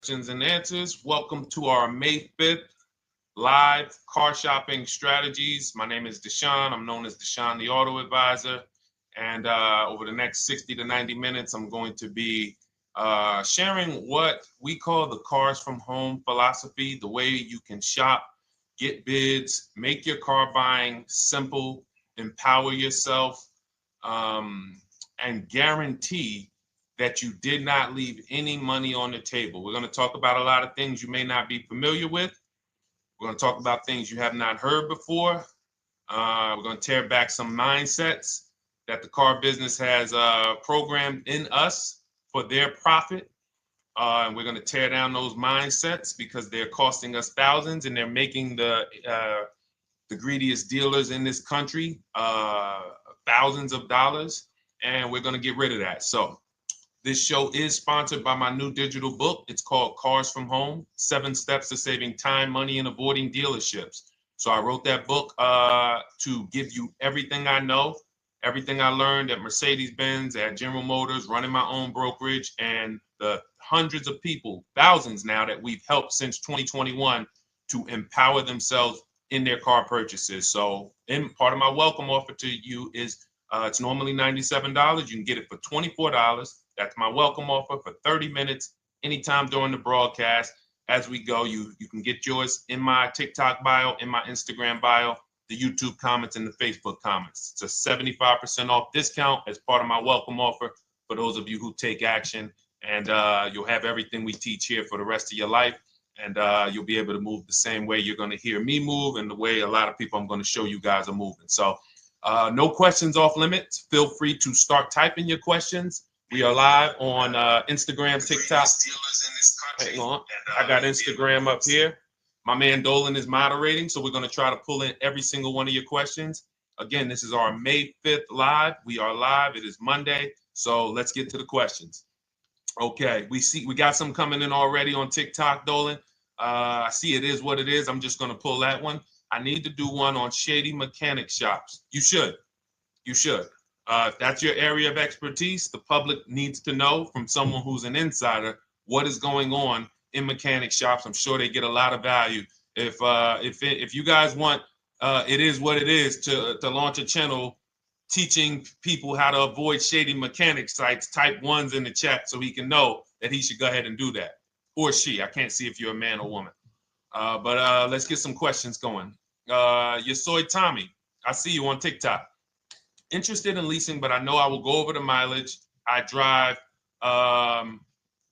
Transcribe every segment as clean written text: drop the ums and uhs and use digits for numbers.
questions and answers. Welcome to our May 5th live car shopping strategies. My name is Deshone. I'm known as Deshone the Auto Advisor. And over the next 60 to 90 minutes, I'm going to be sharing what we call the cars from home philosophy, the way you can shop, get bids, make your car buying simple, empower yourself, and guarantee that you did not leave any money on the table. We're going to talk about a lot of things you may not be familiar with. We're going to talk about things you have not heard before. We're going to tear back some mindsets that the car business has programmed in us for their profit. And we're going to tear down those mindsets because they're costing us thousands and they're making the greediest dealers in this country thousands of dollars. And we're going to get rid of that. So this show is sponsored by my new digital book. It's called Cars from Home, 7 Steps to Saving Time, Money, and Avoiding Dealerships. So I wrote that book to give you everything I know, everything I learned at Mercedes-Benz, at General Motors, running my own brokerage, and the hundreds of people, thousands now, that we've helped since 2021 to empower themselves in their car purchases. So part of my welcome offer to you is it's normally $97. You can get it for $24. That's my welcome offer for 30 minutes, anytime during the broadcast. As we go, you can get yours in my TikTok bio, in my Instagram bio, the YouTube comments, and the Facebook comments. It's a 75% off discount as part of my welcome offer for those of you who take action. And you'll have everything we teach here for the rest of your life. And you'll be able to move the same way you're going to hear me move and the way a lot of people I'm going to show you guys are moving. So no questions off limits. Feel free to start typing your questions. We are live on Instagram, TikTok. Hang on. I got Instagram up here. My man Dolan is moderating, so we're going to try to pull in every single one of your questions. Again, this is our May 5th live. We are live. It is Monday, so let's get to the questions. Okay, we got some coming in already on TikTok, Dolan. I see it is what it is. I'm just going to pull that one. I need to do one on shady mechanic shops. You should. If that's your area of expertise, the public needs to know from someone who's an insider what is going on in mechanic shops. I'm sure they get a lot of value. If you guys want, it is what it is to launch a channel teaching people how to avoid shady mechanic sites, type ones in the chat so he can know that he should go ahead and do that. Or she. I can't see if you're a man or woman. But let's get some questions going. Yasoy Tommy, I see you on TikTok. Interested in leasing, but I know I will go over the mileage. I drive a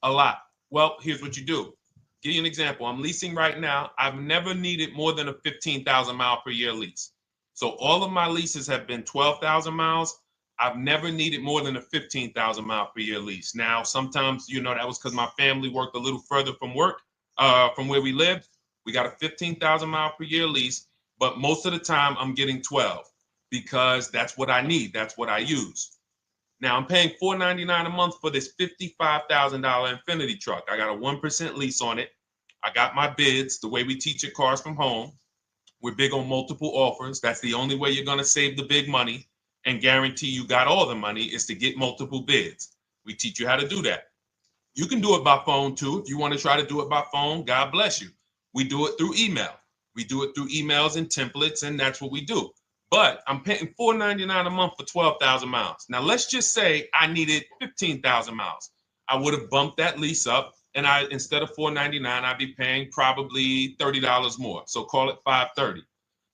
lot. Well, here's what you do. Give you an example. I'm leasing right now. I've never needed more than a 15,000 mile per year lease. So all of my leases have been 12,000 miles. I've never needed more than a 15,000 mile per year lease. Now, sometimes, that was because my family worked a little further from where we lived. We got a 15,000 mile per year lease, but most of the time I'm getting 12 because that's what I need. That's what I use. Now I'm paying $499 a month for this $55,000 Infinity truck. I got a 1% lease on it. I got my bids, the way we teach at Cars from Home. We're big on multiple offers. That's the only way you're going to save the big money and guarantee you got all the money is to get multiple bids. We teach you how to do that. You can do it by phone too. If you want to try to do it by phone, God bless you. We do it through email. We do it through emails and templates, and that's what we do. But I'm paying $499 a month for 12,000 miles. Now, let's just say I needed 15,000 miles. I would have bumped that lease up, and instead of $499, I'd be paying probably $30 more. So call it $530.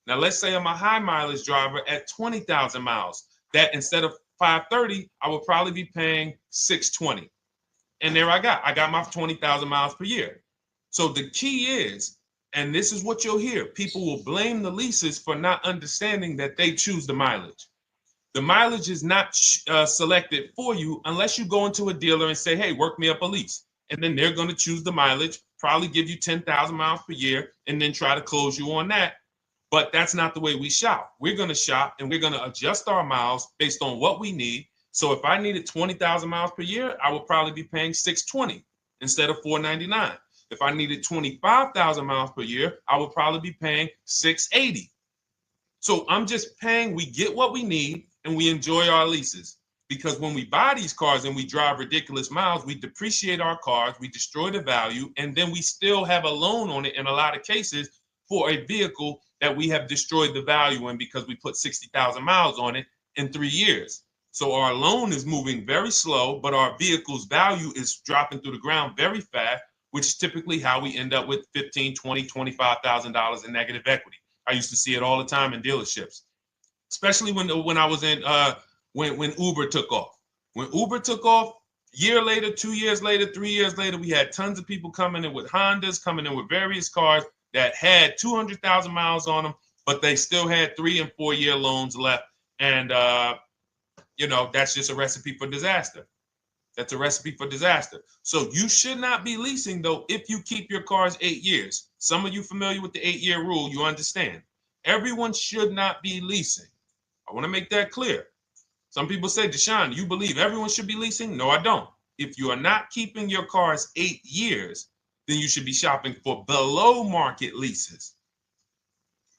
Now, let's say I'm a high mileage driver at 20,000 miles. That instead of $530, I would probably be paying $620. And there I got my 20,000 miles per year. So the key is, and this is what you'll hear, people will blame the leases for not understanding that they choose the mileage. The mileage is not selected for you unless you go into a dealer and say, hey, work me up a lease. And then they're going to choose the mileage, probably give you 10,000 miles per year, and then try to close you on that. But that's not the way we shop. We're going to shop and we're going to adjust our miles based on what we need. So if I needed 20,000 miles per year, I would probably be paying $620 instead of $499. If I needed 25,000 miles per year, I would probably be paying $680. So I'm just paying, we get what we need and we enjoy our leases. because when we buy these cars and we drive ridiculous miles, we depreciate our cars, we destroy the value, and then we still have a loan on it in a lot of cases for a vehicle that we have destroyed the value in because we put 60,000 miles on it in 3 years. So our loan is moving very slow, but our vehicle's value is dropping through the ground very fast, which is typically how we end up with $15,000, $20,000, $25,000 in negative equity. I used to see it all the time in dealerships, especially when I was in when Uber took off. When Uber took off, year later, 2 years later, 3 years later, we had tons of people coming in with Hondas, coming in with various cars that had 200,000 miles on them, but they still had 3 and 4 year loans left. And, that's just a recipe for disaster. That's a recipe for disaster. So you should not be leasing, though, if you keep your cars 8 years. Some of you familiar with the 8-year rule, you understand. Everyone should not be leasing. I want to make that clear. Some people say, Deshone, you believe everyone should be leasing? No, I don't. If you are not keeping your cars 8 years, then you should be shopping for below market leases.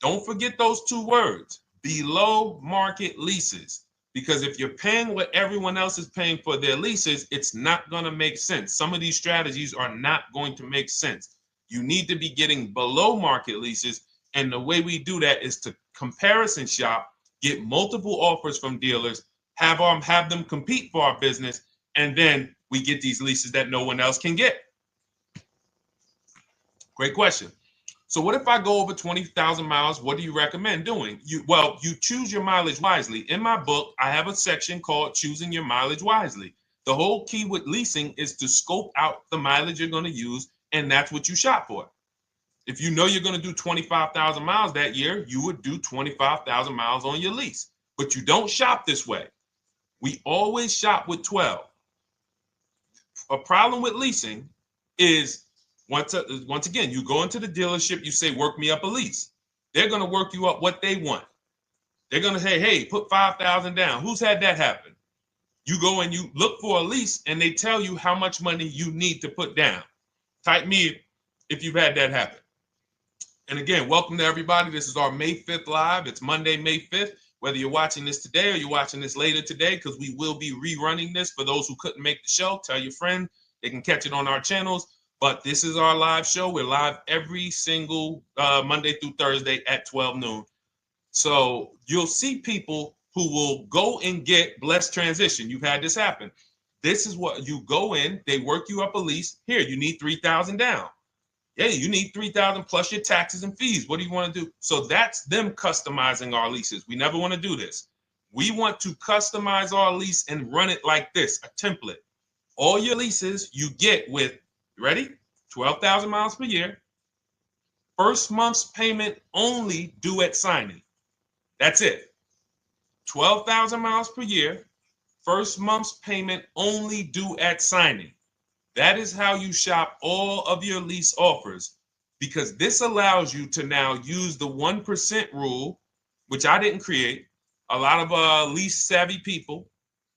Don't forget those 2 words, below market leases. Because if you're paying what everyone else is paying for their leases, it's not going to make sense. Some of these strategies are not going to make sense. You need to be getting below market leases. And the way we do that is to comparison shop, get multiple offers from dealers, have them compete for our business, and then we get these leases that no one else can get. Great question. So what if I go over 20,000 miles? What do you recommend doing? You choose your mileage wisely. In my book, I have a section called Choosing Your Mileage Wisely. The whole key with leasing is to scope out the mileage you're going to use, and that's what you shop for. If you know you're going to do 25,000 miles that year, you would do 25,000 miles on your lease. But you don't shop this way. We always shop with 12. A problem with leasing is once again, you go into the dealership, you say, work me up a lease. They're going to work you up what they want. They're going to say, hey, put 5,000 down. Who's had that happen? You go and you look for a lease and they tell you how much money you need to put down. Type me if you've had that happen. And again, welcome to everybody. This is our May 5th live. It's Monday, May 5th. Whether you're watching this today or you're watching this later today, because we will be rerunning this for those who couldn't make the show. Tell your friend they can catch it on our channels. But this is our live show. We're live every single Monday through Thursday at 12 noon. So you'll see people who will go and get blessed transition. You've had this happen. This is what you go in. They work you up a lease. Here, you need 3,000 down. Yeah, you need 3,000 plus your taxes and fees. What do you want to do? So that's them customizing our leases. We never want to do this. We want to customize our lease and run it like this, a template. All your leases you get with, ready? 12,000 miles per year. First month's payment only due at signing. That's it. 12,000 miles per year. First month's payment only due at signing. That is how you shop all of your lease offers, because this allows you to now use the 1% rule, which I didn't create. A lot of lease savvy people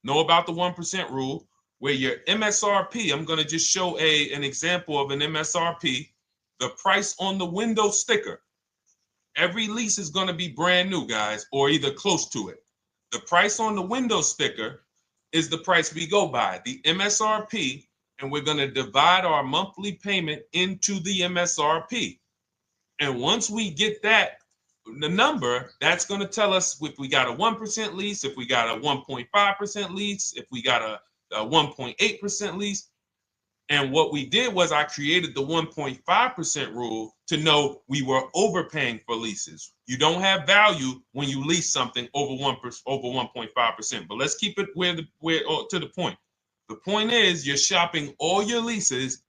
know about the 1% rule, where your MSRP, I'm going to just show an example of an MSRP, the price on the window sticker. Every lease is going to be brand new, guys, or either close to it. The price on the window sticker is the price we go by, the MSRP, and we're going to divide our monthly payment into the MSRP. And once we get that, the number, that's going to tell us if we got a 1% lease, if we got a 1.5% lease, if we got a 1.8% lease. And what we did was I created the 1.5% rule to know we were overpaying for leases. You don't have value when you lease something over 1.5%. But let's keep it to the point. The point is you're shopping all your leases,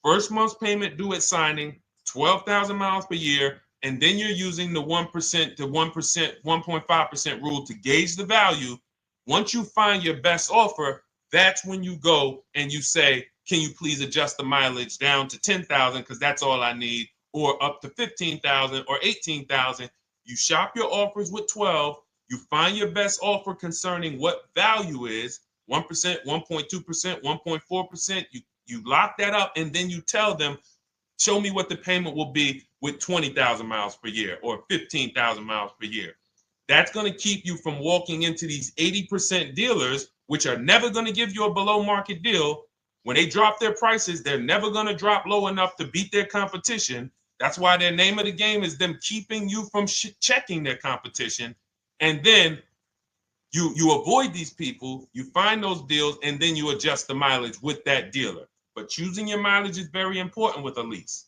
first month's payment due at signing, 12,000 miles per year, and then you're using the 1% to 1.5% rule to gauge the value. Once you find your best offer, that's when you go and you say, can you please adjust the mileage down to 10,000 because that's all I need, or up to 15,000 or 18,000. You shop your offers with 12. You find your best offer concerning what value is, 1%, 1.2%, 1.4%. You lock that up, and then you tell them, show me what the payment will be with 20,000 miles per year or 15,000 miles per year. That's going to keep you from walking into these 80% dealers which are never going to give you a below market deal, when they drop their prices, they're never going to drop low enough to beat their competition. That's why their name of the game is them keeping you from checking their competition. And then you avoid these people, you find those deals, and then you adjust the mileage with that dealer. But choosing your mileage is very important with a lease.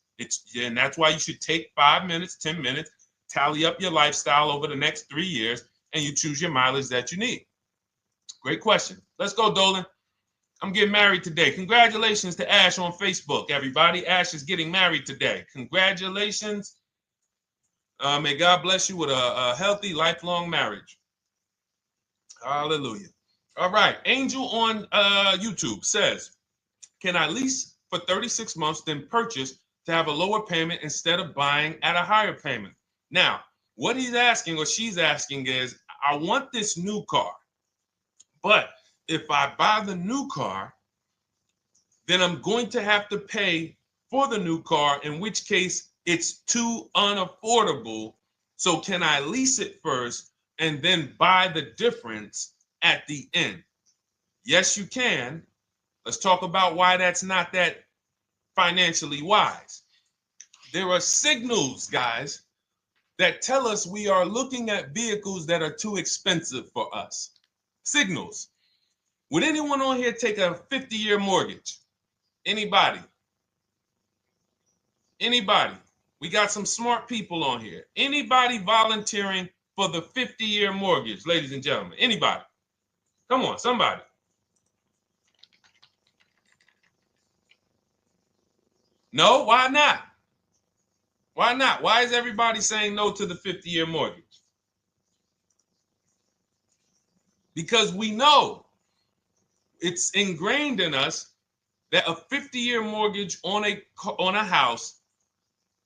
And that's why you should take 5 minutes, 10 minutes, tally up your lifestyle over the next 3 years, and you choose your mileage that you need. Great question. Let's go, Dolan. I'm getting married today. Congratulations to Ash on Facebook, everybody. Ash is getting married today. Congratulations. May God bless you with a healthy, lifelong marriage. Hallelujah. All right. Angel on YouTube says, can I lease for 36 months, then purchase to have a lower payment instead of buying at a higher payment? Now, what he's asking or she's asking is, I want this new car, but if I buy the new car, then I'm going to have to pay for the new car, in which case it's too unaffordable. So can I lease it first and then buy the difference at the end? Yes, you can. Let's talk about why that's not that financially wise. There are signals, guys, that tell us we are looking at vehicles that are too expensive for us. Signals. Would anyone on here take a 50-year mortgage? Anybody? Anybody? We got some smart people on here. Anybody volunteering for the 50-year mortgage, ladies and gentlemen? Anybody? Come on, somebody. No, why not? Why not? Why is everybody saying no to the 50-year mortgage? Because we know it's ingrained in us that a 50-year mortgage on a house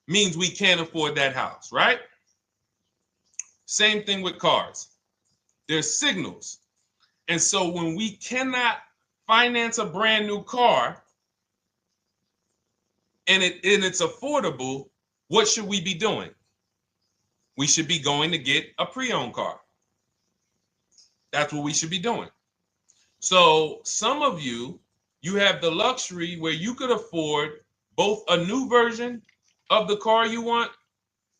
means we can't afford that house, right? Same thing with cars. There's signals. And so when we cannot finance a brand new car and it's affordable, what should we be doing? We should be going to get a pre-owned car. That's what we should be doing. So some of you have the luxury where you could afford both a new version of the car you want,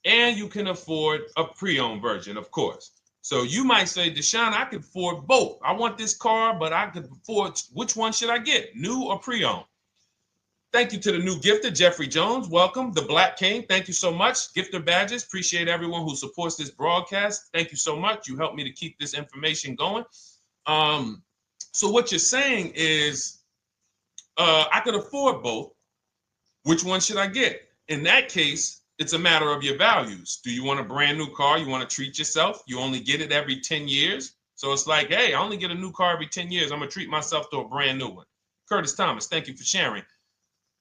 and you can afford a pre-owned version, of course. So you might say, Deshone, I could afford both. I want this car, but I could afford, which one should I get, new or pre-owned? Thank you to the new gifter, Jeffrey Jones. Welcome. The Black King. Thank you so much. Gifter badges. Appreciate everyone who supports this broadcast. Thank you so much. You helped me to keep this information going. So what you're saying is, I could afford both. Which one should I get? In that case, it's a matter of your values. Do you want a brand new car? You want to treat yourself? You only get it every 10 years. So it's like, hey, I only get a new car every 10 years. I'm going to treat myself to a brand new one. Curtis Thomas, thank you for sharing.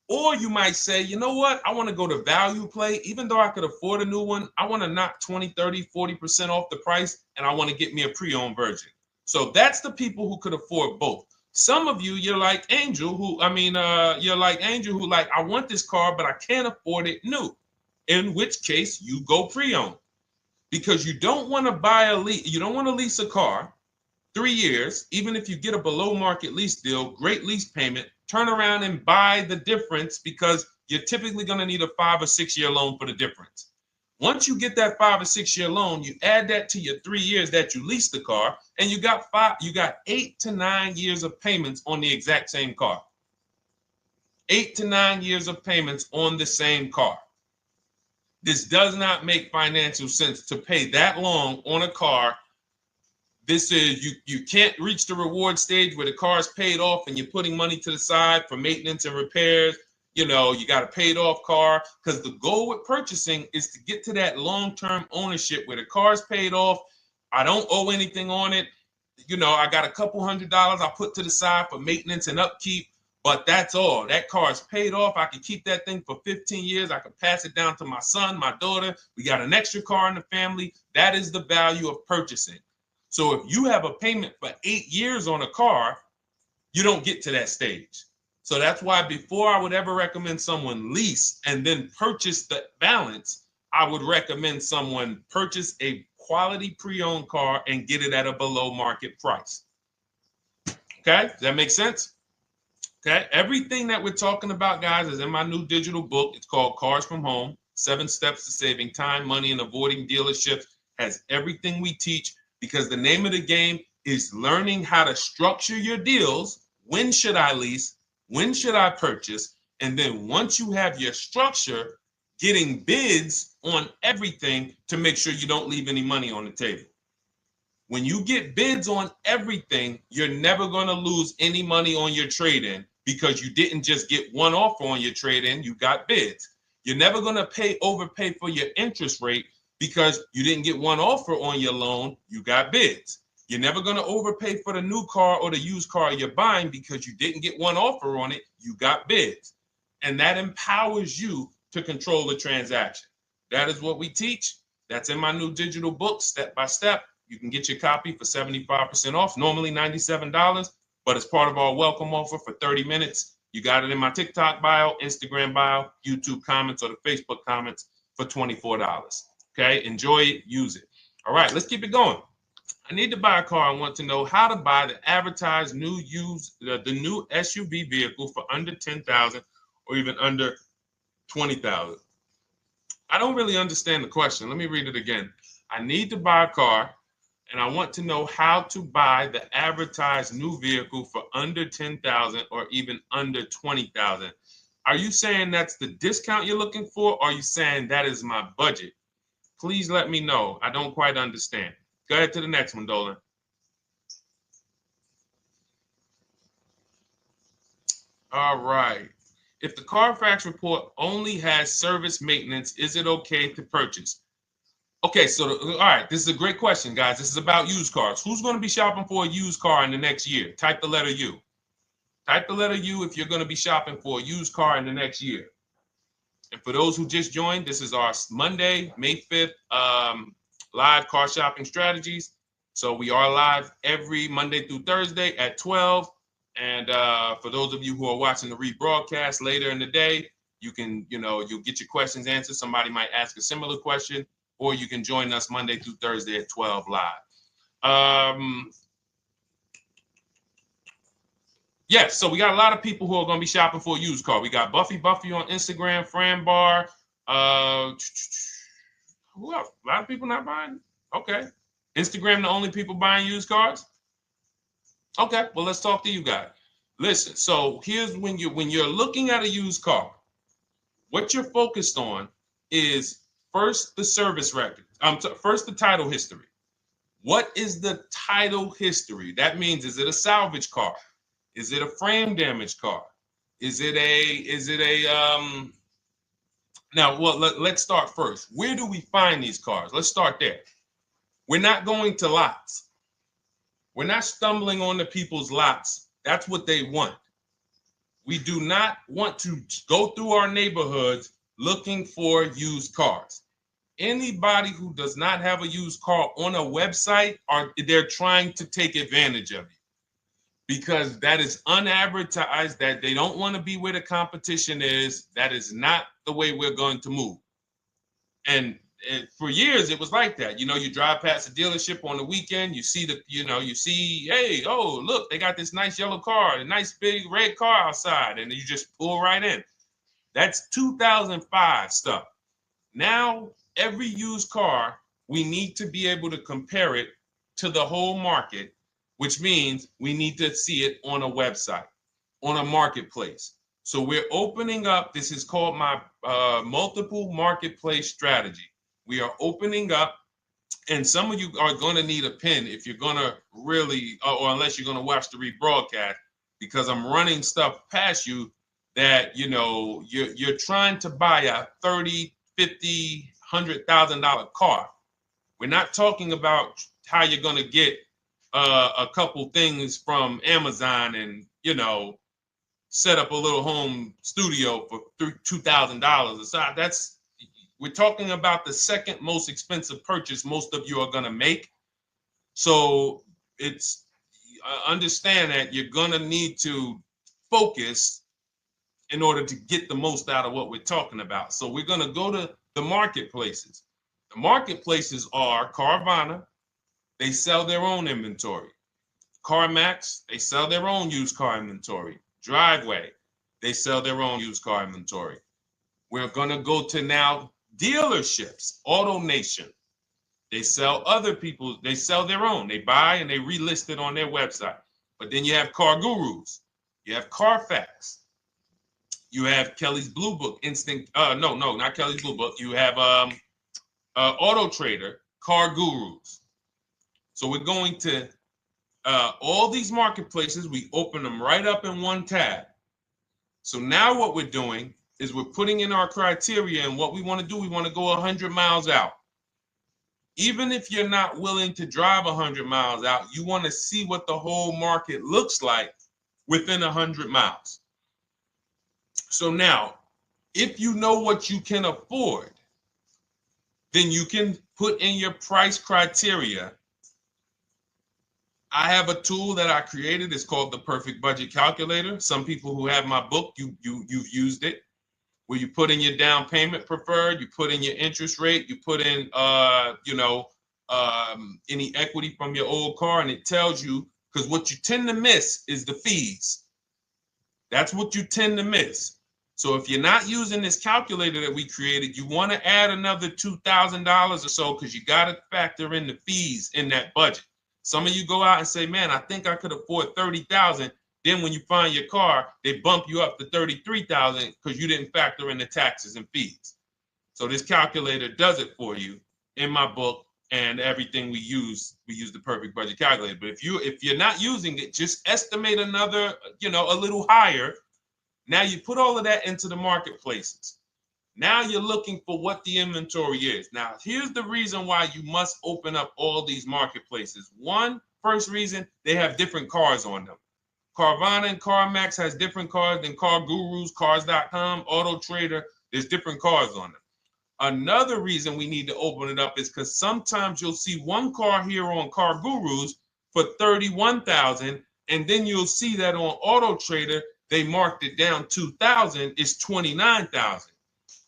Or you might say, you know what? I want to go to value play. Even though I could afford a new one, I want to knock 20, 30, 40% off the price, and I want to get me a pre-owned version. So that's the people who could afford both. Some of you, you're like Angel, who like, I want this car, but I can't afford it new. In which case you go pre-owned, because you don't want to lease a car 3 years, even if you get a below market lease deal, great lease payment, turn around and buy the difference, because you're typically going to need a 5 or 6 year loan for the difference. Once you get that 5 or 6 year loan, you add that to your 3 years that you leased the car, and you got 8 to 9 years of payments on the exact same car. 8 to 9 years of payments on the same car. This does not make financial sense to pay that long on a car. This is, you can't reach the reward stage where the car is paid off and you're putting money to the side for maintenance and repairs. You know, you got a paid off car, because the goal with purchasing is to get to that long-term ownership where the car is paid off. I don't owe anything on it. You know, I got a couple $100 I put to the side for maintenance and upkeep, but that's all. That car is paid off. I can keep that thing for 15 years. I can pass it down to my son, my daughter. We got an extra car in the family. That is the value of purchasing. So if you have a payment for 8 years on a car, you don't get to that stage. So that's why before I would ever recommend someone lease and then purchase the balance, I would recommend someone purchase a quality pre-owned car and get it at a below market price. Okay, does that make sense? Okay, everything that we're talking about, guys, is in my new digital book. It's called Cars from Home, 7 Steps to Saving Time, Money, and Avoiding Dealerships. Has everything we teach, because the name of the game is learning how to structure your deals. When should I lease? When should I purchase? And then once you have your structure, getting bids on everything to make sure you don't leave any money on the table. When you get bids on everything, you're never going to lose any money on your trade-in, because you didn't just get one offer on your trade-in, you got bids. You're never going to overpay for your interest rate, because you didn't get one offer on your loan, you got bids. You're never going to overpay for the new car or the used car you're buying, because you didn't get one offer on it, you got bids. And that empowers you to control the transaction. That is what we teach. That's in my new digital book, step by step. You can get your copy for 75% off, normally $97, but it's part of our welcome offer for 30 minutes. You got it in my TikTok bio, Instagram bio, YouTube comments, or the Facebook comments for $24. Okay, enjoy it, use it. All right, let's keep it going. I need to buy a car. I want to know how to buy the advertised new the new SUV vehicle for under $10,000 or even under $20,000. I don't really understand the question. Let me read it again. I need to buy a car, and I want to know how to buy the advertised new vehicle for under $10,000 or even under $20,000. Are you saying that's the discount you're looking for, or are you saying that is my budget? Please let me know. I don't quite understand. Go ahead to the next one, Dolan. All right. If the Carfax report only has service maintenance, is it okay to purchase? Okay, so all right, this is a great question, guys. This is about used cars. Who's going to be shopping for a used car in the next year? Type the letter U. Type the letter U if you're going to be shopping for a used car in the next year. And for those who just joined, this is our Monday, May 5th, live car shopping strategies. So we are live every Monday through Thursday at 12. And for those of you who are watching the rebroadcast later in the day, you can, you'll get your questions answered. Somebody might ask a similar question, or you can join us Monday through Thursday at 12 live. Yes, so we got a lot of people who are going to be shopping for a used car. We got Buffy on Instagram, Fran Bar. Who else? A lot of people not buying? Okay. Instagram, the only people buying used cars? Okay, well, let's talk to you guys. Listen, so here's when you're looking at a used car, what you're focused on is first the service record. First the title history. What is the title history? That means, is it a salvage car? Is it a frame damage car? Is it a now, well, let's start first. Where do we find these cars? Let's start there. We're not going to lots. We're not stumbling onto people's lots. That's what they want. We do not want to go through our neighborhoods looking for used cars. Anybody who does not have a used car on a website, they're trying to take advantage of you, because that is unadvertised, that they don't want to be where the competition is. That is not the way we're going to move. And for years, it was like that. You drive past a dealership on the weekend, you see hey, oh, look, they got this nice yellow car, a nice big red car outside, and you just pull right in. That's 2005 stuff. Now, every used car, we need to be able to compare it to the whole market, which means we need to see it on a website, on a marketplace. So we're opening up, this is called my multiple marketplace strategy. We are opening up, and some of you are going to need a pen if you're going to really, or unless you're going to watch the rebroadcast, because I'm running stuff past you that, you're trying to buy a $30,000, $50,000, $100,000 car. We're not talking about how you're going to get a couple things from Amazon and, set up a little home studio for $2,000. We're talking about the second most expensive purchase most of you are going to make. So it's understand that you're going to need to focus in order to get the most out of what we're talking about. So we're going to go to the marketplaces. The marketplaces are Carvana. They sell their own inventory. CarMax, they sell their own used car inventory. Driveway, they sell their own used car inventory. We're going to go to now dealerships. AutoNation, they sell other people's, they sell their own. They buy and they relist it on their website. But then you have Car Gurus, you have Carfax, you have Kelly's Blue Book, no, not Kelly's Blue Book. You have Auto Trader, Car Gurus. So we're going to all these marketplaces, we open them right up in one tab. So now what we're doing is we're putting in our criteria, and what we want to do, we want to go 100 miles out. Even if you're not willing to drive 100 miles out, you want to see what the whole market looks like within 100 miles. So now, if you know what you can afford, then you can put in your price criteria. I have a tool that I created. It's called the Perfect Budget Calculator. Some people who have my book, you've used it, where you put in your down payment preferred, you put in your interest rate, you put in any equity from your old car, and it tells you, because what you tend to miss is the fees. That's what you tend to miss. So if you're not using this calculator that we created, you want to add another $2,000 or so, because you got to factor in the fees in that budget. Some of you go out and say, man, I think I could afford $30,000. Then when you find your car, they bump you up to $33,000 because you didn't factor in the taxes and fees. So this calculator does it for you in my book, and everything we use the Perfect Budget Calculator. But if you're not using it, just estimate another, a little higher. Now you put all of that into the marketplaces. Now you're looking for what the inventory is. Now, here's the reason why you must open up all these marketplaces. First reason, they have different cars on them. Carvana and CarMax has different cars than Car Gurus, Cars.com, Auto Trader. There's different cars on them. Another reason we need to open it up is because sometimes you'll see one car here on Car Gurus for $31,000, and then you'll see that on Auto Trader, they marked it down $2,000, it's $29,000.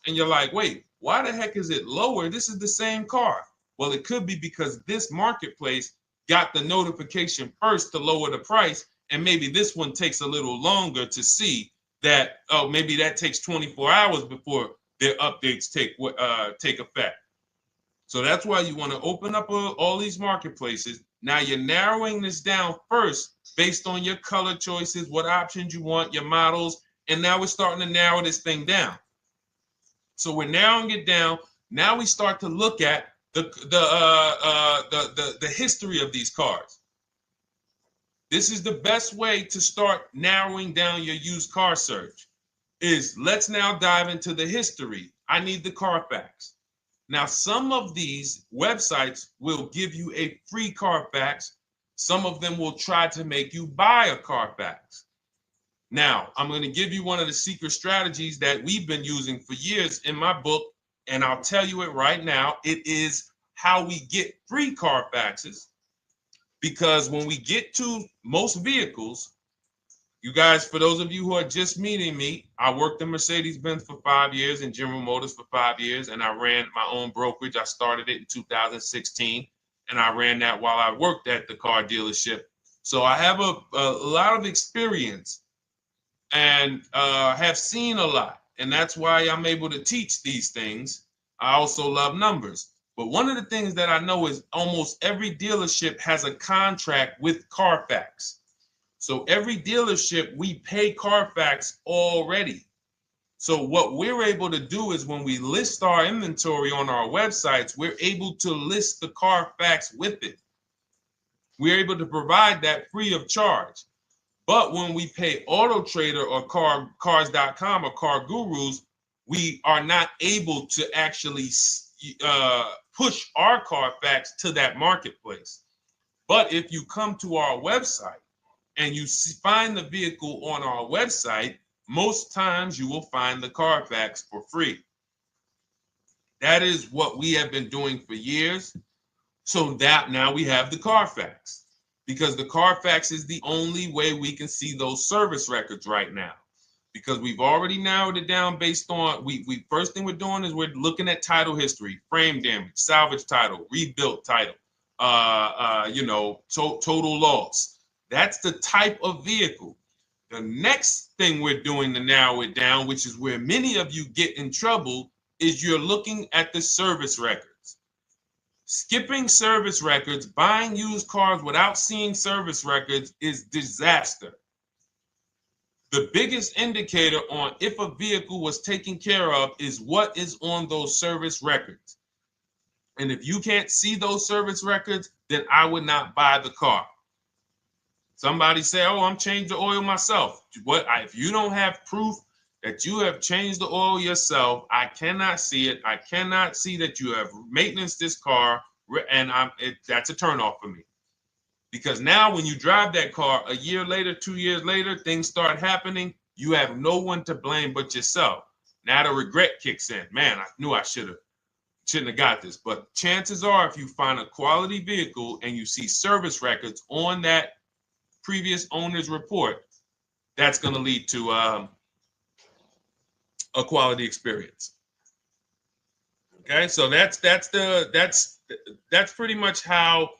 And you're like, wait, why the heck is it lower? This is the same car. Well, it could be because this marketplace got the notification first to lower the price, and maybe this one takes a little longer to see that, oh, maybe that takes 24 hours before their updates take effect. So that's why you want to open up all these marketplaces. Now you're narrowing this down first based on your color choices, what options you want, your models, and now we're starting to narrow this thing down. So we're narrowing it down. Now we start to look at the history of these cars. This is the best way to start narrowing down your used car search. Let's now dive into the history. I need the Carfax. Now, some of these websites will give you a free Carfax. Some of them will try to make you buy a Carfax. Now, I'm going to give you one of the secret strategies that we've been using for years in my book, and I'll tell you it right now. It is how we get free Carfaxes, because when we get to most vehicles, you guys, for those of you who are just meeting me, I worked in Mercedes-Benz for 5 years and General Motors for 5 years, and I ran my own brokerage. I started it in 2016, and I ran that while I worked at the car dealership. So I have a lot of experience and have seen a lot, and that's why I'm able to teach these things. I also love numbers. But one of the things that I know is almost every dealership has a contract with Carfax. So every dealership, we pay Carfax already. So what we're able to do is when we list our inventory on our websites, we're able to list the Carfax with it. We're able to provide that free of charge. But when we pay Auto Trader or Cars.com or Car Gurus, we are not able to actually push our Carfax to that marketplace. But if you come to our website and you find the vehicle on our website, most times you will find the Carfax for free. That is what we have been doing for years. So that now we have the Carfax, because the Carfax is the only way we can see those service records right now, because we've already narrowed it down based on, first thing we're doing is we're looking at title history, frame damage, salvage title, rebuilt title, total loss. That's the type of vehicle. The next thing we're doing to narrow it down, which is where many of you get in trouble, is you're looking at the service records. Skipping service records, buying used cars without seeing service records is disaster. The biggest indicator on if a vehicle was taken care of is what is on those service records. And if you can't see those service records, then I would not buy the car. Somebody say, oh, I'm changed the oil myself. If you don't have proof that you have changed the oil yourself, I cannot see it. I cannot see that you have maintenance this car, and that's a turnoff for me. Because now when you drive that car a year later, 2 years later, things start happening. You have no one to blame but yourself. Now the regret kicks in. Man, I knew I shouldn't have got this. But chances are, if you find a quality vehicle and you see service records on that previous owner's report, that's going to lead to a quality experience. Okay, so that's pretty much how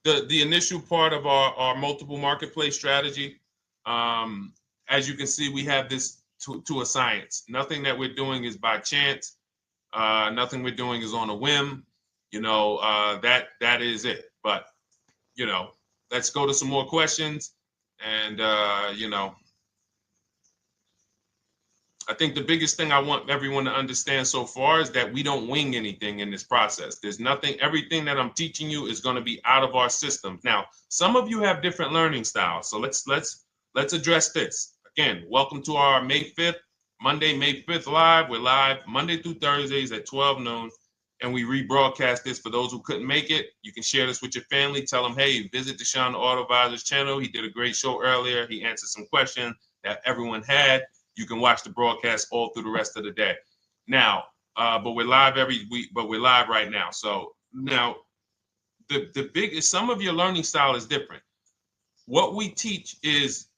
the initial part of our multiple marketplace strategy. As you can see, we have this to a science. Nothing that we're doing is by chance. Nothing we're doing is on a whim. That is it. But let's go to some more questions. And I think the biggest thing I want everyone to understand so far is that we don't wing anything in this process. There's nothing, everything that I'm teaching you is going to be out of our systems. Now, some of you have different learning styles. So let's address this. Again, welcome to our May 5th, Monday, May 5th live. We're live Monday through Thursdays at 12 noon. And we rebroadcast this for those who couldn't make it. You can share this with your family. Tell them, hey, visit Deshone the Auto Advisor's channel. He did a great show earlier. He answered some questions that everyone had. You can watch the broadcast all through the rest of the day. Now, but we're live every week, but we're live right now. So now the biggest, some of your learning style is different. What we teach is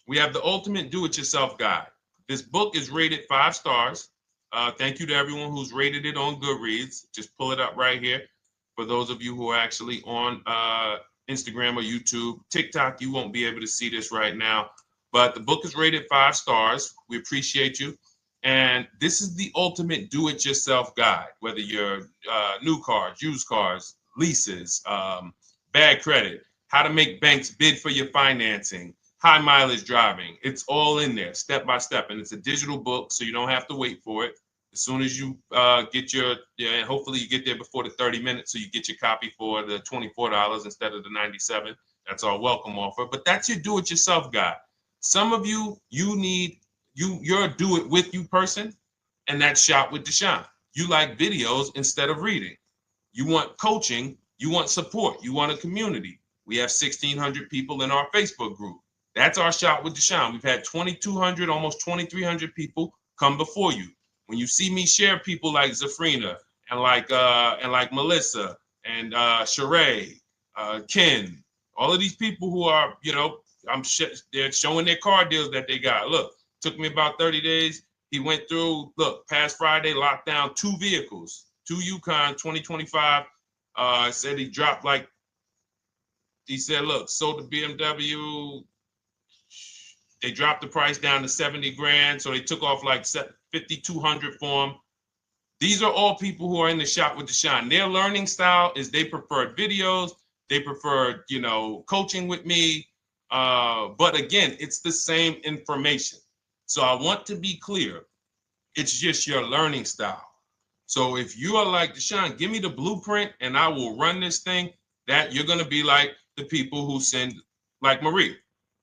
we have the ultimate do-it-yourself guide. This book is rated 5 stars. Thank you to everyone who's rated it on Goodreads. Just pull it up right here. For those of you who are actually on Instagram or YouTube, TikTok, you won't be able to see this right now. But the book is rated 5 stars. We appreciate you. And this is the ultimate do-it-yourself guide, whether you're new cars, used cars, leases, bad credit, how to make banks bid for your financing, high mileage driving. It's all in there, step by step. And it's a digital book, so you don't have to wait for it. As soon as you get and hopefully you get there before the 30 minutes, so you get your copy for the $24 instead of the $97. That's our welcome offer. But that's your do-it-yourself guide. Some of you, you're a do-it-with-you person, and that's Shop with Deshone. You like videos instead of reading. You want coaching. You want support. You want a community. We have 1,600 people in our Facebook group. That's our Shop with Deshone. We've had 2,200, almost 2,300 people come before you. When you see me share people like Zafrina and like Melissa and Sheree, Ken, all of these people who are, they're showing their car deals that they got. Look, took me about 30 days. He went through, past Friday, locked down 2 vehicles, 2 Yukon 2025. Said he dropped sold the BMW. They dropped the price down to 70 grand. So they took off like 5,200 for him. These are all people who are in the Shop with Deshone. Their learning style is they prefer videos. They prefer, coaching with me. But again, it's the same information. So I want to be clear. It's just your learning style. So if you are like Deshone, give me the blueprint and I will run this thing. That you're going to be like the people who send, like Marie.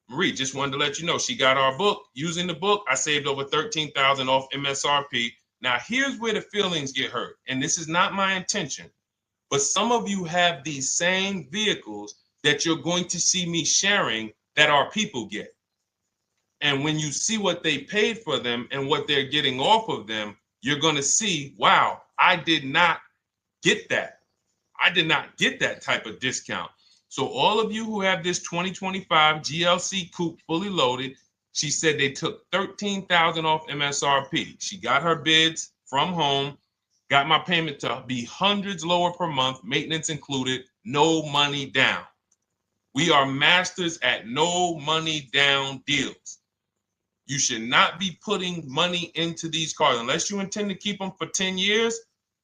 Marie just wanted to let you know she got our book. Using the book, I saved over $13,000 off MSRP. Now, here's where the feelings get hurt. And this is not my intention. But some of you have these same vehicles that you're going to see me sharing that our people get. And when you see what they paid for them and what they're getting off of them, you're going to see, wow, I did not get that. I did not get that type of discount. So all of you who have this 2025 GLC coupe fully loaded, she said they took $13,000 off MSRP. She got her bids from home, got my payment to be hundreds lower per month, maintenance included, no money down. We are masters at no money down deals. You should not be putting money into these cars unless you intend to keep them for 10 years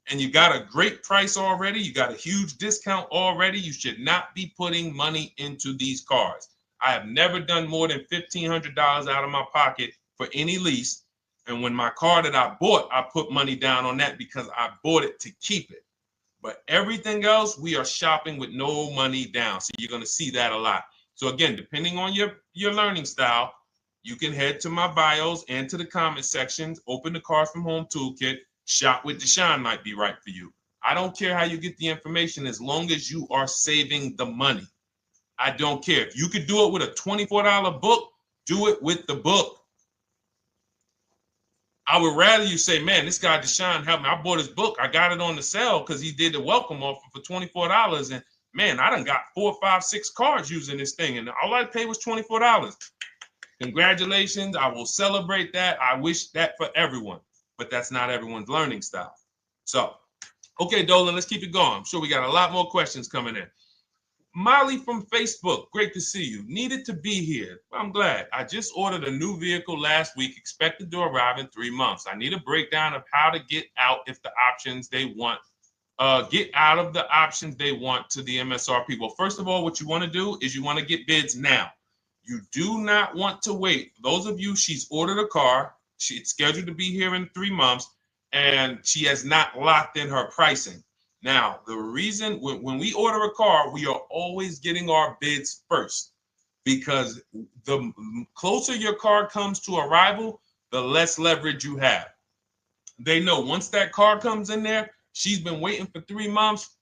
and you got a great price already. You got a huge discount already. You should not be putting money into these cars. I have never done more than $1,500 out of my pocket for any lease. And when my car that I bought, I put money down on that because I bought it to keep it. But everything else, we are shopping with no money down. So you're going to see that a lot. So again, depending on your learning style, you can head to my bios and to the comment sections, open the Cars from Home Toolkit, Shop with Deshone might be right for you. I don't care how you get the information as long as you are saving the money. I don't care. If you could do it with a $24 book, do it with the book. I would rather you say, man, this guy Deshone helped me. I bought his book. I got it on the sale because he did the welcome offer for $24. And man, I done got 4, 5, 6 cars using this thing. And all I paid was $24. Congratulations. I will celebrate that. I wish that for everyone, but that's not everyone's learning style. So, okay, Dolan, let's keep it going. I'm sure we got a lot more questions coming in. Molly from Facebook, great to see you. Needed to be here. Well, I'm glad. I just ordered a new vehicle last week, expected to arrive in 3 months. I need a breakdown of how to get out if the options they want, get out of the options they want to the MSRP. Well, first of all, what you want to do is you want to get bids now. You do not want to wait. Those of you, she's ordered a car. She's scheduled to be here in 3 months, and she has not locked in her pricing. Now, the reason when we order a car, we are always getting our bids first because the closer your car comes to arrival, the less leverage you have. They know once that car comes in there, she's been waiting for 3 months.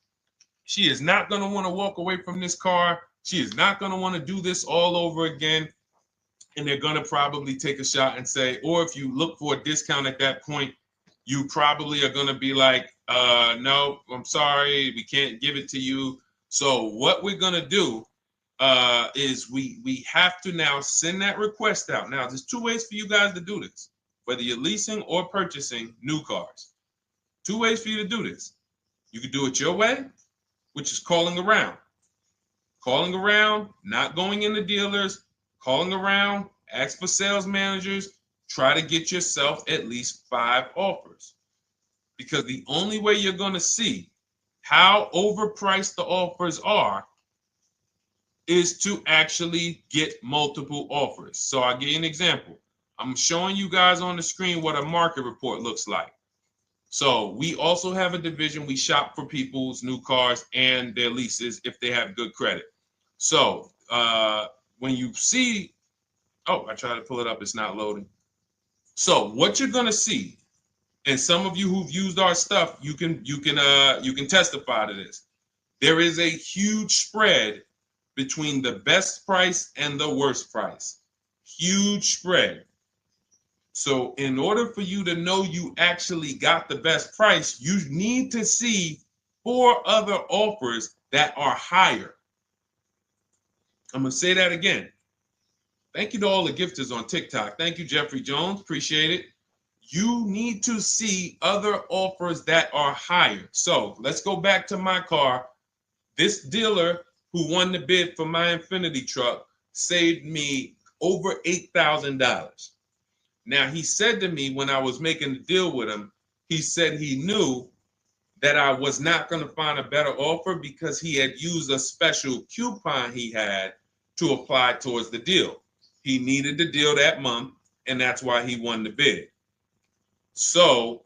She is not going to want to walk away from this car. She is not going to want to do this all over again. And they're going to probably take a shot and say, or if you look for a discount at that point, you probably are going to be like, no, I'm sorry, we can't give it to you. So what we're going to do is we have to now send that request out. Now, there's 2 ways for you guys to do this, whether you're leasing or purchasing new cars. 2 ways for you to do this. You can do it your way, which is calling around. Calling around, not going into dealers, calling around, ask for sales managers, try to get yourself at least 5 offers. Because the only way you're going to see how overpriced the offers are is to actually get multiple offers. So I'll give you an example. I'm showing you guys on the screen what a market report looks like. So we also have a division. We shop for people's new cars and their leases if they have good credit. So when you see, oh, I tried to pull it up. It's not loading. So what you're going to see, and some of you who've used our stuff, you can testify to this. There is a huge spread between the best price and the worst price. Huge spread. So in order for you to know you actually got the best price, you need to see 4 other offers that are higher. I'm going to say that again. Thank you to all the gifters on TikTok. Thank you, Jeffrey Jones. Appreciate it. You need to see other offers that are higher. So let's go back to my car. This dealer who won the bid for my Infinity truck saved me over $8,000. Now, he said to me when I was making the deal with him, he said he knew that I was not going to find a better offer because he had used a special coupon he had to apply towards the deal. He needed the deal that month, and that's why he won the bid. So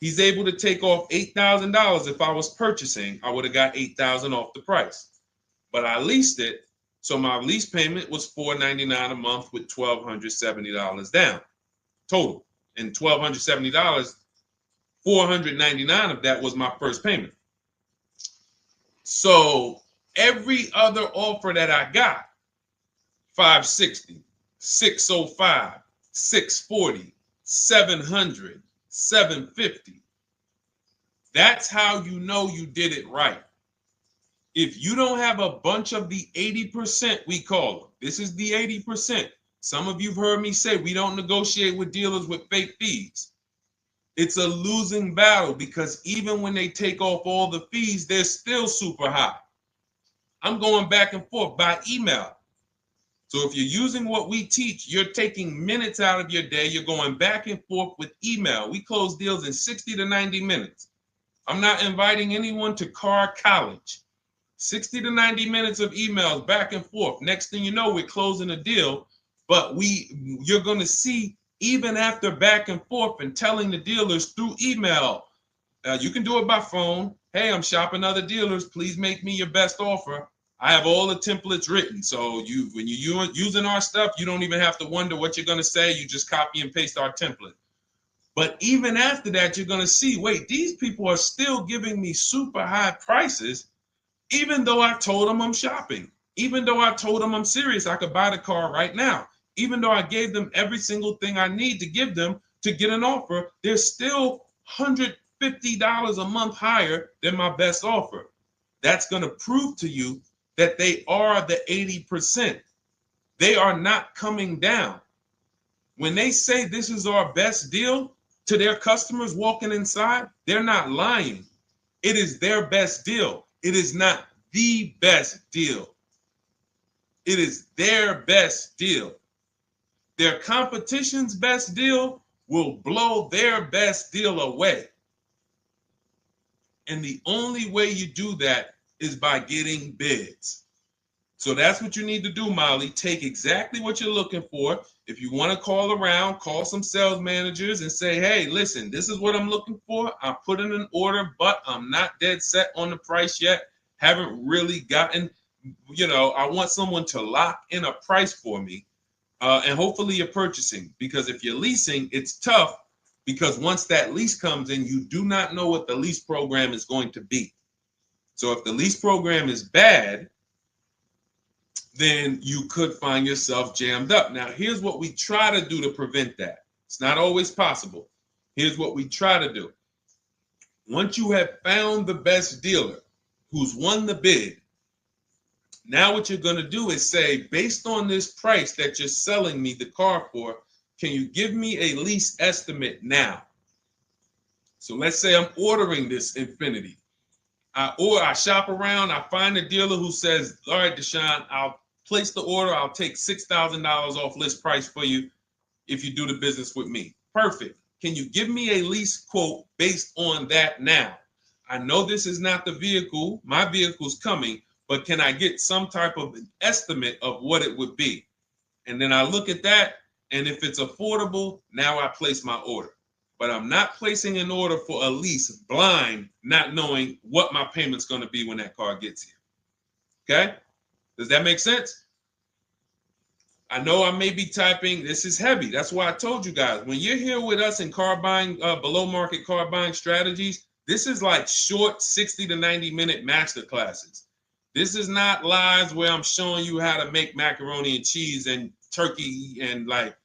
he's able to take off $8,000. If I was purchasing, I would have got $8,000 off the price. But I leased it, so my lease payment was $499 a month with $1,270 down total. And $1,270, $499 of that was my first payment. So every other offer that I got, $560, $605, $640, $700, $750. That's how you know you did it right. If you don't have a bunch of the 80%, we call them. This is the 80%. Some of you have heard me say we don't negotiate with dealers with fake fees. It's a losing battle because even when they take off all the fees, they're still super high. I'm going back and forth by email. So if you're using what we teach, you're taking minutes out of your day. You're going back and forth with email. We close deals in 60 to 90 minutes. I'm not inviting anyone to car college. 60 to 90 minutes of emails back and forth. Next thing you know, we're closing a deal. But you're going to see, even after back and forth and telling the dealers through email, you can do it by phone. Hey, I'm shopping other dealers. Please make me your best offer. I have all the templates written. So when you're using our stuff, you don't even have to wonder what you're going to say. You just copy and paste our template. But even after that, you're going to see, wait, these people are still giving me super high prices, even though I told them I'm shopping, even though I told them I'm serious, I could buy the car right now, even though I gave them every single thing I need to give them to get an offer, they're still $150 a month higher than my best offer. That's going to prove to you that they are the 80%. They are not coming down. When they say this is our best deal to their customers walking inside, they're not lying. It is their best deal. It is not the best deal. It is their best deal. Their competition's best deal will blow their best deal away. And the only way you do that is by getting bids. So that's what you need to do, Molly. Take exactly what you're looking for. If you want to call around, call some sales managers and say, hey, listen, this is what I'm looking for. I put in an order, but I'm not dead set on the price yet. Haven't really gotten, I want someone to lock in a price for me. And hopefully you're purchasing, because if you're leasing, it's tough, because once that lease comes in, you do not know what the lease program is going to be. So if the lease program is bad, then you could find yourself jammed up. Now, here's what we try to do to prevent that. It's not always possible. Here's what we try to do. Once you have found the best dealer who's won the bid, now what you're going to do is say, based on this price that you're selling me the car for, can you give me a lease estimate now? So let's say I'm ordering this Infiniti. I shop around, I find a dealer who says, all right, Deshone, I'll place the order. I'll take $6,000 off list price for you if you do the business with me. Perfect. Can you give me a lease quote based on that now? I know this is not the vehicle. My vehicle's coming, but can I get some type of an estimate of what it would be? And then I look at that, and if it's affordable, now I place my order. But I'm not placing an order for a lease blind, not knowing what my payment's going to be when that car gets here. Okay? Does that make sense? I know I may be typing, this is heavy. That's why I told you guys, when you're here with us in car buying, below market car buying strategies, this is like short 60 to 90 minute master classes. This is not lives where I'm showing you how to make macaroni and cheese and turkey and like,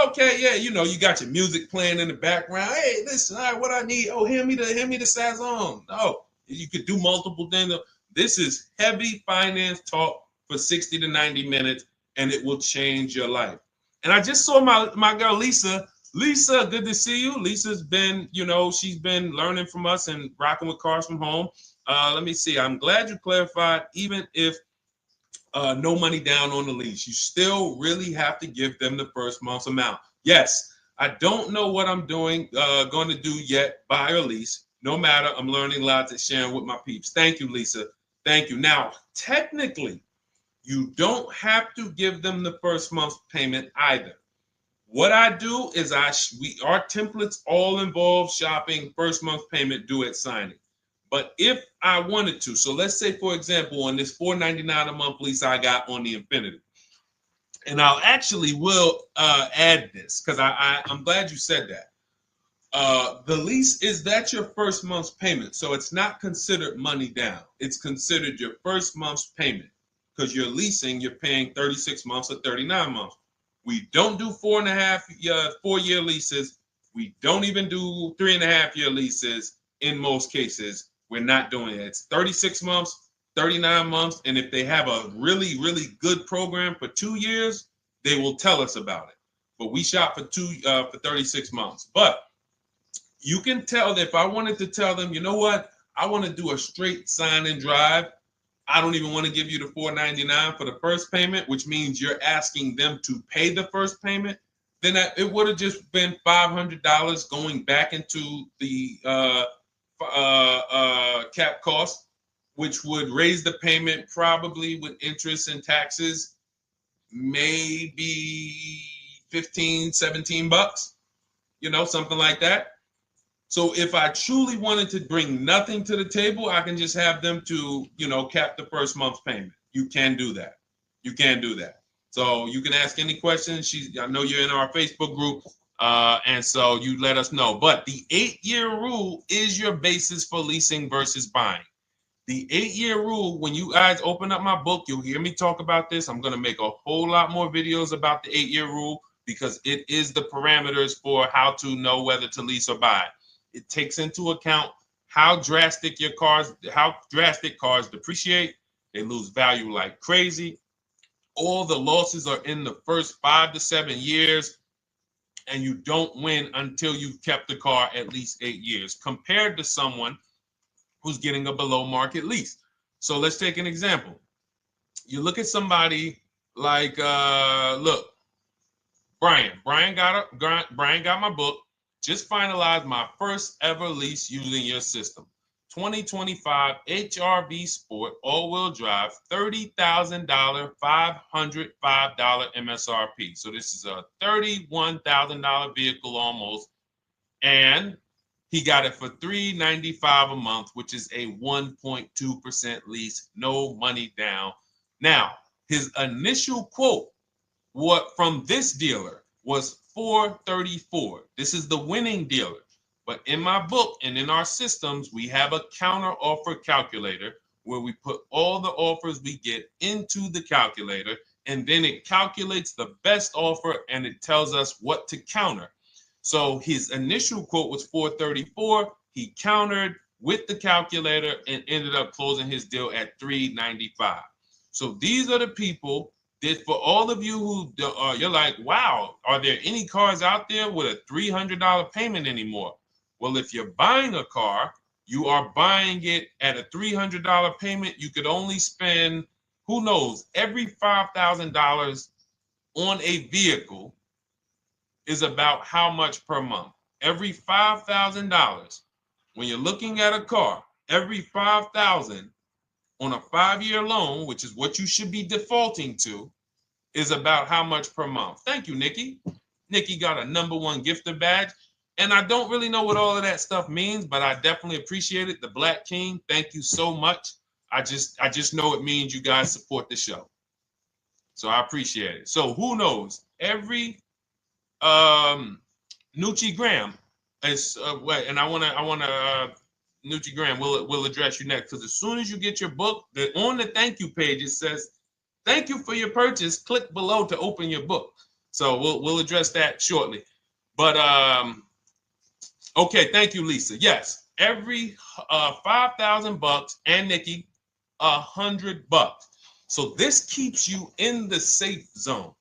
okay, yeah, you got your music playing in the background. Hey, listen, all right, what I need? Oh, hand me the Sazon. No, you could do multiple things. This is heavy finance talk for 60 to 90 minutes, and it will change your life. And I just saw my girl, Lisa. Lisa, good to see you. Lisa's been, she's been learning from us and rocking with Cars from Home. Let me see. I'm glad you clarified, even if no money down on the lease, you still really have to give them the first month's amount. Yes, I don't know what I'm going to do yet, buy or lease. No matter, I'm learning lots and sharing with my peeps. Thank you, Lisa. Thank you. Now, technically, you don't have to give them the first month's payment either. What I do is our templates all involve shopping, first month payment due at signing. But if I wanted to, so let's say, for example, on this $499 a month lease I got on the Infiniti, and I'll actually will add this because I'm glad you said that. The lease that's your first month's payment, so it's not considered money down. It's considered your first month's payment because you're leasing, you're paying 36 months or 39 months. We don't do 4-year leases. We don't even do 3.5-year leases in most cases. We're not doing it. It's 36 months, 39 months. And if they have a really, really good program for 2 years, they will tell us about it. But we shop for 36 months. But you can tell that if I wanted to tell them, you know what, I want to do a straight sign and drive. I don't even want to give you the $499 for the first payment, which means you're asking them to pay the first payment, then it would have just been $500 going back into the cap cost, which would raise the payment probably with interest and taxes, maybe 15, 17 bucks, something like that. So if I truly wanted to bring nothing to the table, I can just have them to, cap the first month's payment. You can do that. You can do that. So you can ask any questions. I know you're in our Facebook group, and so you let us know. But the 8-year rule is your basis for leasing versus buying. The 8-year rule, when you guys open up my book, you'll hear me talk about this. I'm going to make a whole lot more videos about the 8-year rule because it is the parameters for how to know whether to lease or buy. It takes into account how drastic cars depreciate. They lose value like crazy. All the losses are in the first 5 to 7 years, and you don't win until you've kept the car at least 8 years, compared to someone who's getting a below market lease. So let's take an example. You look at somebody like, Brian. Brian got my book. Just finalized my first ever lease using your system. 2025 HRV Sport all-wheel drive, $30,000, $505 MSRP. So this is a $31,000 vehicle almost, and he got it for $395 a month, which is a 1.2% lease, no money down. Now, his initial quote from this dealer was $434. This is the winning dealer. But in my book and in our systems, we have a counter offer calculator where we put all the offers we get into the calculator, and then it calculates the best offer and it tells us what to counter. So his initial quote was $434. He countered with the calculator and ended up closing his deal at $395. So these are the people that, for all of you who you're like, wow, are there any cars out there with a $300 payment anymore? Well, if you're buying a car, you are buying it at a $300 payment. You could only spend, who knows, every $5,000 on a vehicle is about how much per month. Every $5,000, when you're looking at a car, every $5,000 on a 5-year loan, which is what you should be defaulting to, is about how much per month. Thank you, Nikki. Nikki got a #1 gifter badge. And I don't really know what all of that stuff means, but I definitely appreciate it. The Black King, thank you so much. I just know it means you guys support the show. So I appreciate it. So who knows? Every Nucci Graham is and I wanna Nucci Graham will address you next, because as soon as you get your book, on the thank you page it says, "Thank you for your purchase. Click below to open your book." So we'll address that shortly. But okay, thank you, Lisa. Yes, every $5,000, and Nikki, $100. So this keeps you in the safe zone.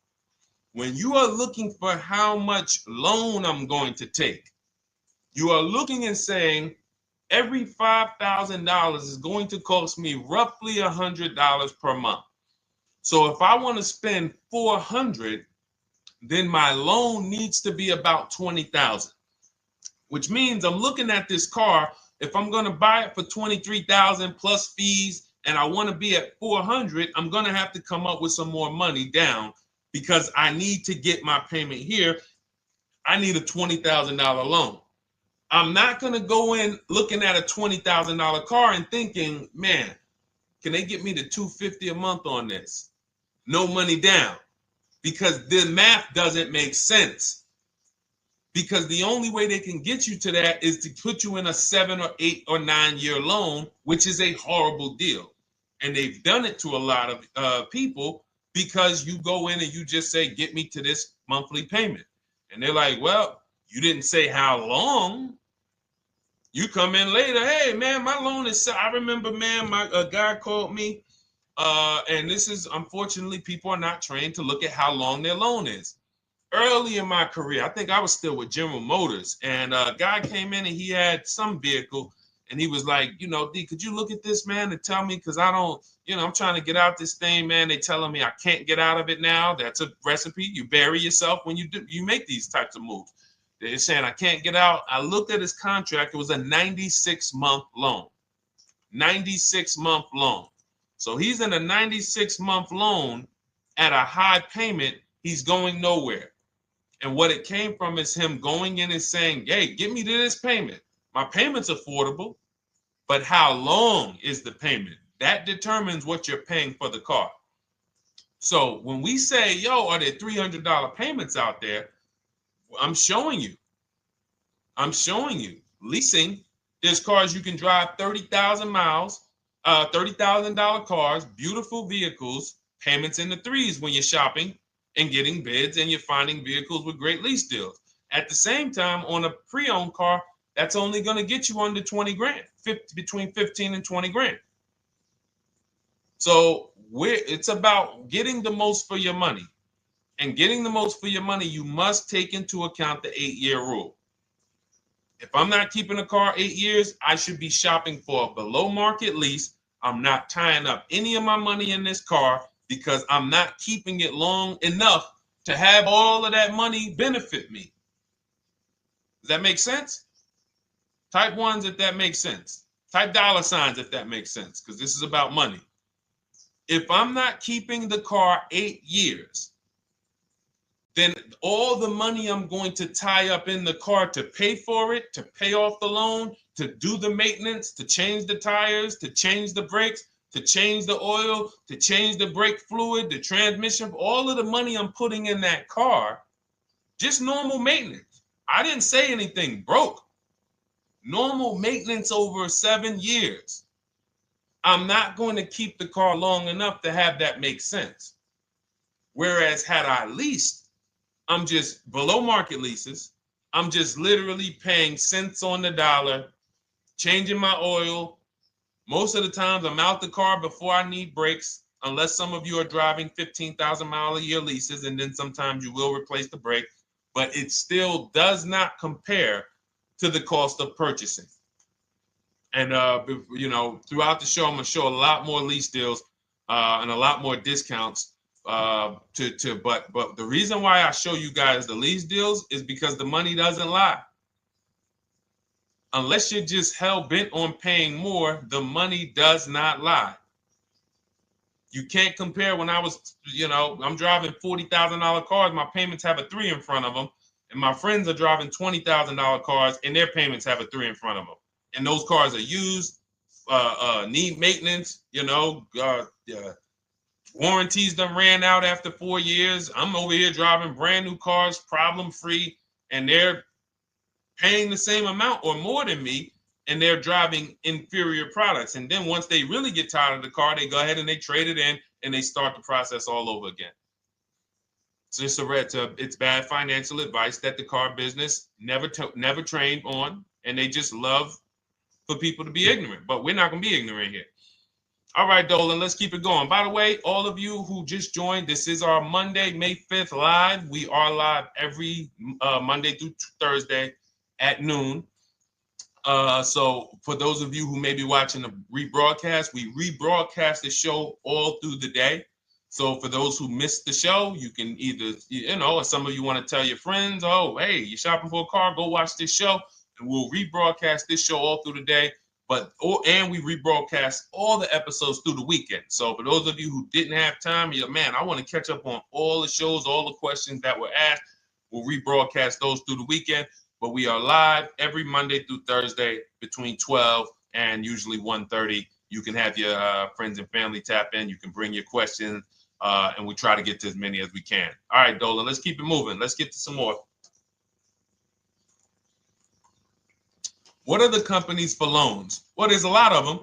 When you are looking for how much loan I'm going to take, you are looking and saying, every $5,000 is going to cost me roughly $100 per month. So if I want to spend $400, then my loan needs to be about $20,000, which means I'm looking at this car. If I'm going to buy it for $23,000 plus fees, and I want to be at $400, I'm going to have to come up with some more money down, because I need to get my payment here. I need a $20,000 loan. I'm not going to go in looking at a $20,000 car and thinking, man, can they get me to $250 a month on this? No money down, because the math doesn't make sense. Because the only way they can get you to that is to put you in a 7 or 8 or 9 year loan, which is a horrible deal. And they've done it to a lot of people, because you go in and you just say, get me to this monthly payment. And they're like, well, you didn't say how long. You come in later, hey, man, my loan is set. I remember, man, a guy called me, and this is, unfortunately, people are not trained to look at how long their loan is. Early in my career, I think I was still with General Motors, and a guy came in and he had some vehicle, And he was like, you know, D, could you look at this, man, and tell me, because I don't, you know, I'm trying to get out this thing, man. They telling me I can't get out of it now. That's a recipe. You bury yourself when you make these types of moves. They're saying I can't get out. I looked at his contract. It was a 96-month loan. 96-month loan. So he's in a 96-month loan at a high payment. He's going nowhere. And what it came from is him going in and saying, hey, get me to this payment. My payment's affordable, but how long is the payment? That determines what you're paying for the car. So when we say, yo, are there $300 payments out there? I'm showing you. Leasing, there's cars you can drive 30,000 miles, $30,000 cars, beautiful vehicles, payments in the threes when you're shopping and getting bids, and you're finding vehicles with great lease deals. At the same time, on a pre-owned car, that's only going to get you under 20 grand, between 15 and 20 grand. So it's about getting the most for your money. And getting the most for your money, you must take into account the 8-year rule. If I'm not keeping a car 8 years, I should be shopping for a below market lease. I'm not tying up any of my money in this car because I'm not keeping it long enough to have all of that money benefit me. Does that make sense? Type ones if that makes sense. Type dollar signs if that makes sense, because this is about money. If I'm not keeping the car 8 years, then all the money I'm going to tie up in the car to pay for it, to pay off the loan, to do the maintenance, to change the tires, to change the brakes, to change the oil, to change the brake fluid, the transmission, all of the money I'm putting in that car, just normal maintenance. I didn't say anything broke. Normal maintenance over 7 years. I'm not going to keep the car long enough to have that make sense. Whereas had I leased, I'm just below market leases. I'm just literally paying cents on the dollar, changing my oil. Most of the times I'm out the car before I need brakes, unless some of you are driving 15,000 mile a year leases, and then sometimes you will replace the brake, but it still does not compare to the cost of purchasing. And you know, throughout the show, I'm gonna show a lot more lease deals and a lot more discounts. But the reason why I show you guys the lease deals is because the money doesn't lie. Unless you're just hell bent on paying more, the money does not lie. You can't compare when I was, you know, I'm driving $40,000 cars, my payments have a 3 in front of them, and my friends are driving $20,000 cars and their payments have a 3 in front of them. And those cars are used, need maintenance, you know, warranties done ran out after 4 years. I'm over here driving brand new cars, problem free, and they're paying the same amount or more than me, and they're driving inferior products. And then once they really get tired of the car, they go ahead and they trade it in and they start the process all over again. So it's bad financial advice that the car business never trained on, and they just love for people to be ignorant. But we're not going to be ignorant here. All right, Dolan, let's keep it going. By the way, all of you who just joined, this is our Monday, May 5th live. We are live every Monday through Thursday at noon. So for those of you who may be watching the rebroadcast, we rebroadcast the show all through the day. So for those who missed the show, you can either, you know, or some of you want to tell your friends, oh, hey, you're shopping for a car, go watch this show. And we'll rebroadcast this show all through the day. And we rebroadcast all the episodes through the weekend. So for those of you who didn't have time, you're like, man, I want to catch up on all the shows, all the questions that were asked. We'll rebroadcast those through the weekend. But we are live every Monday through Thursday between 12 and usually 1:30. You can have your friends and family tap in. You can bring your questions, and we try to get to as many as we can. All right, Dolan, let's keep it moving. Let's get to some more. What are the companies for loans? Well, there's a lot of them.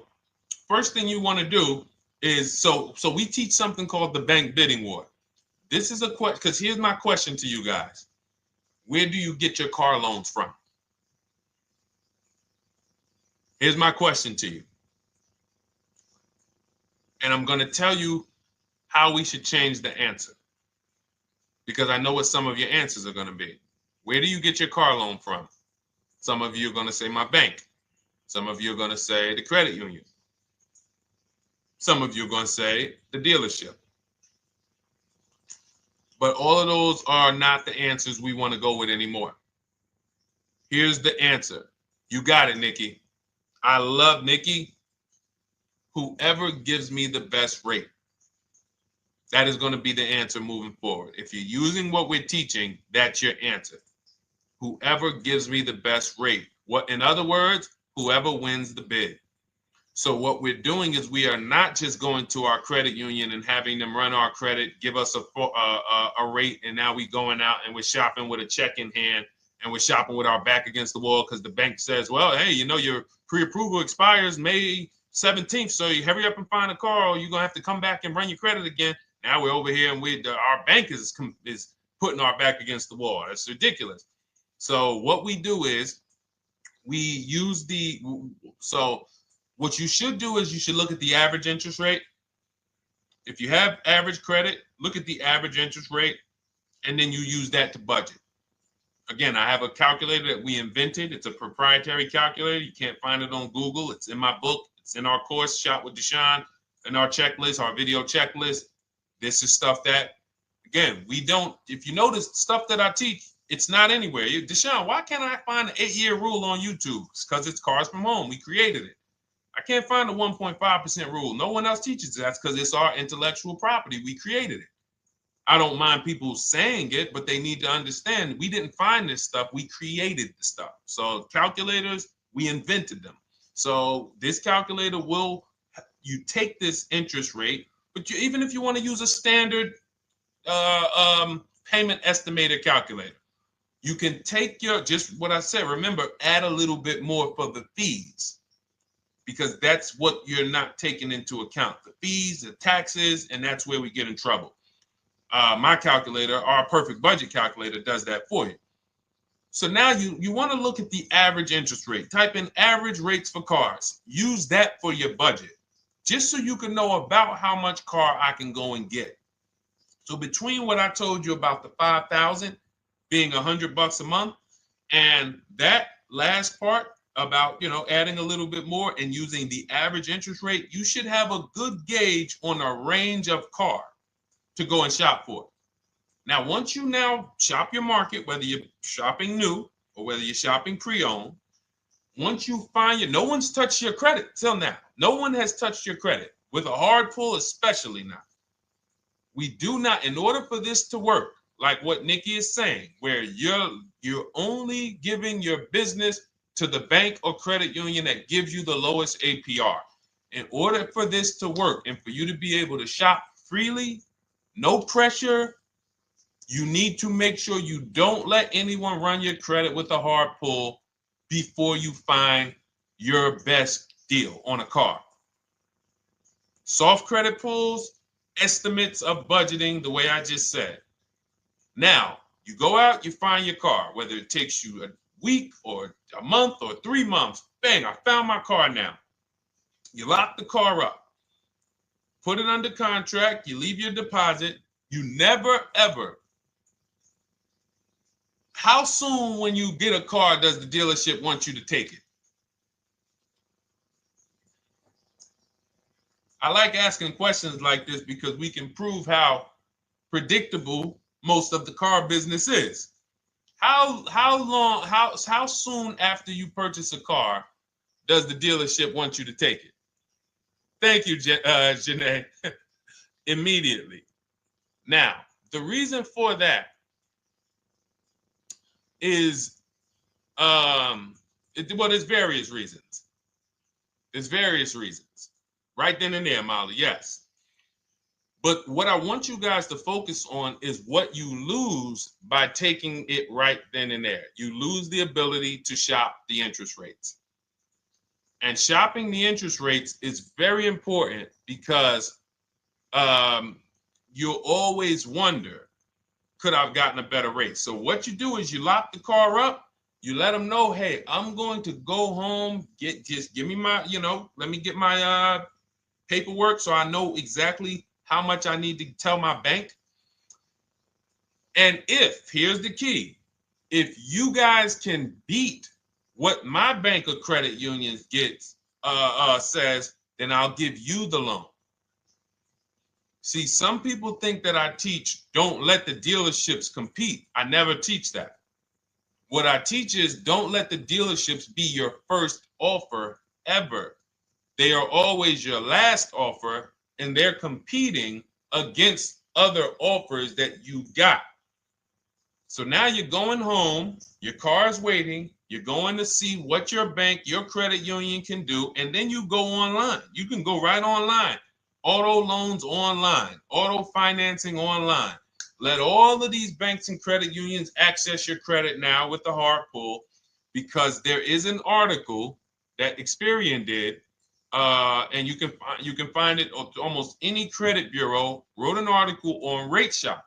First thing you want to do is, so we teach something called the bank bidding war. This is a question, because here's my question to you guys. Where do you get your car loans from? Here's my question to you. And I'm going to tell you how we should change the answer, because I know what some of your answers are going to be. Where do you get your car loan from? Some of you are going to say my bank. Some of you are going to say the credit union. Some of you are going to say the dealership. But all of those are not the answers we want to go with anymore. Here's the answer. You got it, Nikki. I love Nikki. Whoever gives me the best rate. That is going to be the answer moving forward. If you're using what we're teaching, that's your answer. Whoever gives me the best rate. What, in other words, whoever wins the bid. So what we're doing is we are not just going to our credit union and having them run our credit, give us a rate, and now we going out and we're shopping with a check in hand and we're shopping with our back against the wall because the bank says, well, hey, you know, your pre-approval expires May 17th, so you hurry up and find a car or you're going to have to come back and run your credit again. Now we're over here and our bank is putting our back against the wall. That's ridiculous. So what we do is we use what you should do is you should look at the average interest rate. If you have average credit, look at the average interest rate, and then you use that to budget. Again, I have a calculator that we invented. It's a proprietary calculator. You can't find it on Google. It's in my book. It's in our course, Shop with Deshone, in our checklist, our video checklist. This is stuff that, again, we don't, if you notice stuff that I teach, it's not anywhere. Deshone, why can't I find an 8-year rule on YouTube? It's because it's Cars from Home. We created it. I can't find the 1.5% rule. No one else teaches that because it's our intellectual property. We created it. I don't mind people saying it, but they need to understand we didn't find this stuff. We created the stuff. So calculators, we invented them. So this calculator you take this interest rate, but even if you want to use a standard payment estimator calculator, you can take just what I said. Remember, add a little bit more for the fees, because that's what you're not taking into account. The fees, the taxes, and that's where we get in trouble. My calculator, our perfect budget calculator, does that for you. So now you want to look at the average interest rate. Type in average rates for cars. Use that for your budget, just so you can know about how much car I can go and get. So between what I told you about the 5,000 being $100 a month, and that last part about, adding a little bit more and using the average interest rate, you should have a good gauge on a range of car to go and shop for. Now, once you now shop your market, whether you're shopping new or whether you're shopping pre-owned, once you find no one's touched your credit till now. No one has touched your credit with a hard pull, especially not. We do not, in order for this to work, like what Nikki is saying, where you're only giving your business to the bank or credit union that gives you the lowest APR. In order for this to work and for you to be able to shop freely, no pressure, you need to make sure you don't let anyone run your credit with a hard pull before you find your best deal on a car. Soft credit pulls, estimates of budgeting, the way I just said. Now, you go out, you find your car, whether it takes you a week or a month or 3 months. Bang, I found my car now. You lock the car up, put it under contract, you leave your deposit. You never, ever. How soon when you get a car does the dealership want you to take it? I like asking questions like this because we can prove how predictable most of the car business is. How soon after you purchase a car does the dealership want you to take it? Thank you, Janae. Immediately. Now, the reason for that is, there's various reasons. There's various reasons. Right then and there, Molly, yes. But what I want you guys to focus on is what you lose by taking it right then and there. You lose the ability to shop the interest rates. And shopping the interest rates is very important because you'll always wonder, could I have gotten a better rate? So what you do is you lock the car up, you let them know, hey, I'm going to go home, just give me my, let me get my paperwork so I know exactly how much I need to tell my bank. And here's the key, if you guys can beat what my bank or credit union gets says, then I'll give you the loan. See, some people think that I teach don't let the dealerships compete. I never teach that. What I teach is don't let the dealerships be your first offer ever. They are always your last offer, and they're competing against other offers that you got. So now you're going home, your car's waiting, you're going to see what your bank, your credit union can do, and then you go online. You can go right online. Auto loans online, auto financing online. Let all of these banks and credit unions access your credit now with the hard pull, because there is an article that Experian did, and you can find it on almost any credit bureau, wrote an article on rate shopping.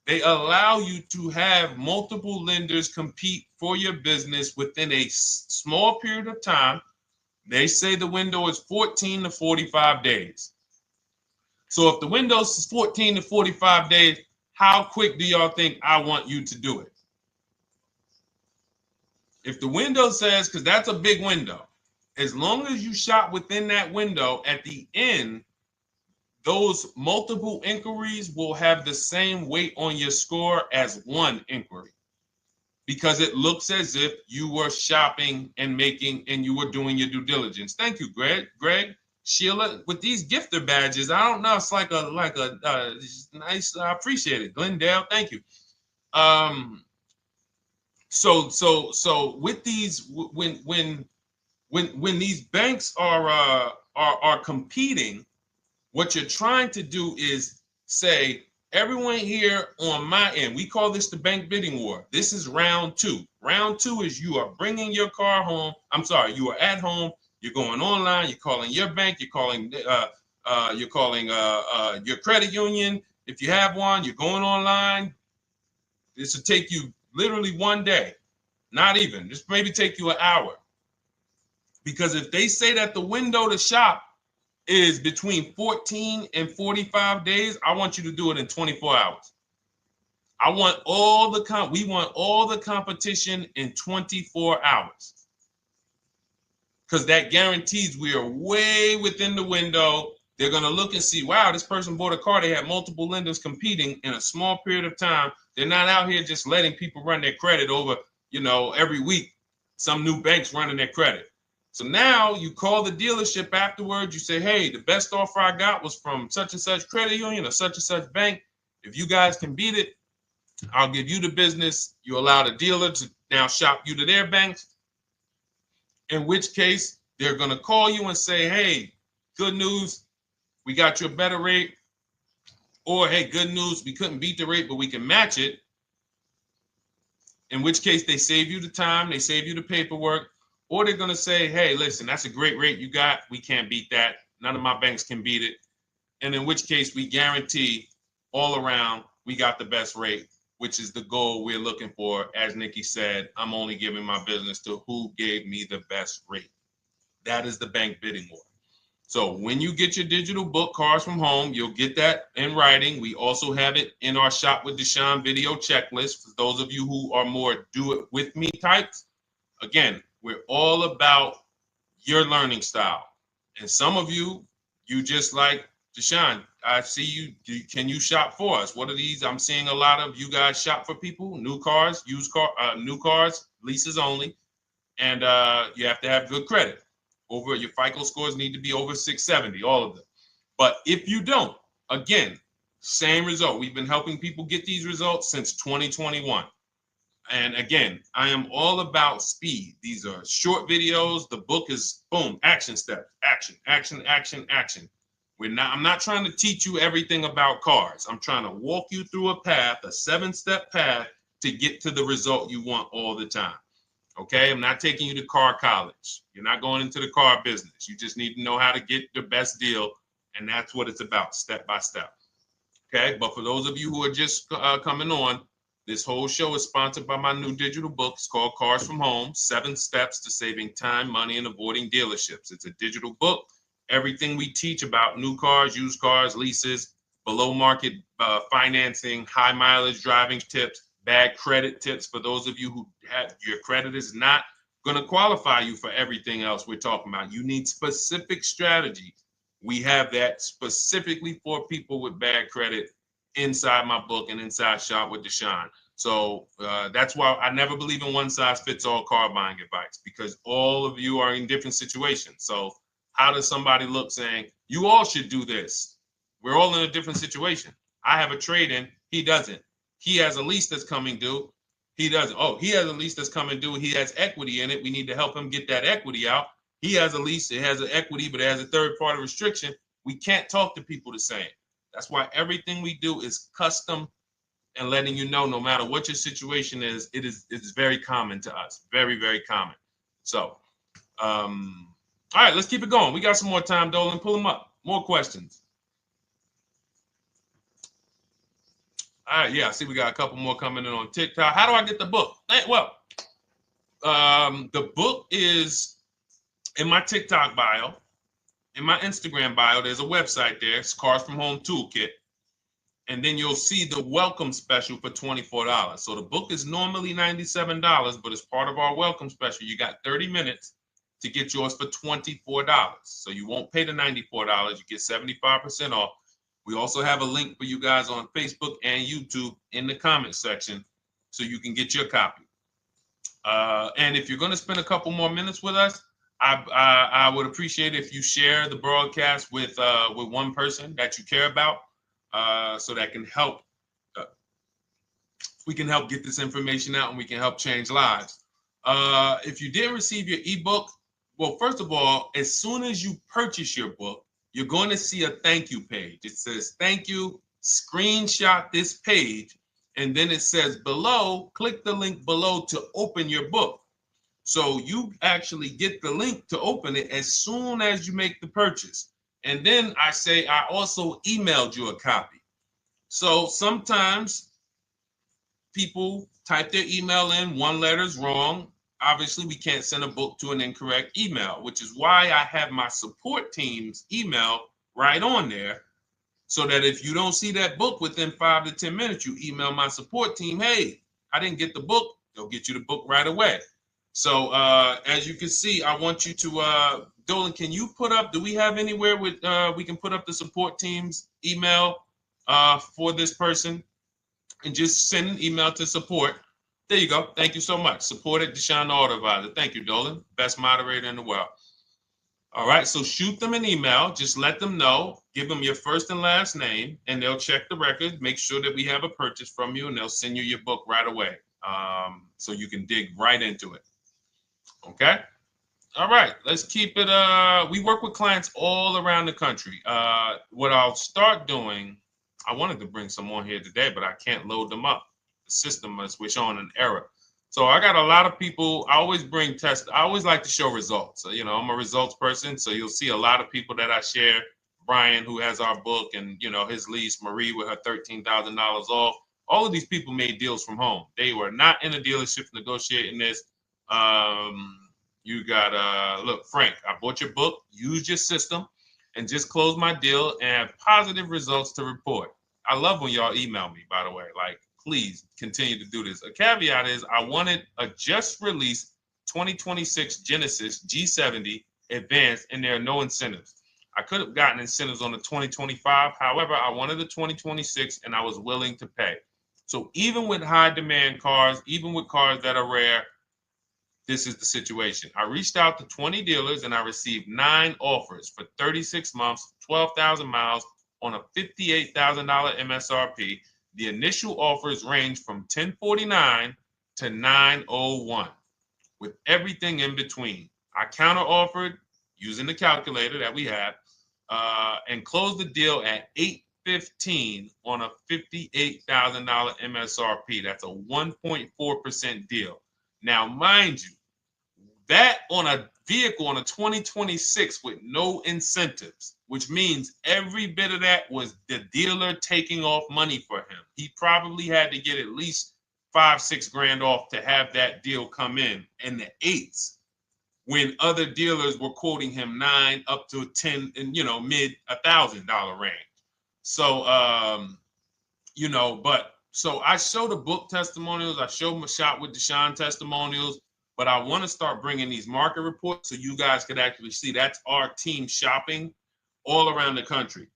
They allow you to have multiple lenders compete for your business within a small period of time. They say the window is 14 to 45 days. So if the window is 14 to 45 days, how quick do y'all think I want you to do it? If the window says, because that's a big window, as long as you shop within that window, at the end, those multiple inquiries will have the same weight on your score as one inquiry, because it looks as if you were shopping and you were doing your due diligence. Thank you, Greg, Sheila, with these gifter badges. I don't know. It's like a nice. I appreciate it, Glendale. Thank you. So with these, when these banks are competing, what you're trying to do is say, everyone here on my end, we call this the bank bidding war. This is round two. Round two is you are bringing your car home. I'm sorry, you are at home. You're going online. You're calling your bank. You're calling your credit union. If you have one, you're going online. This will take you literally one day, not even. This maybe take you an hour. Because if they say that the window to shop is between 14 and 45 days, I want you to do it in 24 hours. We want all the competition in 24 hours. Because that guarantees we are way within the window. They're going to look and see, wow, this person bought a car. They had multiple lenders competing in a small period of time. They're not out here just letting people run their credit over, every week. Some new banks running their credit. So now you call the dealership afterwards. You say, hey, the best offer I got was from such and such credit union or such and such bank. If you guys can beat it, I'll give you the business. You allow the dealer to now shop you to their banks. In which case, they're going to call you and say, hey, good news, we got you a better rate. Or, hey, good news, we couldn't beat the rate, but we can match it. In which case, they save you the time, they save you the paperwork. Or they're going to say, hey, listen, that's a great rate you got. We can't beat that. None of my banks can beat it. And in which case, we guarantee all around we got the best rate, which is the goal we're looking for. As Nikki said, I'm only giving my business to who gave me the best rate. That is the bank bidding war. So when you get your digital book, Cars from Home, you'll get that in writing. We also have it in our Shop with Deshone video checklist for those of you who are more do-it-with-me types. Again, we're all about your learning style. And some of you just like, Deshone, I see you. Can you shop for us? What are these? I'm seeing a lot of you guys shop for people, new cars, new cars, leases only. And you have to have good credit. Your FICO scores need to be over 670, all of them. But if you don't, again, same result. We've been helping people get these results since 2021. And again, I am all about speed. These are short videos. The book is boom, action steps, action, action, action, action. I'm not trying to teach you everything about cars. I'm trying to walk you through a path, a 7-step path to get to the result you want all the time. Okay, I'm not taking you to car college. You're not going into the car business. You just need to know how to get the best deal. And that's what it's about, step by step. Okay, but for those of you who are just coming on, this whole show is sponsored by my new digital book. It's called Cars from Home, 7 Steps to Saving Time, Money, and Avoiding Dealerships. It's a digital book. Everything we teach about new cars, used cars, leases, below market financing, high mileage driving tips, bad credit tips for those of you who have your credit is not going to qualify you for everything else we're talking about. You need specific strategy. We have that specifically for people with bad credit inside my book and inside Shop with Deshone. So that's why I never believe in one size fits all car buying advice, because all of you are in different situations. So how does somebody look saying, you all should do this? We're all in a different situation. I have a trade-in, he doesn't. He has a lease that's coming due, he doesn't. Oh, he has a lease that's coming due, he has equity in it, we need to help him get that equity out. He has a lease, it has an equity, but it has a third-party restriction. We can't talk to people the same. That's why everything we do is custom and letting you know, no matter what your situation is, it's very common to us. Very, very common. So, all right, let's keep it going. We got some more time, Dolan. Pull them up. More questions. All right, yeah, I see we got a couple more coming in on TikTok. How do I get the book? Well, the book is in my TikTok bio. In my Instagram bio, there's a website there. It's Cars from Home Toolkit. And then you'll see the welcome special for $24. So the book is normally $97, but as part of our welcome special, you got 30 minutes to get yours for $24. So you won't pay the $94. You get 75% off. We also have a link for you guys on Facebook and YouTube in the comment section so you can get your copy. And if you're going to spend a couple more minutes with us, I would appreciate if you share the broadcast with one person that you care about. So that can help, we can help get this information out and we can help change lives. If you didn't receive your ebook, well, first of all, as soon as you purchase your book, you're going to see a thank you page. It says, thank you, screenshot this page. And then it says below, click the link below to open your book. So you actually get the link to open it as soon as you make the purchase. And then I say, I also emailed you a copy. So sometimes people type their email in, one letter's wrong. Obviously, we can't send a book to an incorrect email, which is why I have my support team's email right on there. So that if you don't see that book within 5 to 10 minutes, you email my support team, hey, I didn't get the book. They'll get you the book right away. So as you can see, I want you to, Dolan, can you put up, do we have anywhere with, we can put up the support team's email for this person? And just send an email to support. There you go. Thank you so much. Support at Deshone the Auto Advisor. Thank you, Dolan. Best moderator in the world. All right, so shoot them an email. Just let them know. Give them your first and last name, and they'll check the record, make sure that we have a purchase from you, and they'll send you your book right away so you can dig right into it. Okay? All right, let's keep it. We work with clients all around the country. What I'll start doing, I wanted to bring some on here today, but I can't load them up. The system is showing an error. So I got a lot of people. I always bring tests. I always like to show results. So, you know, I'm a results person. So you'll see a lot of people that I share. Brian, who has our book, and, you know, his lease, Marie with her $13,000 off. All of these people made deals from home. They were not in a dealership negotiating this. You got, look, Frank, I bought your book, used your system, and just closed my deal and have positive results to report. I love when y'all email me, by the way. Like, please continue to do this. A caveat is I wanted a just released 2026 Genesis G70 Advanced, and there are no incentives. I could have gotten incentives on the 2025. However, I wanted the 2026, and I was willing to pay. So even with high demand cars, even with cars that are rare, this is the situation. I reached out to 20 dealers and I received 9 offers for 36 months, 12,000 miles on a $58,000 MSRP. The initial offers range from $1049 to $901 with everything in between. I counter offered using the calculator that we have and closed the deal at $815 on a $58,000 MSRP. That's a 1.4% deal. Now, mind you, that on a vehicle on a 2026 with no incentives, which means every bit of that was the dealer taking off money for him. He probably had to get at least $5-6 grand off to have that deal come in the 8s, when other dealers were quoting him 9 up to 10 and, you know, mid $1,000 range. So, you know, but so I show the book testimonials. I show my Shop with Deshone testimonials. But I want to start bringing these market reports so you guys could actually see that's our team shopping all around the country.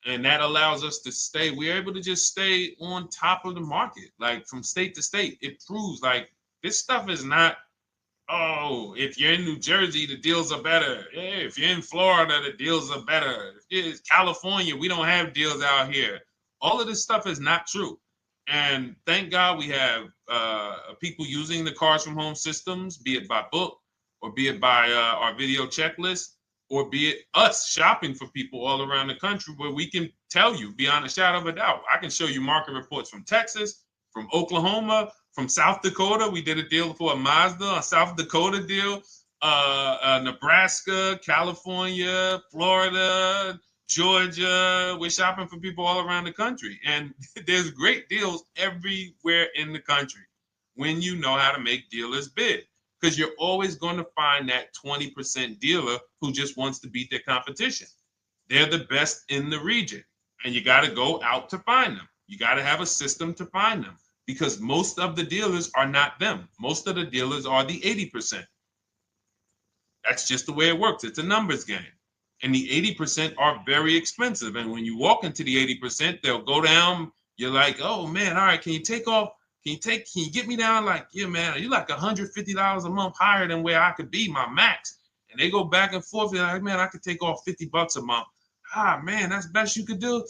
And that allows us to stay, we're able to just stay on top of the market, like from state to state. It proves like this stuff is not, oh, if you're in New Jersey, the deals are better. Hey, if you're in Florida, the deals are better. If it's California, we don't have deals out here. All of this stuff is not true. And thank God we have people using the Cars from Home systems, be it by book or be it by our video checklist, or be it us shopping for people all around the country where we can tell you beyond a shadow of a doubt. I can show you market reports from Texas, from Oklahoma, from South Dakota. We did a deal for a Mazda, a South Dakota deal, Nebraska, California, Florida, Georgia. We're shopping for people all around the country. And there's great deals everywhere in the country when you know how to make dealers bid. Because you're always going to find that 20% dealer who just wants to beat their competition. They're the best in the region. And you got to go out to find them. You got to have a system to find them. Because most of the dealers are not them. Most of the dealers are the 80%. That's just the way it works. It's a numbers game. And the 80% are very expensive. And when you walk into the 80%, they'll go down. You're like, oh man, all right, can you take off? Can you get me down? Like, yeah, man, you're like $150 a month higher than where I could be, my max. And they go back and forth. They're like, man, I could take off $50 a month. Ah, man, that's the best you could do.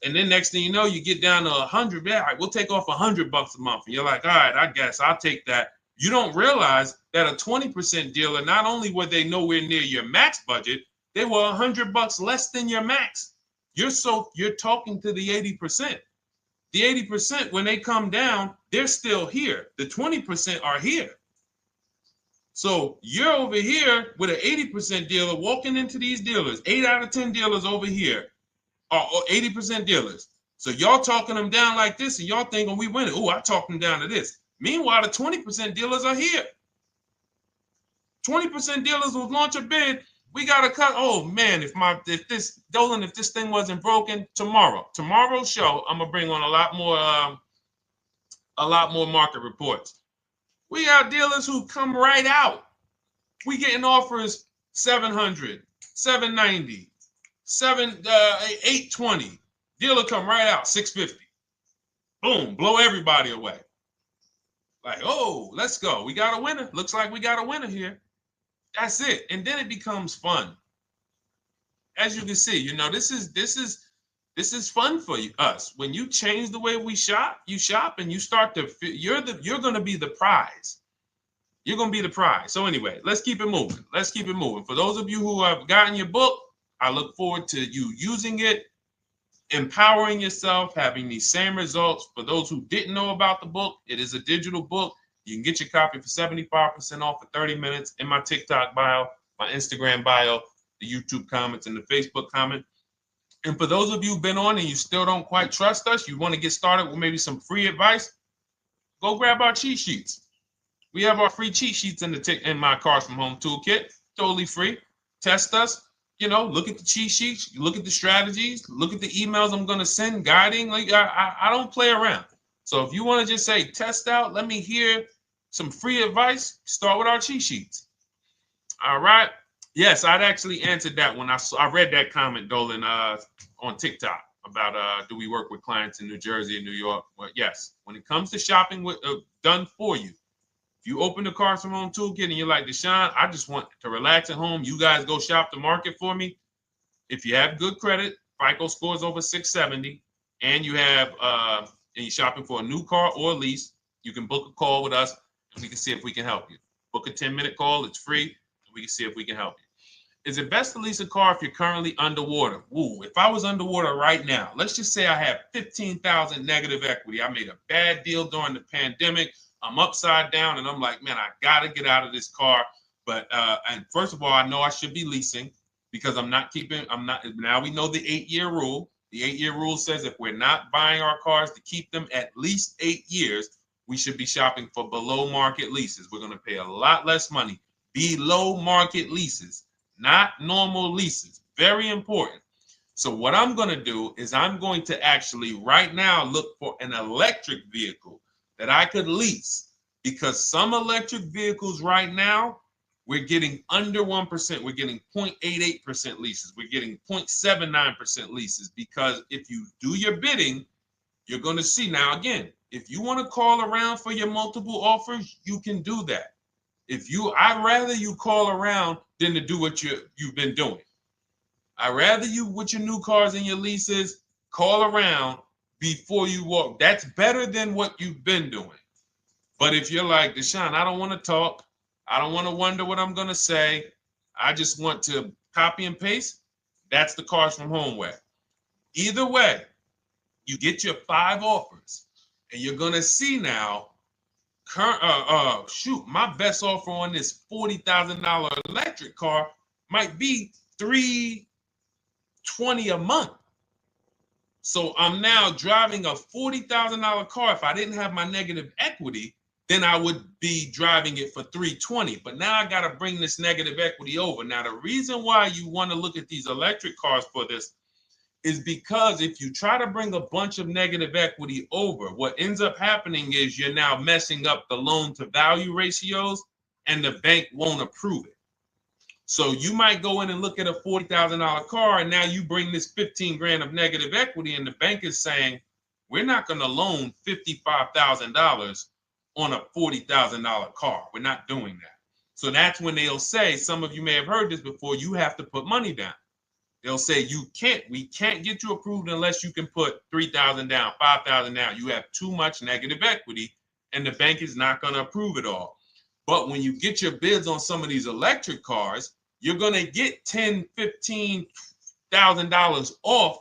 And then next thing you know, you get down to 100. Yeah, all right, we'll take off $100 a month. And you're like, all right, I guess I'll take that. You don't realize that a 20% dealer, not only were they nowhere near your max budget, they were $100 less than your max. You're talking to the 80%. The 80%, when they come down, they're still here. The 20% are here. So you're over here with an 80% dealer walking into these dealers. 8 out of 10 dealers over here are 80% dealers. So y'all talking them down like this, and y'all thinking we winning. Oh, I talked them down to this. Meanwhile, the 20% dealers are here. 20% dealers will launch a bid. We gotta cut. Oh man, if this thing wasn't broken, tomorrow's show, I'm gonna bring on a lot more market reports. We got dealers who come right out. We getting offers 700, 790, 820. Dealer come right out 650. Boom, blow everybody away. Like, oh, let's go. We got a winner. Looks like we got a winner here. That's it. And then it becomes fun. As you can see, this is fun for us. When you change the way we shop, you shop and you start to you're going to be the prize. You're going to be the prize. So anyway, let's keep it moving. For those of you who have gotten your book, I look forward to you using it, empowering yourself, having these same results. For those who didn't know about the book, it is a digital book. You can get your copy for 75% off for 30 minutes in my TikTok bio, my Instagram bio, the YouTube comments, and the Facebook comment. And for those of you who've been on and you still don't quite trust us, you want to get started with maybe some free advice, go grab our cheat sheets. We have our free cheat sheets in my Cars from Home toolkit, totally free. Test us, look at the cheat sheets, look at the strategies, look at the emails I'm going to send, guiding. Like I don't play around. So if you want to just say, test out, let me hear some free advice, start with our cheat sheets. All right. Yes, I'd actually answered that when I read that comment, Dolan, on TikTok about do we work with clients in New Jersey and New York? Well, yes. When it comes to shopping done for you, if you open the Cars from Home toolkit and you're like, Deshone, I just want to relax at home. You guys go shop the market for me. If you have good credit, FICO scores over 670, and you have and you're shopping for a new car or a lease, you can book a call with us. We can see if we can help you. Book a 10-minute call. It's free. And we can see if we can help you. Is it best to lease a car if you're currently underwater? Ooh, if I was underwater right now, let's just say I have 15,000 negative equity. I made a bad deal during the pandemic. I'm upside down and I'm like, man, I got to get out of this car. But and first of all, I know I should be leasing because now we know the 8-year rule. The 8-year rule says if we're not buying our cars to keep them at least 8 years, we should be shopping for below market leases. We're going to pay a lot less money. Below market leases, not normal leases. Very important. So what I'm going to do is I'm going to actually right now look for an electric vehicle that I could lease because some electric vehicles right now, we're getting under 1%. We're getting 0.88% leases. We're getting 0.79% leases, because if you do your bidding, you're going to see. Now, again, if you want to call around for your multiple offers, you can do that. I'd rather you call around than to do what you've been doing. I'd rather you, with your new cars and your leases, call around before you walk. That's better than what you've been doing. But if you're like, Deshone, I don't want to talk. I don't want to wonder what I'm going to say. I just want to copy and paste. That's the Cars from Home way. Either way, you get your 5 offers, and you're going to see now, my best offer on this $40,000 electric car might be $320 a month. So I'm now driving a $40,000 car. If I didn't have my negative equity, then I would be driving it for $320. But now I got to bring this negative equity over. Now, the reason why you want to look at these electric cars for this is because if you try to bring a bunch of negative equity over, what ends up happening is you're now messing up the loan to value ratios, and the bank won't approve it. So you might go in and look at a $40,000 car, and now you bring this 15 grand of negative equity, and the bank is saying, we're not going to loan $55,000 on a $40,000 car. We're not doing that. So that's when they'll say, some of you may have heard this before, you have to put money down. They'll say, we can't get you approved unless you can put $3,000 down, $5,000 down. You have too much negative equity, and the bank is not going to approve it all. But when you get your bids on some of these electric cars, you're going to get $10,000, $15,000 off.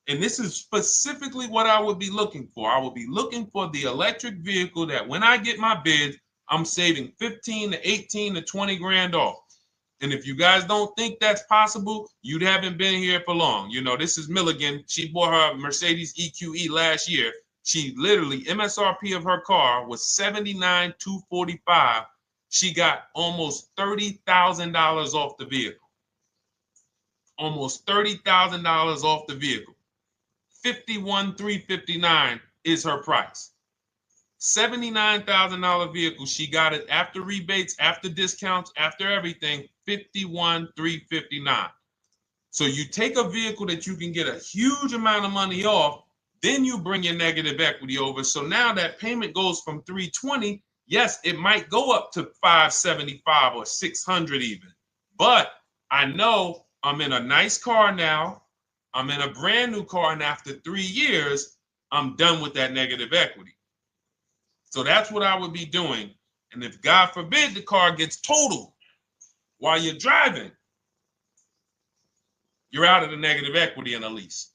And this is specifically what I would be looking for. I would be looking for the electric vehicle that when I get my bids, I'm saving 15 to 18 to 20 grand off. And if you guys don't think that's possible, you haven't been here for long. You know, this is Milligan. She bought her Mercedes EQE last year. She literally, MSRP of her car was $79,245. She got almost $30,000 off the vehicle. Almost $30,000 off the vehicle. $51,359 is her price. $79,000 vehicle. She got it after rebates, after discounts, after everything. $51,359. So you take a vehicle that you can get a huge amount of money off, then you bring your negative equity over. So now that payment goes from $320. Yes, it might go up to $575 or $600 even. But I know I'm in a nice car now. I'm in a brand new car, and after 3 years, I'm done with that negative equity. So that's what I would be doing. And if God forbid the car gets totaled while you're driving, you're out of the negative equity in a lease.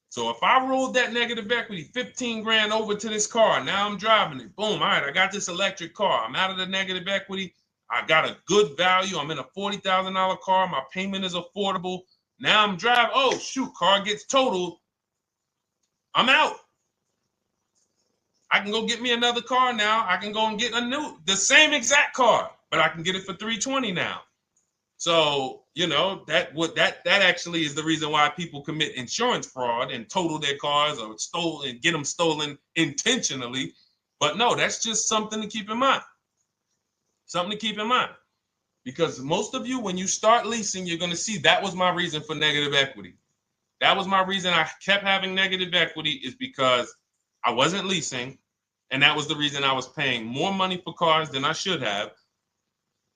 So if I rolled that negative equity, 15 grand over to this car, now I'm driving it. Boom. All right, I got this electric car. I'm out of the negative equity. I got a good value. I'm in a $40,000 car. My payment is affordable. Now I'm driving. Oh, shoot, car gets totaled. I'm out. I can go get me another car now. I can go and get the same exact car, but I can get it for $320 now. So, you know, that actually is the reason why people commit insurance fraud and total their cars or get them stolen intentionally. But no, that's just something to keep in mind. Something to keep in mind. Because most of you, when you start leasing, you're going to see that was my reason for negative equity. That was my reason I kept having negative equity, is because I wasn't leasing. And that was the reason I was paying more money for cars than I should have,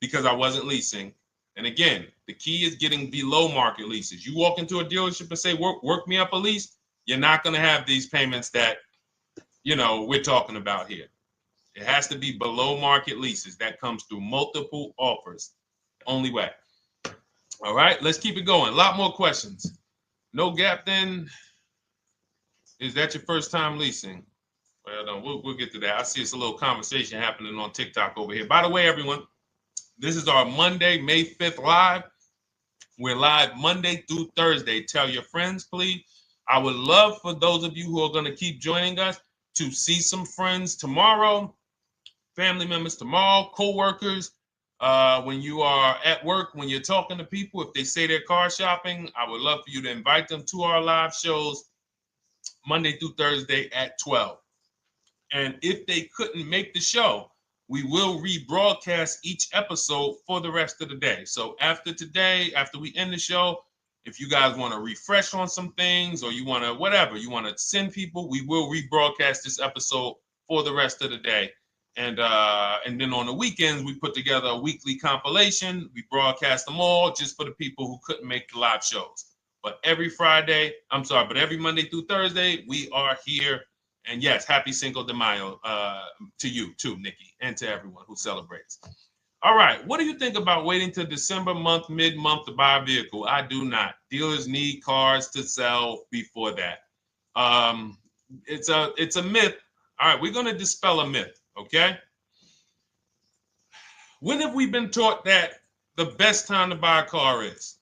because I wasn't leasing. And again, the key is getting below market leases. You walk into a dealership and say, work me up a lease, you're not going to have these payments that, you know, we're talking about here. It has to be below market leases. That comes through multiple offers. Only way. All right, let's keep it going. A lot more questions. No gap then. Is that your first time leasing? Well, no, we'll get to that. I see it's a little conversation happening on TikTok over here. By the way, everyone, this is our Monday, May 5th live. We're live Monday through Thursday. Tell your friends, please. I would love for those of you who are going to keep joining us to see some friends tomorrow, family members tomorrow, co-workers. When you are at work, when you're talking to people, if they say they're car shopping, I would love for you to invite them to our live shows Monday through Thursday at 12. And if they couldn't make the show, we will rebroadcast each episode for the rest of the day. So after today, after we end the show, if you guys want to refresh on some things or you want to whatever, you want to send people, we will rebroadcast this episode for the rest of the day. And then on the weekends, we put together a weekly compilation. We broadcast them all just for the people who couldn't make the live shows. But every Monday through Thursday, we are here. And yes, happy Cinco de Mayo to you too, Nikki, and to everyone who celebrates. All right, what do you think about waiting till December month, mid-month to buy a vehicle? I do not. Dealers need cars to sell before that. It's a myth. All right, we're going to dispel a myth, okay? When have we been taught that the best time to buy a car is?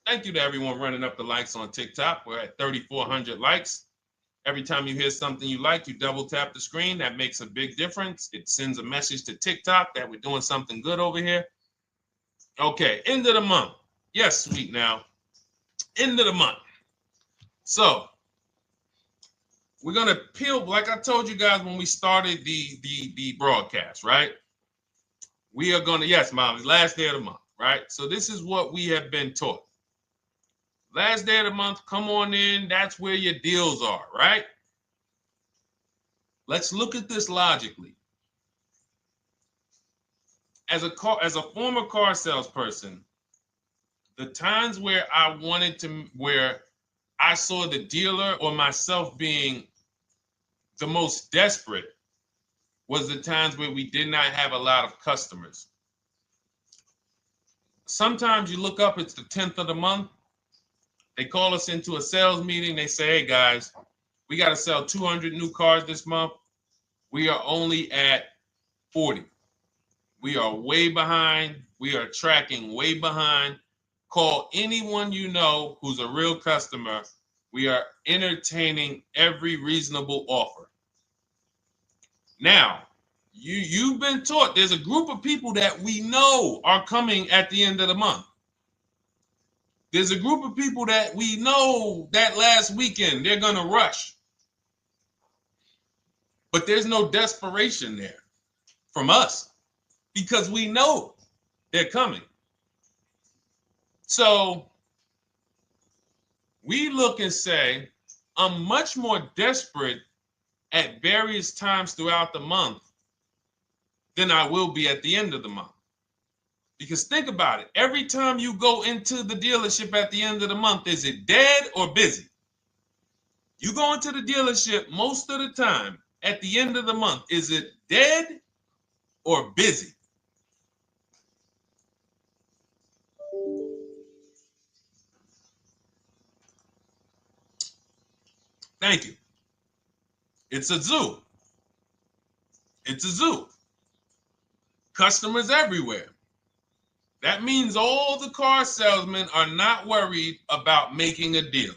Thank you to everyone running up the likes on TikTok. We're at 3,400 likes. Every time you hear something you like, you double tap the screen. That makes a big difference. It sends a message to TikTok that we're doing something good over here. Okay, end of the month. Yes, sweet now. End of the month. So we're gonna peel, like I told you guys when we started the broadcast, right? We are gonna, yes, Molly, last day of the month, right? So this is what we have been taught. Last day of the month, come on in. That's where your deals are, right? Let's look at this logically. As a former car salesperson, the times where where I saw the dealer or myself being the most desperate was the times where we did not have a lot of customers. Sometimes you look up, it's the 10th of the month. They call us into a sales meeting. They say, hey, guys, we got to sell 200 new cars this month. We are only at 40. We are way behind. We are tracking way behind. Call anyone you know who's a real customer. We are entertaining every reasonable offer. Now, you've been taught there's a group of people that we know are coming at the end of the month. There's a group of people that we know that last weekend they're going to rush. But there's no desperation there from us because we know they're coming. So we look and say, I'm much more desperate at various times throughout the month than I will be at the end of the month. Because think about it. Every time you go into the dealership at the end of the month, is it dead or busy? You go into the dealership most of the time at the end of the month, is it dead or busy? Thank you. It's a zoo. It's a zoo. Customers everywhere. That means all the car salesmen are not worried about making a deal.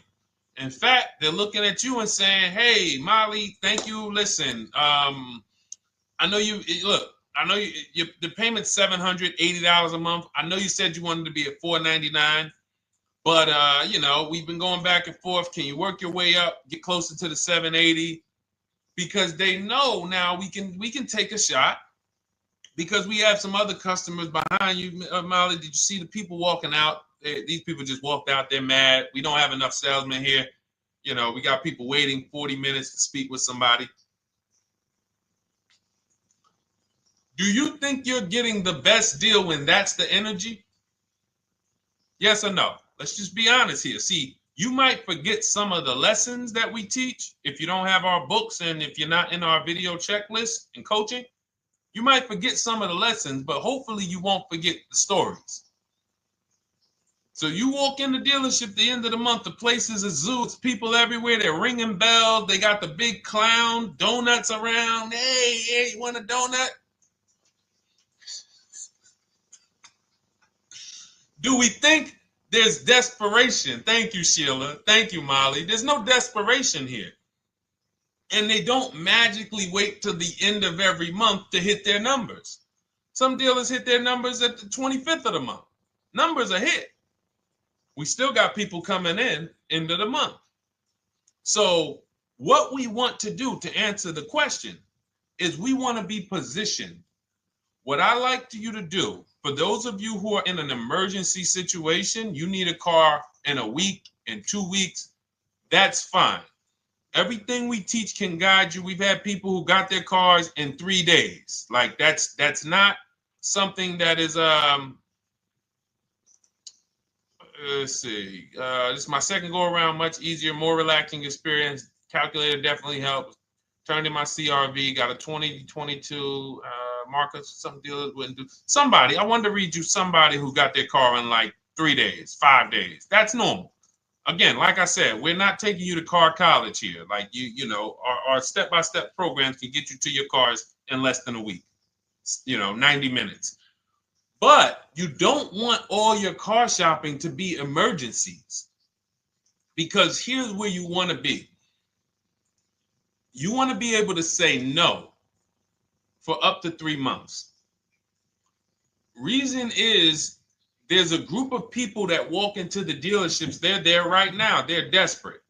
In fact, they're looking at you and saying, hey, Molly, thank you. Listen, I know you, look, I know the payment's $780 a month. I know you said you wanted to be at $499, but, we've been going back and forth. Can you work your way up, get closer to the $780? Because they know now we can take a shot. Because we have some other customers behind you, Molly. Did you see the people walking out? These people just walked out. They're mad. We don't have enough salesmen here. We got people waiting 40 minutes to speak with somebody. Do you think you're getting the best deal when that's the energy? Yes or no? Let's just be honest here. See, you might forget some of the lessons that we teach if you don't have our books and if you're not in our video checklist and coaching. You might forget some of the lessons, but hopefully you won't forget the stories. So you walk in the dealership at the end of the month, the place is a zoo. It's people everywhere. They're ringing bells. They got the big clown, donuts around. Hey, you want a donut? Do we think there's desperation? Thank you, Sheila. Thank you, Molly. There's no desperation here. And they don't magically wait till the end of every month to hit their numbers. Some dealers hit their numbers at the 25th of the month. Numbers are hit. We still got people coming in end of the month. So What we want to do to answer the question is we want to be positioned. What I like you to do, for those of you who are in an emergency situation, you need a car in a week, in 2 weeks, that's fine. Everything we teach can guide you. We've had people who got their cars in 3 days. Like that's not something that is let's see. This is my second go around, much easier, more relaxing experience. Calculator definitely helps. Turned in my CRV, got a 2022 Marcus, some dealers wouldn't do. Somebody, I wanted to read you somebody who got their car in like 3 days, 5 days. That's normal. Again, like I said, we're not taking you to car college here. Like you know, our step-by-step programs can get you to your cars in less than a week, 90 minutes. But you don't want all your car shopping to be emergencies, because here's where you want to be. You want to be able to say no for up to 3 months. Reason is, there's a group of people that walk into the dealerships. They're there right now. They're desperate.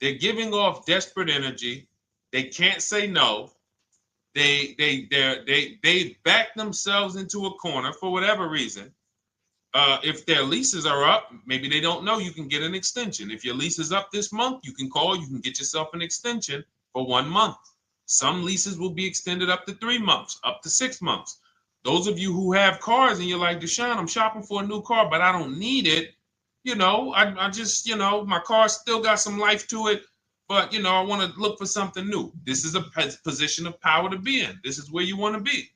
They're giving off desperate energy. They can't say no. They back themselves into a corner for whatever reason. If their leases are up, maybe they don't know you can get an extension. If your lease is up this month, you can call. You can get yourself an extension for 1 month. Some leases will be extended up to 3 months, up to 6 months. Those of you who have cars and you're like, Deshone, I'm shopping for a new car, but I don't need it. I just, my car still got some life to it, but, I want to look for something new. This is a position of power to be in. This is where you want to be.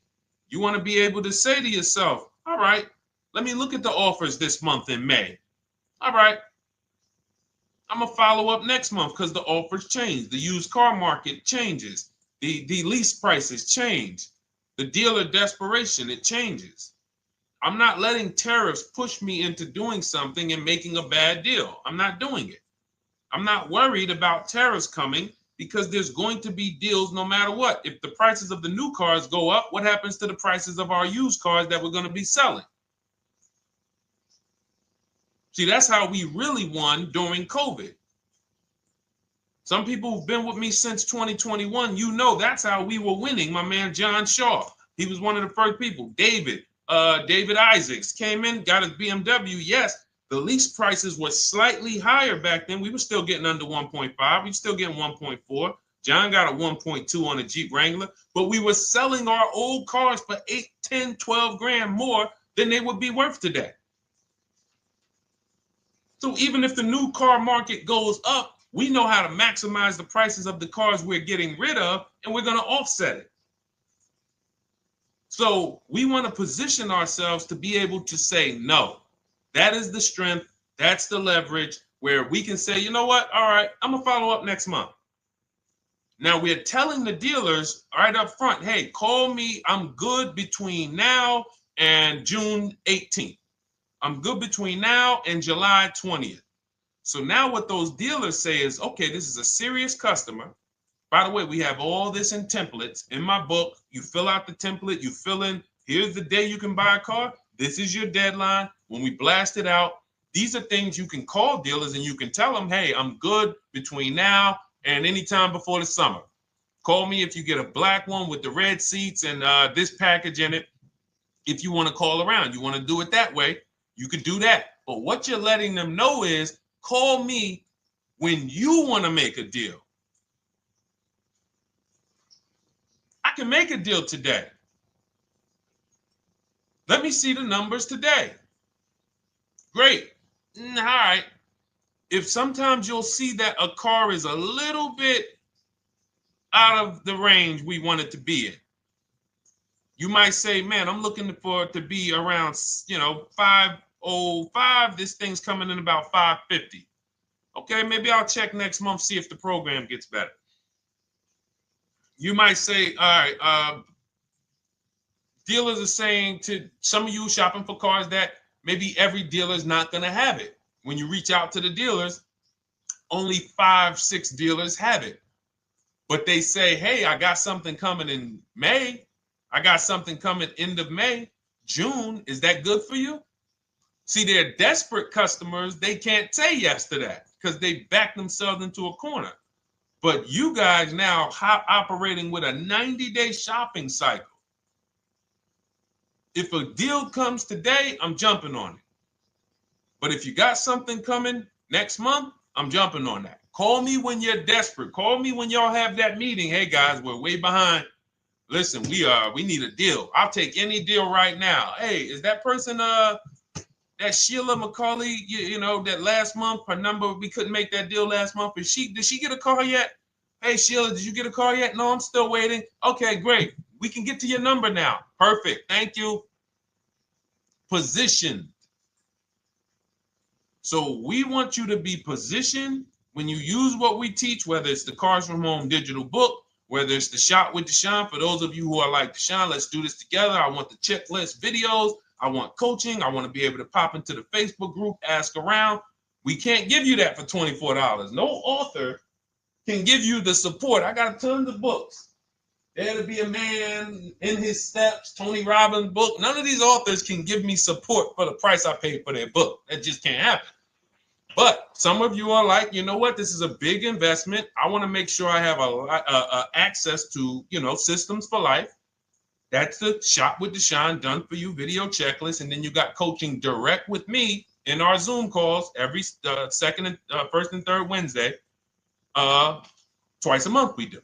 You want to be able to say to yourself, all right, let me look at the offers this month in May. All right, I'm going to follow up next month because the offers change. The used car market changes. The lease prices change. The dealer desperation, it changes. I'm not letting tariffs push me into doing something and making a bad deal. I'm not doing it. I'm not worried about tariffs coming, because there's going to be deals no matter what. If the prices of the new cars go up, what happens to the prices of our used cars that we're going to be selling? See, that's how we really won during COVID. Some people who've been with me since 2021, that's how we were winning. My man John Shaw, he was one of the first people. David Isaacs came in, got his BMW. Yes, the lease prices were slightly higher back then. We were still getting under 1.5. We were still getting 1.4. John got a 1.2 on a Jeep Wrangler, but we were selling our old cars for 8, 10, 12 grand more than they would be worth today. So even if the new car market goes up, we know how to maximize the prices of the cars we're getting rid of, and we're going to offset it. So we want to position ourselves to be able to say no. That is the strength. That's the leverage where we can say, you know what? All right, I'm going to follow up next month. Now we're telling the dealers right up front, hey, call me. I'm good between now and June 18th. I'm good between now and July 20th. So now what those dealers say is, okay, this is a serious customer. By the way, we have all this in templates. In my book, you fill out the template, you fill in, here's the day you can buy a car. This is your deadline. When we blast it out, these are things you can call dealers and you can tell them, hey, I'm good between now and anytime before the summer. Call me if you get a black one with the red seats and this package in it. If you want to call around, you want to do it that way, you could do that. But what you're letting them know is, call me when you want to make a deal. I can make a deal today. Let me see the numbers today. Great. All right. If sometimes you'll see that a car is a little bit out of the range we want it to be in, you might say, man, I'm looking for it to be around, 505. This thing's coming in about 550. Okay, maybe I'll check next month, see if the program gets better. You might say, all right, dealers are saying to some of you shopping for cars that maybe every dealer is not going to have it. When you reach out to the dealers, only 5, 6 dealers have it. But they say, hey, I got something coming in May. I got something coming end of May, June. Is that good for you? See, they're desperate customers. They can't say yes to that because they back themselves into a corner. But you guys now operating with a 90-day shopping cycle. If a deal comes today, I'm jumping on it. But if you got something coming next month, I'm jumping on that. Call me when you're desperate. Call me when y'all have that meeting. Hey guys, we're way behind. Listen, we need a deal. I'll take any deal right now. Hey, is that person that Sheila McCauley, you know, that last month, her number, we couldn't make that deal last month. Did she get a call yet? Hey Sheila, did you get a call yet? No, I'm still waiting. Okay, great. We can get to your number now. Perfect. Thank you. Positioned. So we want you to be positioned when you use what we teach, whether it's the Cars from Home digital book, whether it's the Shop with Deshone. For those of you who are like, Deshone, let's do this together. I want the checklist videos. I want coaching. I want to be able to pop into the Facebook group, ask around. We can't give you that for $24. No author can give you the support. I got tons of books. There to Be a Man, In His Steps, Tony Robbins' book. None of these authors can give me support for the price I paid for their book. That just can't happen. But some of you are like, you know what? This is a big investment. I want to make sure I have access to, you know, systems for life. That's the Shop with Deshone done for you video checklist. And then you got coaching direct with me in our Zoom calls every first and third Wednesday. Twice a month we do.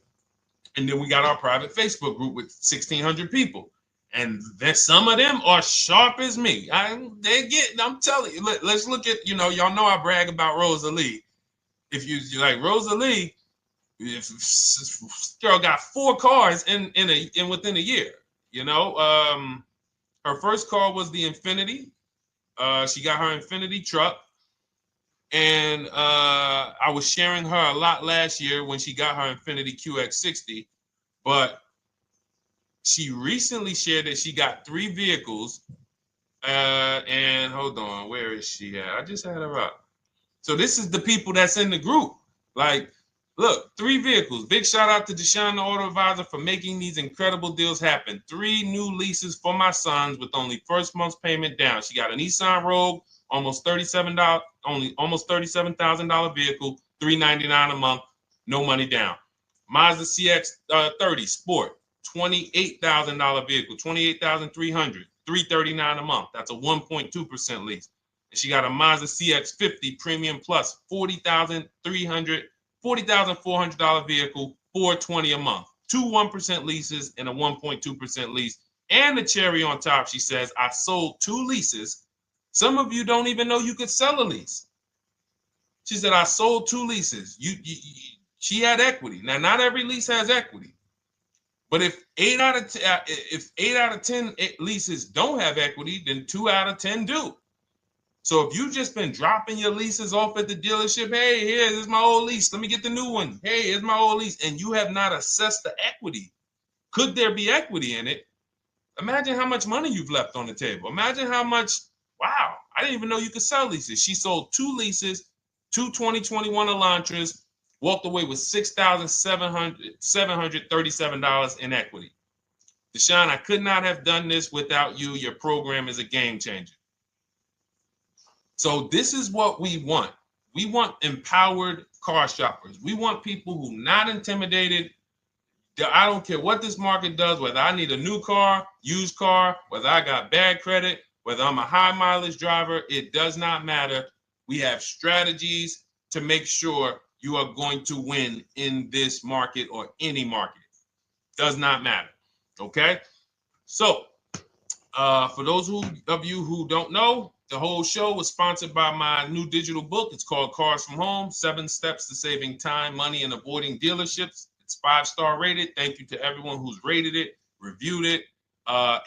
And then we got our private Facebook group with 1,600 people. And then some of them are sharp as me. I'm telling you, let's look at, you know, y'all know I brag about Rosalie. If you like Rosalie, if girl got 4 cars in within a year, you know. Her first car was the Infinity. She got her Infinity truck. And I was sharing her a lot last year when she got her Infinity QX60, but she recently shared that she got 3 vehicles. And hold on, where is she at? I just had her up. So this is the people that's in the group. Like, look, 3 vehicles. Big shout out to Deshone the Auto Advisor for making these incredible deals happen. 3 new leases for my sons with only first month's payment down. She got a Nissan Rogue, almost $37,000 vehicle, $399 a month, no money down. Mazda CX-30 Sport, $28,000 vehicle, $28,300, $339 a month. That's a 1.2% lease. And she got a Mazda CX-50 Premium Plus, $40,400 vehicle, $420 a month. 2 1% leases and a 1.2% lease. And the cherry on top, she says, I sold 2 leases. Some of you don't even know you could sell a lease. She said, I sold 2 leases. She had equity. Now, not every lease has equity. But if 8 out of 10 leases don't have equity, then 2 out of 10 do. So if you've just been dropping your leases off at the dealership, hey, here's my old lease. Let me get the new one. Hey, here's my old lease. And you have not assessed the equity. Could there be equity in it? Imagine how much money you've left on the table. Imagine how much, wow, I didn't even know you could sell leases. She sold 2 leases, 2 2021 Elantras, walked away with $6,737 in equity. Deshone, I could not have done this without you. Your program is a game changer. So this is what we want. We want empowered car shoppers. We want people who are not intimidated. I don't care what this market does, whether I need a new car, used car, whether I got bad credit, whether I'm a high mileage driver, it does not matter. We have strategies to make sure you are going to win in this market or any market. Does not matter. Okay? So, for those of you who don't know, the whole show was sponsored by my new digital book. It's called Cars from Home, 7 Steps to Saving Time, Money, and Avoiding Dealerships. It's 5-star rated. Thank you to everyone who's rated it, reviewed it.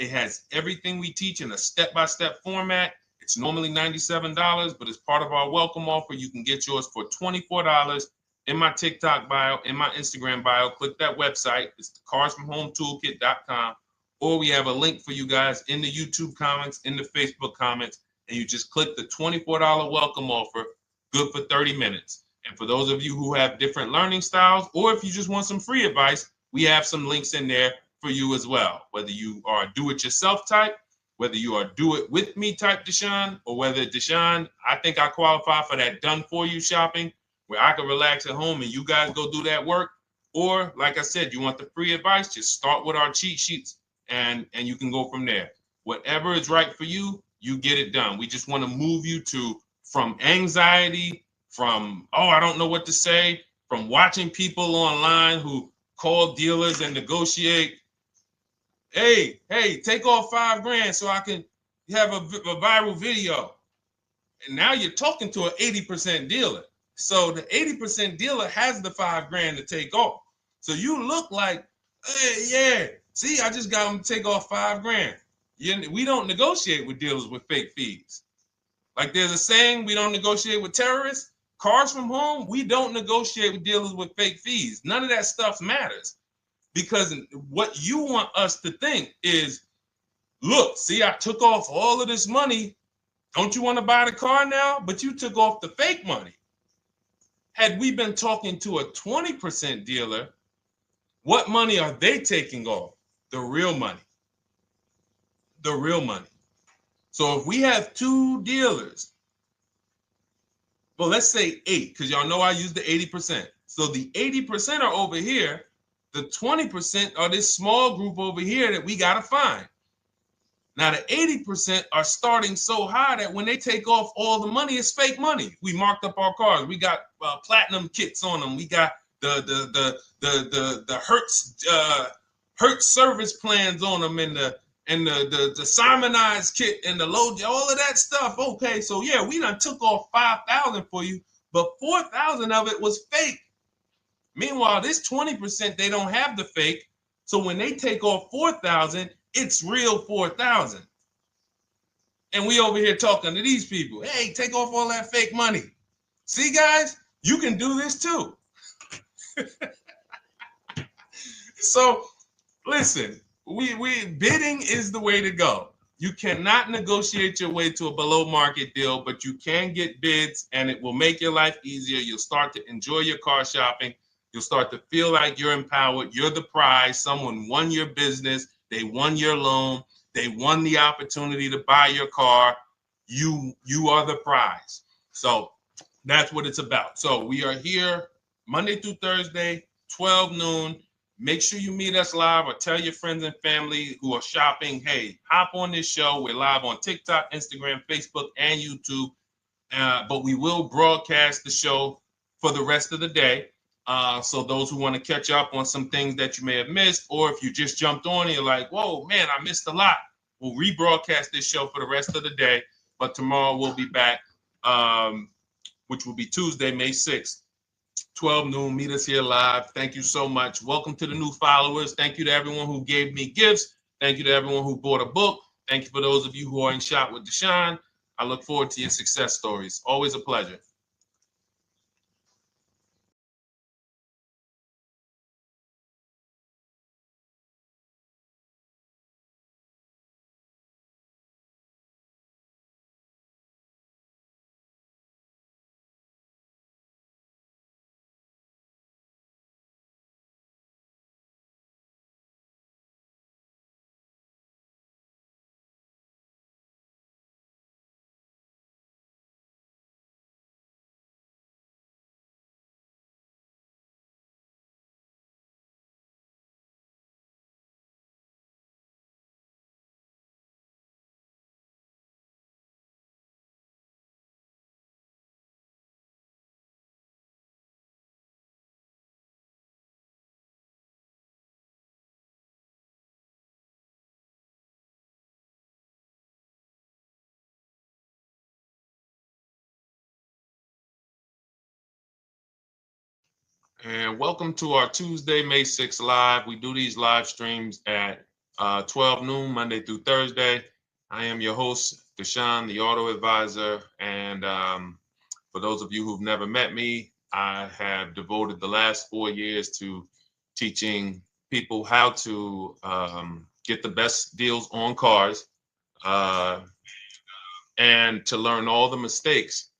It has everything we teach in a step-by-step format. It's normally $97, but as part of our welcome offer, you can get yours for $24 in my TikTok bio, in my Instagram bio. Click that website. It's the carsfromhometoolkit.com. Or we have a link for you guys in the YouTube comments, in the Facebook comments, and you just click the $24 welcome offer, good for 30 minutes. And for those of you who have different learning styles, or if you just want some free advice, we have some links in there for you as well. Whether you are a do-it-yourself type, whether you are do-it-with-me type Deshone, or whether Deshone, I think I qualify for that done-for-you shopping, where I can relax at home and you guys go do that work. Or like I said, you want the free advice, just start with our cheat sheets and you can go from there. Whatever is right for you, you get it done. We just want to move you from anxiety, from, oh, I don't know what to say, from watching people online who call dealers and negotiate. Hey, take off $5,000 so I can have a viral video. And now you're talking to an 80% dealer. So the 80% dealer has the $5,000 to take off. So you look like, hey, yeah, see, I just got them to take off $5,000. We don't negotiate with dealers with fake fees. Like there's a saying, we don't negotiate with terrorists. Cars from home, we don't negotiate with dealers with fake fees. None of that stuff matters. Because what you want us to think is, look, see, I took off all of this money. Don't you want to buy the car now? But you took off the fake money. Had we been talking to a 20% dealer, what money are they taking off? The real money. The real money. So if we have two dealers, well, let's say 8, because y'all know I use the 80%. So the 80% are over here. The 20% are this small group over here that we got to find. Now, the 80% are starting so high that when they take off all the money, it's fake money. We marked up our cars. We got platinum kits on them. We got the Hertz service plans on them, and the Simonized kit and the low, all of that stuff. Okay, so yeah, we done took off 5,000 for you, but 4,000 of it was fake. Meanwhile, this 20%, they don't have the fake. So when they take off 4,000, it's real 4,000. And we over here talking to these people. Hey, take off all that fake money. See, guys, you can do this too. So listen, we bidding is the way to go. You cannot negotiate your way to a below market deal, but you can get bids and it will make your life easier. You'll start to enjoy your car shopping. You'll start to feel like you're empowered. You're the prize. Someone won your business. They won your loan. They won the opportunity to buy your car. You are the prize. So that's what it's about. So we are here Monday through Thursday, 12 noon. Make sure you meet us live or tell your friends and family who are shopping, hey, hop on this show. We're live on TikTok, Instagram, Facebook, and YouTube. But we will broadcast the show for the rest of the day. So those who want to catch up on some things that you may have missed, or if you just jumped on and you're like, whoa, man, I missed a lot. We'll rebroadcast this show for the rest of the day. But tomorrow we'll be back, which will be Tuesday, May 6th, 12 noon. Meet us here live. Thank you so much. Welcome to the new followers. Thank you to everyone who gave me gifts. Thank you to everyone who bought a book. Thank you for those of you who are in Shop with Deshone. I look forward to your success stories. Always a pleasure. And welcome to our Tuesday, May 6th live. We do these live streams at 12 noon, Monday through Thursday. I am your host, Deshone the Auto Advisor. And for those of you who've never met me, I have devoted the last 4 years to teaching people how to get the best deals on cars and to learn all the mistakes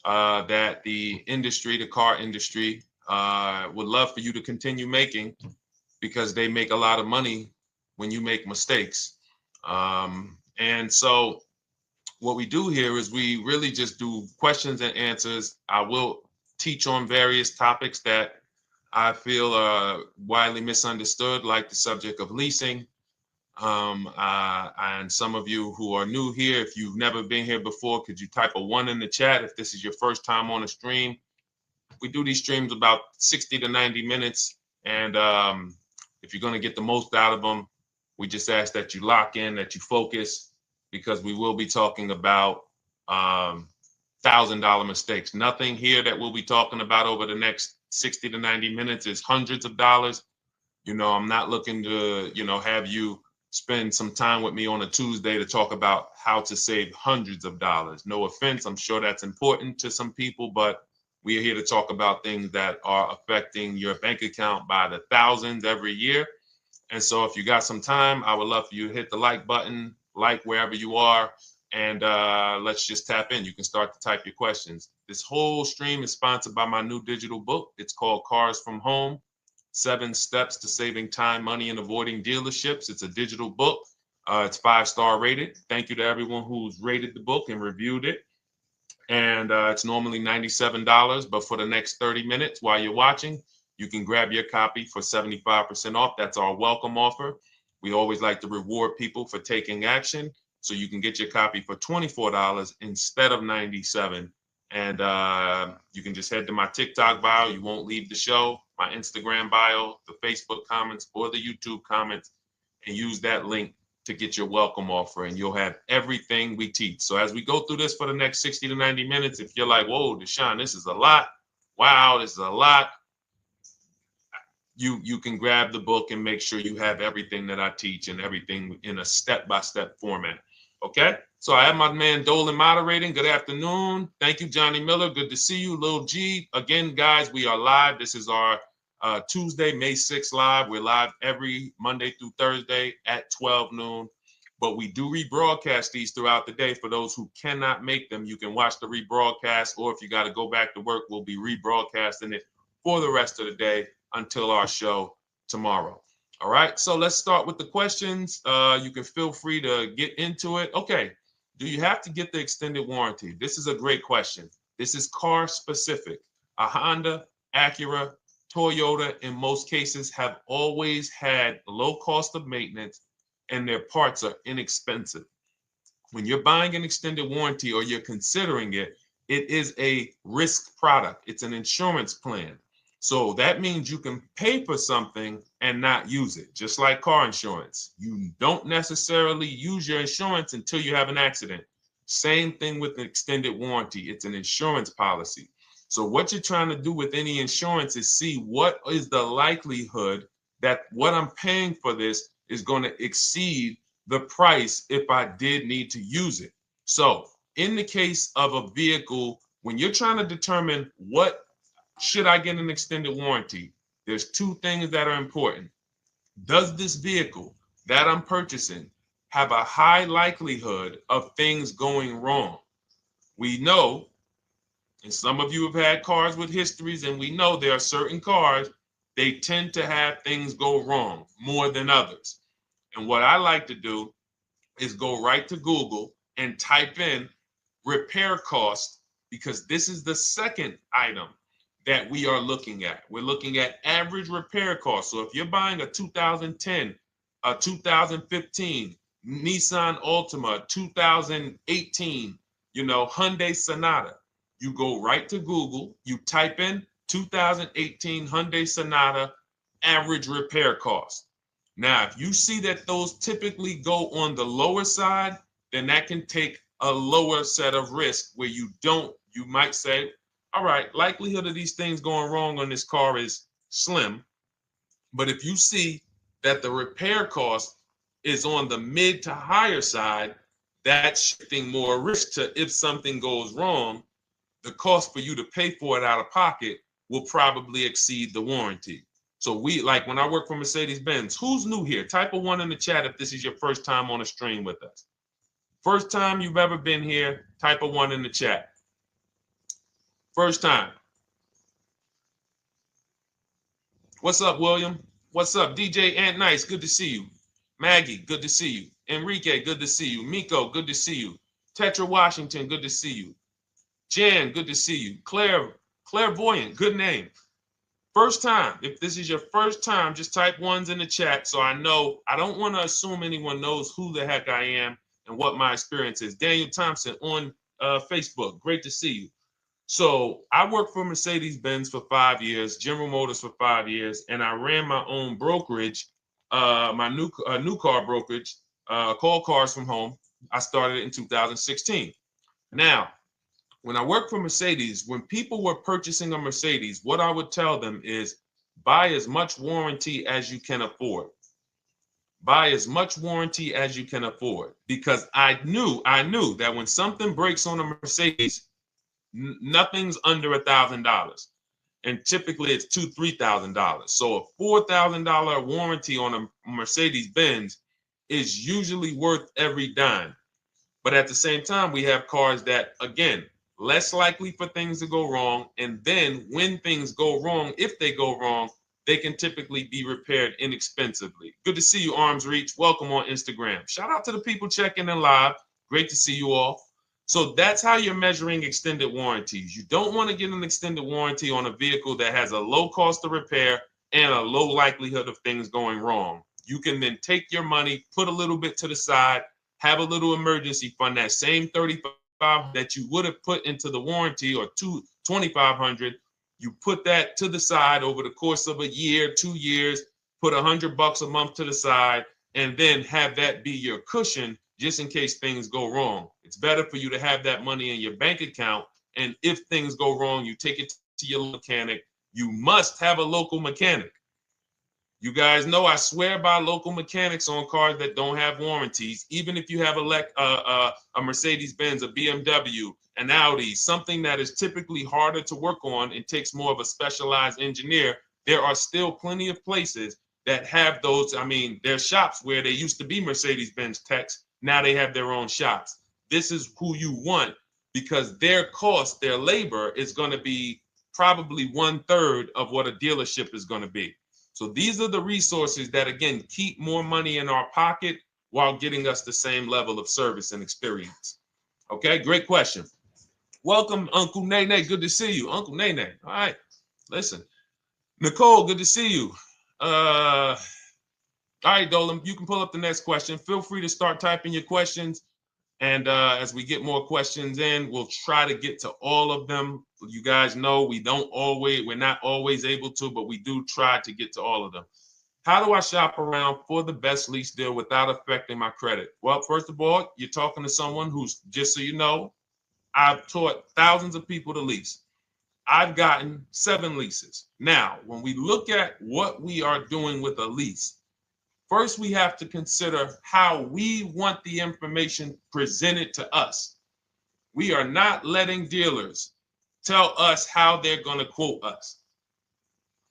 that the industry, the car industry, would love for you to continue making, because they make a lot of money when you make mistakes. And so what we do here is we really just do questions and answers. I will teach on various topics that I feel are widely misunderstood, like the subject of leasing. And some of you who are new here, if you've never been here before, could you type a 1 in the chat if this is your first time on a stream? We do these streams about 60 to 90 minutes. And if you're going to get the most out of them, we just ask that you lock in, that you focus, because we will be talking about $1,000 mistakes. Nothing here that we'll be talking about over the next 60 to 90 minutes is hundreds of dollars. You know, I'm not looking to, have you spend some time with me on a Tuesday to talk about how to save hundreds of dollars. No offense, I'm sure that's important to some people, but we are here to talk about things that are affecting your bank account by the thousands every year. And so if you got some time, I would love for you to hit the like button, like wherever you are, and let's just tap in. You can start to type your questions. This whole stream is sponsored by my new digital book. It's called Cars from Home, 7 Steps to Saving Time, Money, and Avoiding Dealerships. It's a digital book. It's 5-star rated. Thank you to everyone who's rated the book and reviewed it. And it's normally $97, but for the next 30 minutes while you're watching, you can grab your copy for 75% off. That's our welcome offer. We always like to reward people for taking action. So you can get your copy for $24 instead of $97. And you can just head to my TikTok bio. You won't leave the show, my Instagram bio, the Facebook comments, or the YouTube comments, and use that link to get your welcome offer, and you'll have everything we teach. So as we go through this for the next 60 to 90 minutes, if you're like, whoa, Deshone, this is a lot. Wow, this is a lot. You can grab the book and make sure you have everything that I teach and everything in a step-by-step format. Okay? So I have my man Dolan moderating. Good afternoon. Thank you, Johnny Miller. Good to see you, Lil G. Again, guys, we are live. This is our Tuesday, May 6th live. We're live every Monday through Thursday at 12 noon. But we do rebroadcast these throughout the day. For those who cannot make them, you can watch the rebroadcast, or if you got to go back to work, we'll be rebroadcasting it for the rest of the day until our show tomorrow. All right, so let's start with the questions. You can feel free to get into it. Okay, do you have to get the extended warranty? This is a great question. This is car specific. A Honda, Acura, Toyota, in most cases, have always had low cost of maintenance and their parts are inexpensive. When you're buying an extended warranty or you're considering it, it is a risk product. It's an insurance plan. So that means you can pay for something and not use it, just like car insurance. You don't necessarily use your insurance until you have an accident. Same thing with an extended warranty. It's an insurance policy. So what you're trying to do with any insurance is see what is the likelihood that what I'm paying for this is going to exceed the price if I did need to use it. So in the case of a vehicle, when you're trying to determine what should I get an extended warranty, there's 2 things that are important. Does this vehicle that I'm purchasing have a high likelihood of things going wrong? We know, and some of you have had cars with histories, and we know there are certain cars, they tend to have things go wrong more than others. And what I like to do is go right to Google and type in repair cost, because this is the second item that we are looking at. We're looking at average repair cost. So if you're buying a 2010, a 2015 Nissan Altima, 2018, Hyundai Sonata, you go right to Google, you type in 2018 Hyundai Sonata average repair cost. Now, if you see that those typically go on the lower side, then that can take a lower set of risk where you might say, all right, likelihood of these things going wrong on this car is slim. But if you see that the repair cost is on the mid to higher side, that's shifting more risk to if something goes wrong, the cost for you to pay for it out of pocket will probably exceed the warranty. So when I work for Mercedes-Benz, who's new here? Type a 1 in the chat if this is your first time on a stream with us. First time you've ever been here, type a 1 in the chat. First time. What's up, William? What's up, DJ Ant Nice? Good to see you. Maggie, good to see you. Enrique, good to see you. Miko, good to see you. Tetra Washington, good to see you. Jan, good to see you. Claire Clairvoyant, good name. First time, if this is your first time, just type ones in the chat so I know. I don't want to assume anyone knows who the heck I am and what my experience is. Daniel Thompson on Facebook, great to see you. So I worked for Mercedes-Benz for 5 years, General Motors for 5 years, and I ran my own brokerage, my new car brokerage, called Cars from Home. I started it in 2016. Now, when I worked for Mercedes, when people were purchasing a Mercedes, what I would tell them is buy as much warranty as you can afford. Buy as much warranty as you can afford, because I knew that when something breaks on a Mercedes, nothing's under $1,000, and typically it's $2,000-$3,000. So a $4,000 warranty on a Mercedes Benz is usually worth every dime. But at the same time, we have cars that, again, less likely for things to go wrong. And then when things go wrong, if they go wrong, they can typically be repaired inexpensively. Good to see you, Arms Reach. Welcome on Instagram. Shout out to the people checking in live. Great to see you all. So that's how you're measuring extended warranties. You don't want to get an extended warranty on a vehicle that has a low cost of repair and a low likelihood of things going wrong. You can then take your money, put a little bit to the side, have a little emergency fund, that same $3,500 that you would have put into the warranty, or $2,500, you put that to the side over the course of a year, 2 years, put $100 a month to the side, and then have that be your cushion just in case things go wrong. It's better for you to have that money in your bank account, and if things go wrong, you take it to your mechanic. You must have a local mechanic. You guys know I swear by local mechanics on cars that don't have warranties. Even if you have a Mercedes-Benz, a BMW, an Audi, something that is typically harder to work on and takes more of a specialized engineer, there are still plenty of places that have those. I mean, there's shops where they used to be Mercedes-Benz techs. Now they have their own shops. This is who you want, because their cost, their labor is going to be probably 1/3 of what a dealership is going to be. So these are the resources that, again, keep more money in our pocket while getting us the same level of service and experience. Okay, great question. Welcome, Uncle Nene. Good to see you. Uncle Nene. All right, listen. Nicole, good to see you. All right, Dolan, you can pull up the next question. Feel free to start typing your questions. And as we get more questions in, we'll try to get to all of them. You guys know we're not always able to, but we do try to get to all of them. How do I shop around for the best lease deal without affecting my credit? Well, first of all, you're talking to someone who's, just so you know, I've taught thousands of people to lease. I've gotten 7 leases. Now, when we look at what we are doing with a lease, first, we have to consider how we want the information presented to us. We are not letting dealers tell us how they're going to quote us.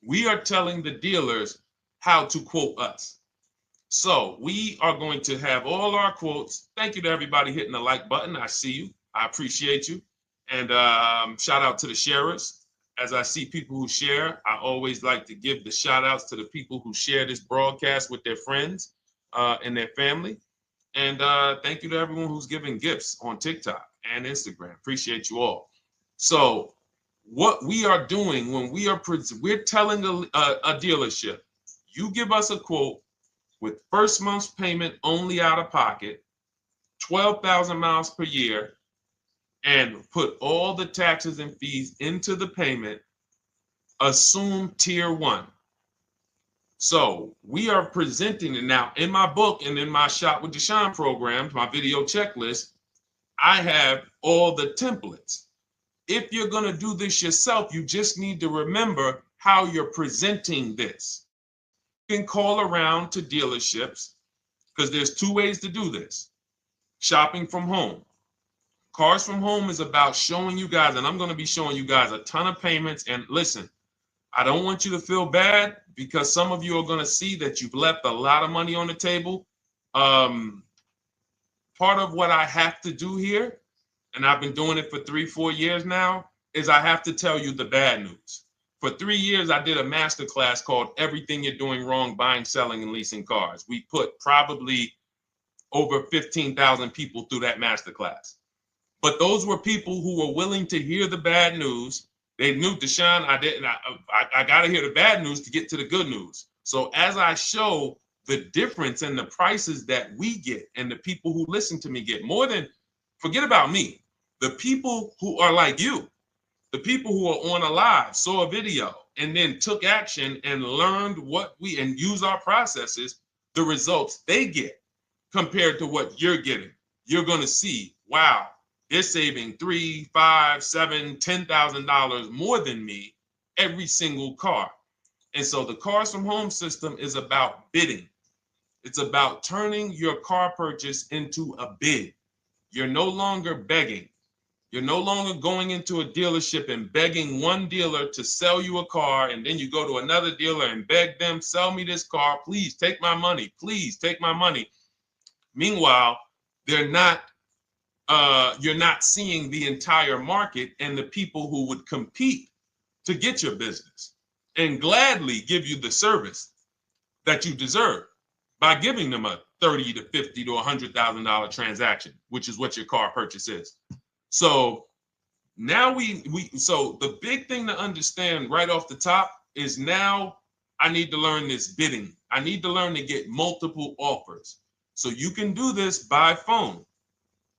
We are telling the dealers how to quote us. So we are going to have all our quotes. Thank you to everybody hitting the like button. I see you. I appreciate you. And shout out to the sharers. As I see people who share, I always like to give the shout outs to the people who share this broadcast with their friends and their family. And thank you to everyone who's giving gifts on TikTok and Instagram. Appreciate you all. So what we are doing when we're telling a dealership, you give us a quote with first month's payment only out of pocket, 12,000 miles per year, and put all the taxes and fees into the payment, assume tier 1. So we are presenting it now in my book and in my Shop with Deshone programs, my video checklist. I have all the templates. If you're going to do this yourself, you just need to remember how you're presenting this. You can call around to dealerships, because there's 2 ways to do this. Shopping from home. Cars from Home is about showing you guys, and I'm going to be showing you guys a ton of payments. And listen, I don't want you to feel bad, because some of you are going to see that you've left a lot of money on the table. Part of what I have to do here, and I've been doing it for 3-4 years now, is I have to tell you the bad news. For 3 years, I did a masterclass called Everything You're Doing Wrong Buying, Selling, and Leasing Cars. We put probably over 15,000 people through that masterclass. But those were people who were willing to hear the bad news They knew, Deshone, I got to hear the bad news to get to the good news. So as I show the difference in the prices that we get and the people who listen to me get, more than, forget about me, the people who are like you, the people who are on a live, saw a video, and then took action and learned and use our processes, the results they get compared to what you're getting. You're going to see, wow, they're saving $3, $5, $7, $10,000 more than me every single car. And so the Cars from Home system is about bidding. It's about turning your car purchase into a bid. You're no longer begging. You're no longer going into a dealership and begging one dealer to sell you a car, and then you go to another dealer and beg them, sell me this car, please take my money, please take my money. Meanwhile, you're not seeing the entire market and the people who would compete to get your business and gladly give you the service that you deserve by giving them a $30 to $50 to $100,000 transaction, which is what your car purchase is. So now so the big thing to understand right off the top is, now I need to learn this bidding. I need to learn to get multiple offers. So you can do this by phone.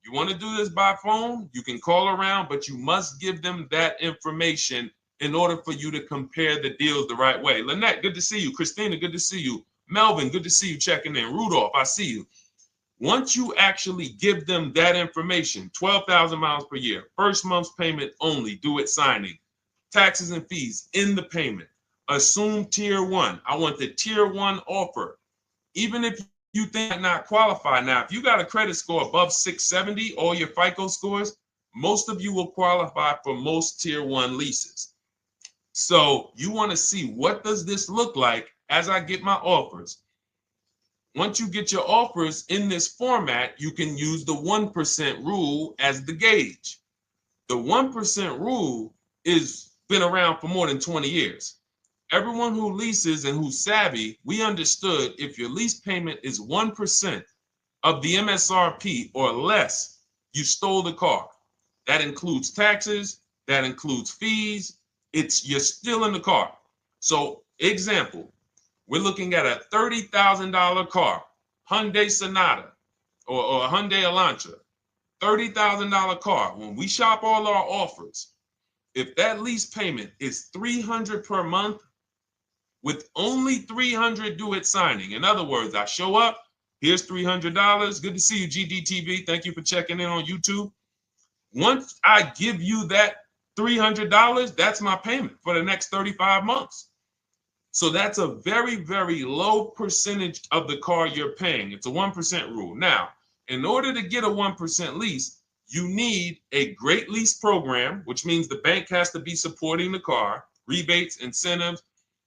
You want to do this by phone, you can call around, but you must give them that information in order for you to compare the deals the right way. Lynette, good to see you. Christina, good to see you. Melvin, good to see you checking in. Rudolph, I see you. Once you actually give them that information, 12,000 miles per year, first month's payment only, due at signing, taxes and fees in the payment, assume tier one. I want the tier one offer. Even if you think I not qualify. Now, if you got a credit score above 670, all your FICO scores, most of you will qualify for most tier one leases. So you want to see, what does this look like as I get my offers? Once you get your offers in this format, you can use the 1% rule as the gauge. The 1% rule is been around for more than 20 years. Everyone who leases and who's savvy, we understood if your lease payment is 1% of the MSRP or less, you stole the car. That includes taxes, that includes fees. You're still in the car. So example, we're looking at a $30,000 car, Hyundai Sonata or a Hyundai Elantra, $30,000 car. When we shop all our offers, if that lease payment is $300 per month, with only $300 due at signing. In other words, I show up, here's $300. Good to see you, GDTV. Thank you for checking in on YouTube. Once I give you that $300, that's my payment for the next 35 months. So that's a very, very low percentage of the car you're paying. It's a 1% rule. Now, in order to get a 1% lease, you need a great lease program, which means the bank has to be supporting the car, rebates, incentives,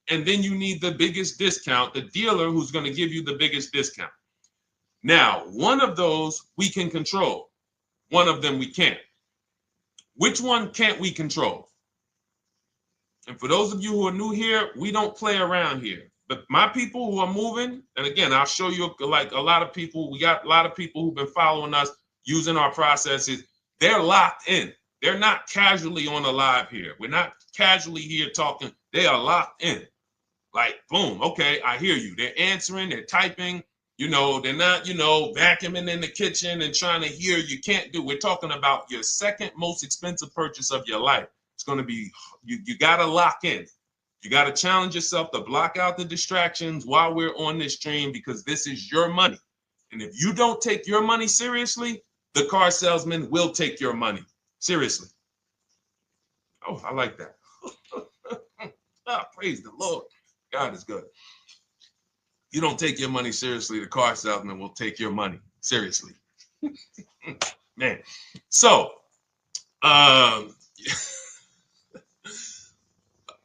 and then you need the biggest discount, the dealer who's going to give you the biggest discount. Now, one of those we can control. One of them we can't. Which one can't we control? And for those of you who are new here, we don't play around here. But my people who are moving, and again, I'll show you, like a lot of people, we got a lot of people who've been following us, using our processes. They're locked in. They're not casually on a live here. We're not casually here talking. They are locked in. Like, boom, okay, I hear you. They're answering, they're typing, they're not, vacuuming in the kitchen and trying to hear. You can't do. We're talking about your second most expensive purchase of your life. It's going to be, you got to lock in. You got to challenge yourself to block out the distractions while we're on this stream, because this is your money. And if you don't take your money seriously, the car salesman will take your money seriously. Oh, I like that. Praise the Lord. God is good. You don't take your money seriously, the car salesman will take your money seriously. Man. So, all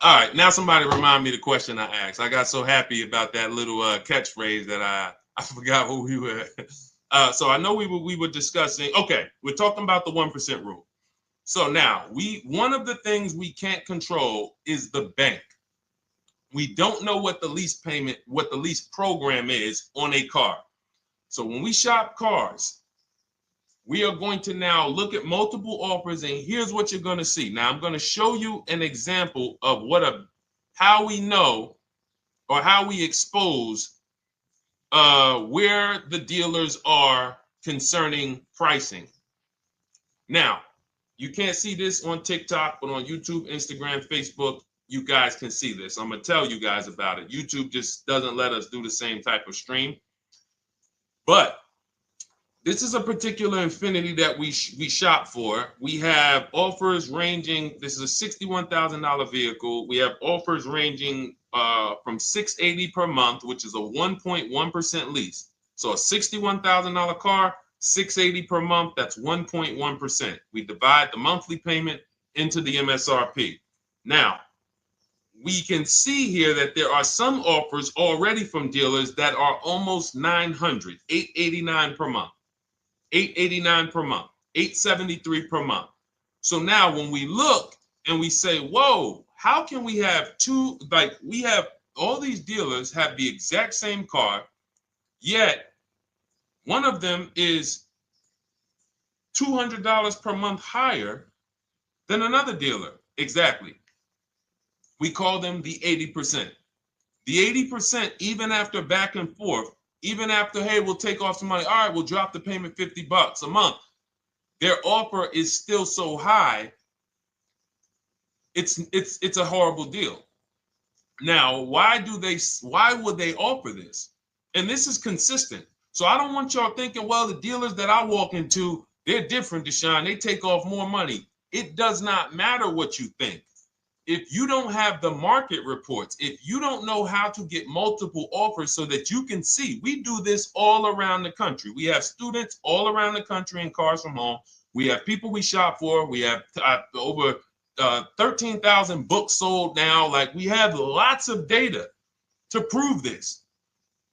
right, now somebody remind me the question I asked. I got so happy about that little catchphrase that I forgot who we were. So I know we were discussing, okay, we're talking about the 1% rule. So now, one of the things we can't control is the bank. We don't know what the lease payment, what the lease program is on a car. So when we shop cars, we are going to now look at multiple offers, and here's what you're going to see. Now, I'm going to show you an example of how we know or how we expose where the dealers are concerning pricing. Now, you can't see this on TikTok, but on YouTube, Instagram, Facebook, you guys can see this. I'm going to tell you guys about it. YouTube just doesn't let us do the same type of stream. But this is a particular Infiniti that we shop for. We have offers ranging, this is a $61,000 vehicle. We have offers ranging from $680 per month, which is a 1.1% lease. So a $61,000 car, $680 per month, that's 1.1%. We divide the monthly payment into the MSRP. Now, we can see here that there are some offers already from dealers that are almost $900, $889 per month. $889 per month, $873 per month. So now when we look and we say, whoa, how can we have two, like we have all these dealers have the exact same car, yet one of them is $200 per month higher than another dealer. Exactly. We call them the 80%. The 80%, even after back and forth, even after, hey, we'll take off some money. All right, we'll drop the payment $50 a month. Their offer is still so high. It's a horrible deal. Now, why would they offer this? And this is consistent. So I don't want y'all thinking, well, the dealers that I walk into, they're different, Deshone. They take off more money. It does not matter what you think. If you don't have the market reports, if you don't know how to get multiple offers so that you can see, we do this all around the country. We have students all around the country in Cars from Home. We have people we shop for. We have over 13,000 books sold now. Like, we have lots of data to prove this.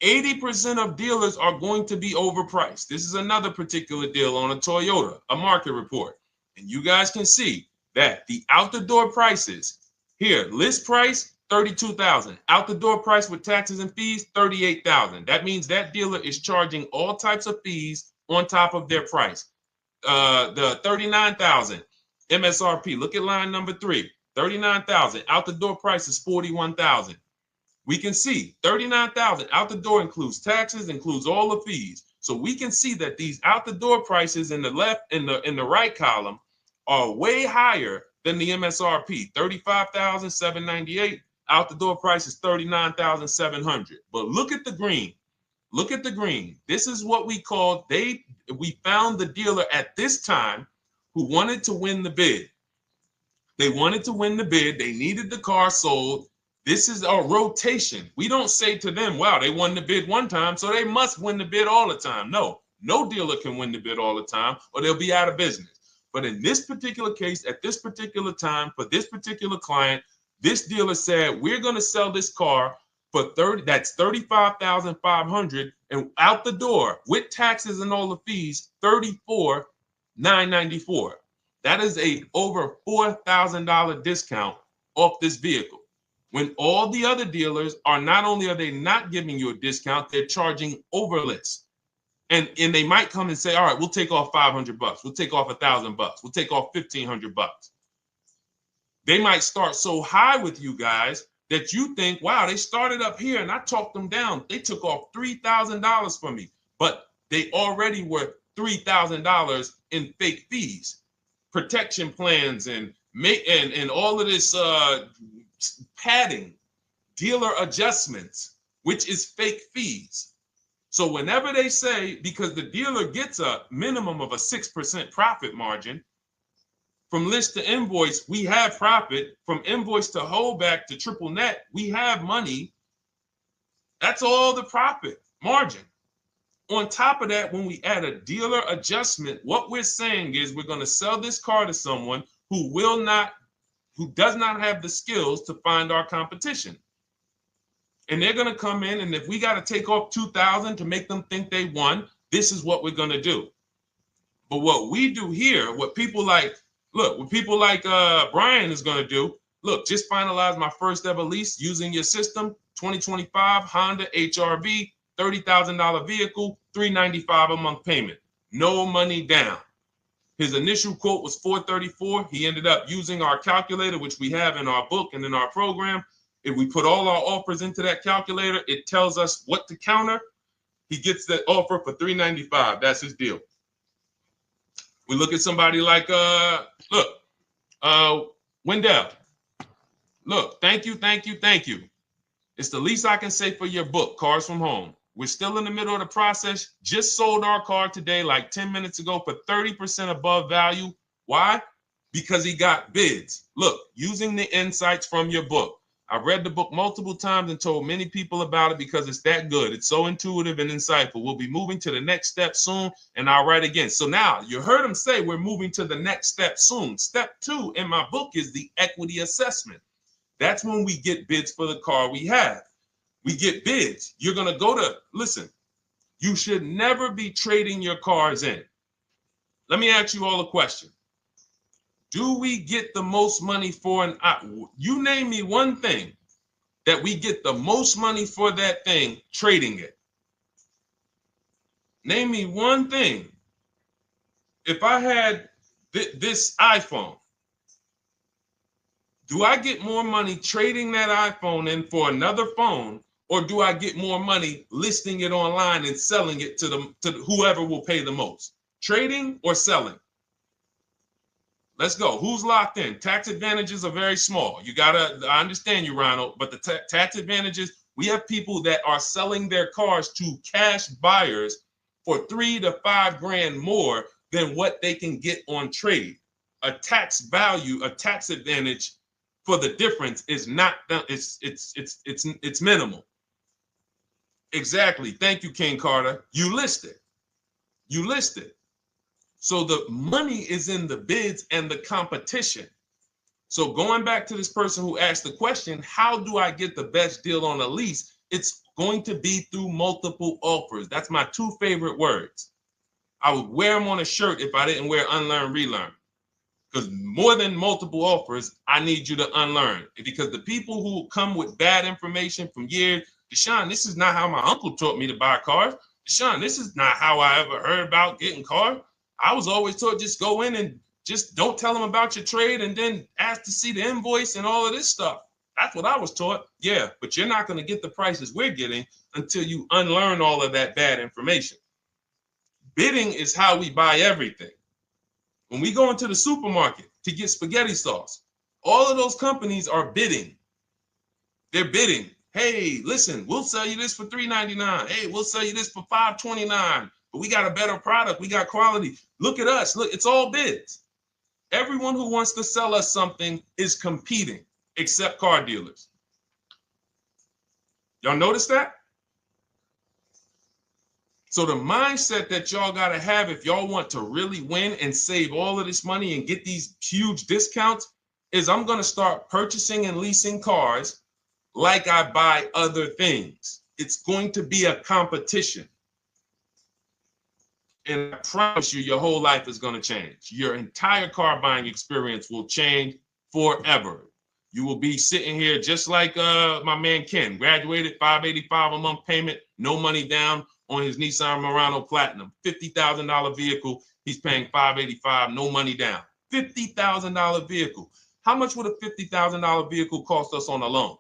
80% of dealers are going to be overpriced. This is another particular deal on a Toyota, a market report. And you guys can see that the out-the-door prices here, list price, $32,000. Out the door price with taxes and fees, $38,000. That means that dealer is charging all types of fees on top of their price. The $39,000 MSRP. Look at line number 3. $39,000. Out the door price is $41,000. We can see $39,000 out the door includes taxes, includes all the fees. So we can see that these out the door prices in the left, in the right column, are way higher than the MSRP, $35,798. Out the door price is $39,700. But look at the green. Look at the green. This is what we call, we found the dealer at this time who wanted to win the bid. They wanted to win the bid. They needed the car sold. This is a rotation. We don't say to them, wow, they won the bid one time, so they must win the bid all the time. No dealer can win the bid all the time, or they'll be out of business. But in this particular case, at this particular time, for this particular client, this dealer said, we're going to sell this car for that's $35,500, and out the door with taxes and all the fees, $34,994. That is a over $4,000 discount off this vehicle. When all the other dealers are, not only are they not giving you a discount, they're charging over list. And they might come and say, all right, we'll take off $500. We'll take off $1,000. We'll take off $1,500. They might start so high with you guys that you think, wow, they started up here and I talked them down. They took off $3,000 from me, but they already were $3,000 in fake fees, protection plans, and all of this padding, dealer adjustments, which is fake fees. So whenever they say, because the dealer gets a minimum of a 6% profit margin, from list to invoice, we have profit. From invoice to holdback to triple net, we have money. That's all the profit margin. On top of that, when we add a dealer adjustment, what we're saying is we're going to sell this car to someone who does not have the skills to find our competition. And they're going to come in, and if we got to take off $2,000 to make them think they won, this is what we're going to do. But what we do here, what people like Brian is going to do, look, just finalize my first ever lease using your system, 2025 Honda HRV, $30,000 vehicle, $395 a month payment. no money down. His initial quote was $434. He ended up using our calculator, which we have in our book and in our program. If we put all our offers into that calculator, it tells us what to counter. He gets that offer for $395. That's his deal. We look at somebody like Wendell. Look, thank you. It's the least I can say for your book, Cars from Home. We're still in the middle of the process. Just sold our car today, like 10 minutes ago, for 30% above value. Why? Because he got bids. Look, using the insights from your book. I've read the book multiple times and told many people about it because it's that good. It's so intuitive and insightful. We'll be moving to the next step soon, and I'll write again. So now you heard him say we're moving to the next step soon. Step 2 in my book is the equity assessment. That's when we get bids for the car we have. We get bids. You're going to go to, listen, you should never be trading your cars in. Let me ask you all a question. Do we get the most money for you name me one thing that we get the most money for that thing trading it. Name me one thing. If I had this iPhone, do I get more money trading that iPhone in for another phone, or do I get more money listing it online and selling it to whoever will pay the most? Trading or selling? Let's go. Who's locked in? Tax advantages are very small. I understand you, Ronald, but the tax advantages, we have people that are selling their cars to cash buyers for $3 to $5 grand more than what they can get on trade. A tax value, a tax advantage for the difference is not, it's minimal. Exactly. Thank you, King Carter. You listed. So the money is in the bids and the competition. So going back to this person who asked the question, how do I get the best deal on a lease? It's going to be through multiple offers. That's my 2 favorite words. I would wear them on a shirt if I didn't wear unlearn, relearn. Because more than multiple offers, I need you to unlearn. Because the people who come with bad information from years, Deshone, this is not how my uncle taught me to buy cars. Deshone, this is not how I ever heard about getting cars. I was always taught just go in and just don't tell them about your trade and then ask to see the invoice and all of this stuff. That's what I was taught. Yeah, but you're not going to get the prices we're getting until you unlearn all of that bad information. Bidding is how we buy everything. When we go into the supermarket to get spaghetti sauce, all of those companies are bidding. They're bidding. Hey, listen, we'll sell you this for $3.99. Hey, we'll sell you this for $5.29. But we got a better product. We got quality. Look at us. Look, it's all bids. Everyone who wants to sell us something is competing, except car dealers. Y'all notice that? So the mindset that y'all got to have if y'all want to really win and save all of this money and get these huge discounts is I'm going to start purchasing and leasing cars like I buy other things. It's going to be a competition. And I promise you, your whole life is going to change. Your entire car buying experience will change forever. You will be sitting here just like my man Ken, graduated, $585 a month payment, no money down on his Nissan Murano Platinum, $50,000 vehicle. He's paying $585, no money down. $50,000 vehicle. How much would a $50,000 vehicle cost us on a loan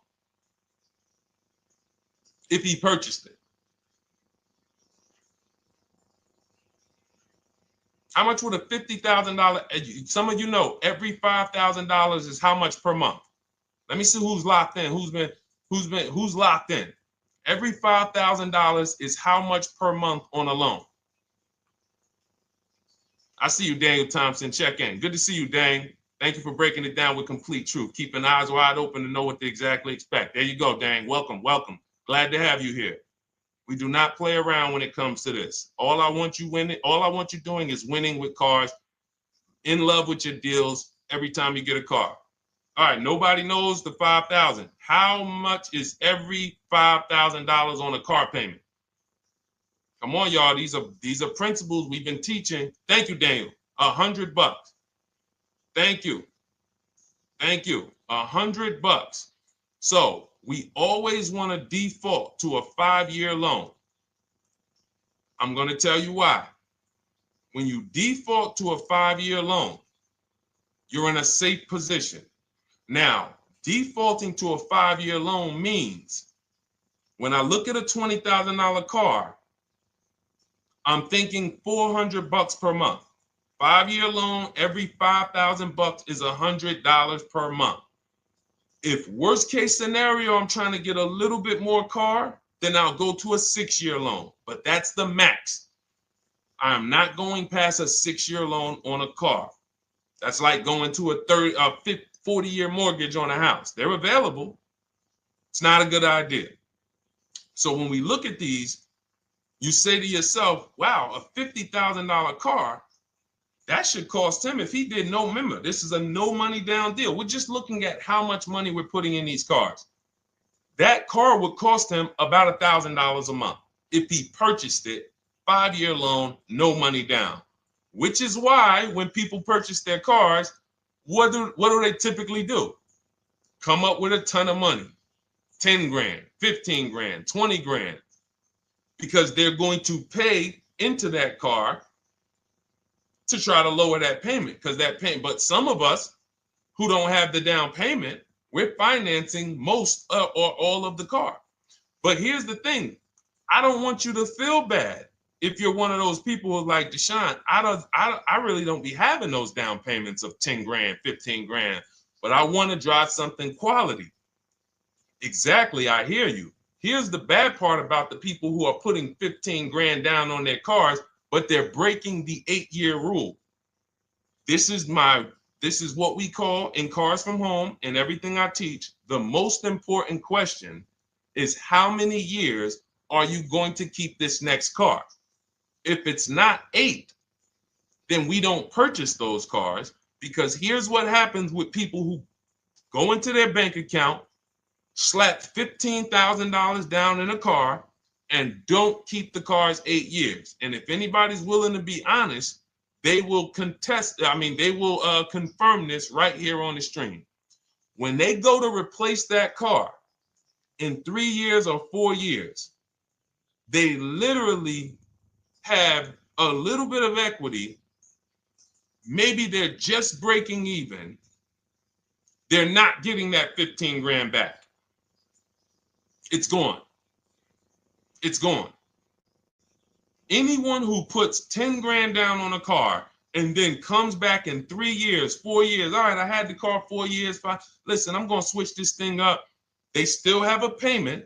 if he purchased it? How much would a $50,000? Some of you know every $5,000 is how much per month. Let me see who's locked in. Who's locked in? Every $5,000 is how much per month on a loan. I see you, Daniel Thompson. Check in. Good to see you, Dane. Thank you for breaking it down with complete truth. Keeping eyes wide open to know what to exactly expect. There you go, Dane. Welcome. Glad to have you here. We do not play around when it comes to this. All I want you doing is winning with cars, in love with your deals every time you get a car. All right, nobody knows the 5,000. How much is every $5,000 on a car payment? Come on, y'all. These are principles we've been teaching. Thank you, Daniel. $100. Thank you. $100. So we always want to default to a 5-year loan. I'm going to tell you why. when you default to a 5-year loan, you're in a safe position. Now, defaulting to a 5-year loan means when I look at a $20,000 car, I'm thinking $400 per month. 5-year loan, every $5,000 is $100 per month. If worst case scenario, I'm trying to get a little bit more car, then I'll go to a 6-year loan, but that's the max. I'm not going past a 6-year loan on a car. That's like going to a 40-year mortgage on a house. They're available. It's not a good idea. So when we look at these, you say to yourself, wow, a $50,000 car, that should cost him, if he did no, remember, this is a no money down deal. We're just looking at how much money we're putting in these cars. That car would cost him about $1,000 a month if he purchased it, 5-year loan, no money down. Which is why when people purchase their cars, what do they typically do? Come up with a ton of money, 10 grand, 15 grand, 20 grand, because they're going to pay into that car to try to lower that payment, because that payment. But some of us who don't have the down payment, we're financing most or all of the car. But here's the thing. I don't want you to feel bad if you're one of those people who's like, Deshone, I really don't be having those down payments of 10 grand, 15 grand, but I want to drive something quality. Exactly, I hear you. Here's the bad part about the people who are putting 15 grand down on their cars, but they're breaking the 8-year rule. This is what we call in Cars from Home and everything I teach, the most important question is how many years are you going to keep this next car? If it's not 8, then we don't purchase those cars, because here's what happens with people who go into their bank account, slap $15,000 down in a car, and don't keep the cars 8 years. And if anybody's willing to be honest, they will confirm this right here on the stream. When they go to replace that car in 3 years or 4 years, they literally have a little bit of equity. Maybe they're just breaking even. They're not getting that 15 grand back. It's gone. It's gone. Anyone who puts 10 grand down on a car and then comes back in 3 years, 4 years, all right, I had the car 4 years, 5, listen, I'm going to switch this thing up. They still have a payment.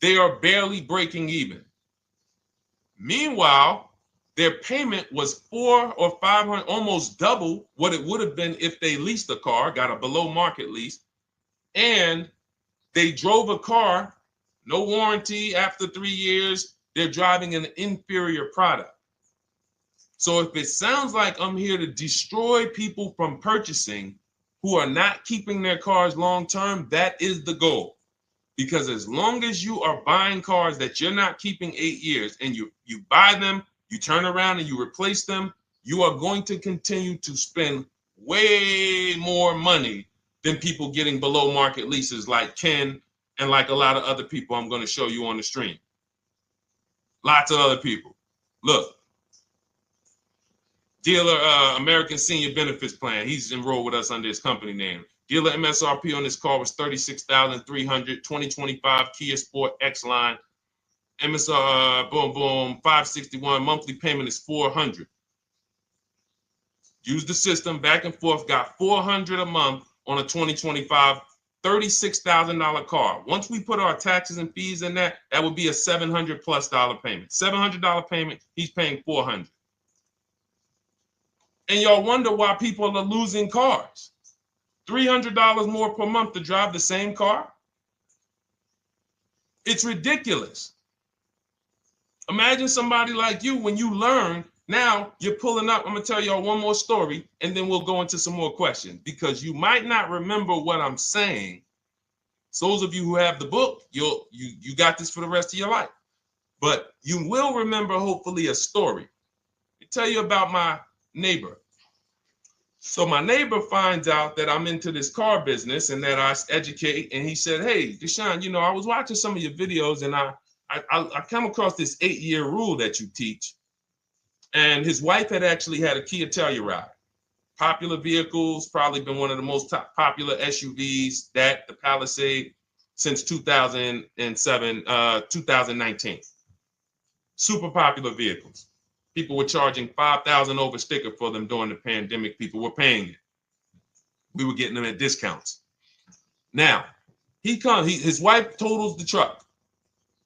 They are barely breaking even. Meanwhile, their payment was 400 or 500, almost double what it would have been if they leased a car, got a below market lease, and they drove a car, no warranty after 3 years. They're driving an inferior product. So if it sounds like I'm here to destroy people from purchasing who are not keeping their cars long term, that is the goal. Because as long as you are buying cars that you're not keeping 8 years and you buy them, you turn around and you replace them, you are going to continue to spend way more money than people getting below market leases like Ken and like a lot of other people I'm going to show you on the stream. Lots of other people. Look, dealer American Senior Benefits Plan. He's enrolled with us under his company name. Dealer MSRP on this car was $36,300. 2025 Kia Sport X line. MSR, boom, boom, 561. Monthly payment is $400. Use the system back and forth. Got $400 a month on a 2025 $36,000 car. Once we put our taxes and fees in that would be a $700+ payment. $700 payment. He's paying $400. And y'all wonder why people are losing cars. $300 more per month to drive the same car? It's ridiculous. Imagine somebody like you, when you learn, now you're pulling up. I'm going to tell y'all one more story, and then we'll go into some more questions, because you might not remember what I'm saying. So those of you who have the book, you got this for the rest of your life. But you will remember, hopefully, a story. I'll tell you about my neighbor. So my neighbor finds out that I'm into this car business and that I educate. And he said, hey, Deshone, I was watching some of your videos and I come across this 8-year rule that you teach. And his wife had actually had a Kia Telluride. Popular vehicles, probably been one of the most popular SUVs, that the Palisade, since 2007, 2019. Super popular vehicles. People were charging $5,000 over sticker for them during the pandemic. People were paying it. We were getting them at discounts. Now, his wife totals the truck.